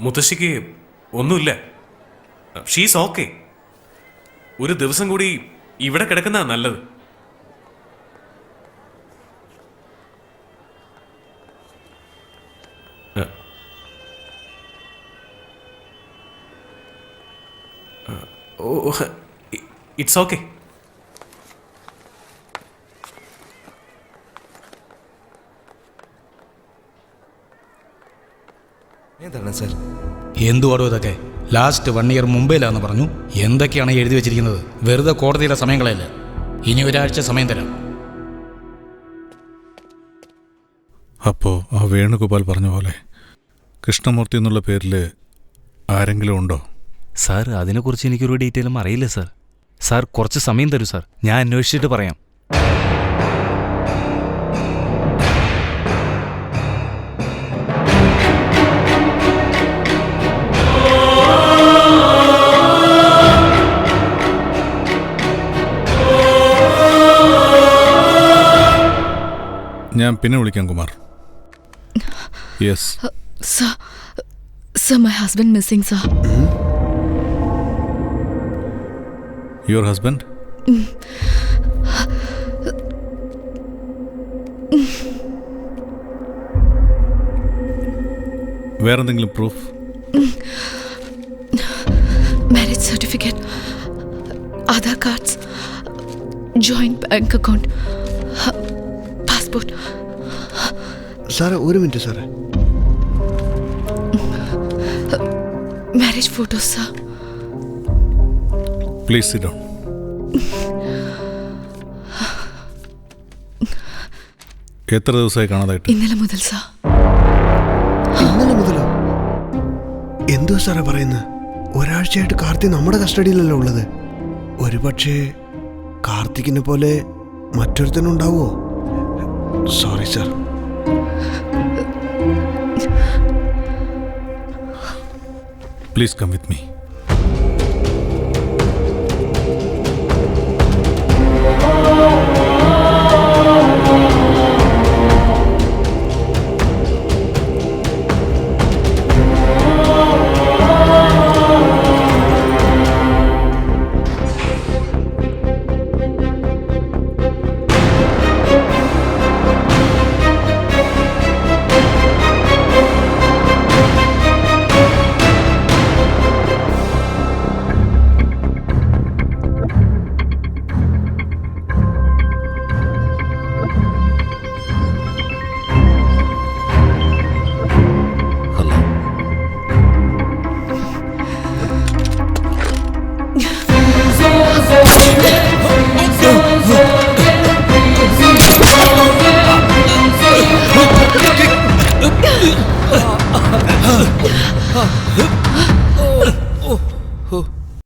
മുത്തശ്ശിക്ക് ഒന്നുമില്ല. She's okay. ഒരു ദിവസം കൂടി ഇവിടെ കിടക്കുന്ന നല്ലത്. It's okay. എന്തുവാടോ ഇതൊക്കെ? ലാസ്റ്റ് 1 ഇയർ മുംബൈയിലാണെന്ന് പറഞ്ഞു. എന്തൊക്കെയാണ് എഴുതി വെച്ചിരിക്കുന്നത്? വെറുതെ കോടതിയുടെ സമയം കളയല്ല. ഇനി ഒരാഴ്ച സമയം തരാം. അപ്പോ ആ വേണുഗോപാൽ പറഞ്ഞ പോലെ കൃഷ്ണമൂർത്തി എന്നുള്ള പേരിൽ ആരെങ്കിലും ഉണ്ടോ? സാർ, അതിനെക്കുറിച്ച് എനിക്കൊരു ഡീറ്റെയിലും അറിയില്ല സാർ. സാർ കുറച്ച് സമയം തരൂ സാർ, ഞാൻ അന്വേഷിച്ചിട്ട് പറയാം. ഞാൻ പിന്നെ വിളിക്കാം Kumar. Yes sir, my husband missing sir. Your husband? വേറെന്തെങ്കിലും proof? Marriage certificate, Aadhaar cards, joint bank account, passport. സാറേ ഒരു മിനിറ്റ് സാറേ. Marriage photos sir. Please sit down. എത്ര ദിവസമായി കാണാതായിട്ട്? ഇന്നലെ മുതൽ സാർ. ഇന്നലെ മുതലോ? എന്തോ സാറേ പറയുന്നത്? ഒരാഴ്ചയായിട്ട് കാർത്തി നമ്മുടെ കസ്റ്റഡിയിലല്ലോ ഉള്ളത്. ഒരുപക്ഷെ കാർത്തിക്കിനെ പോലെ മറ്റൊരുത്തനുണ്ടാവോ? Sorry sir. Please come with me.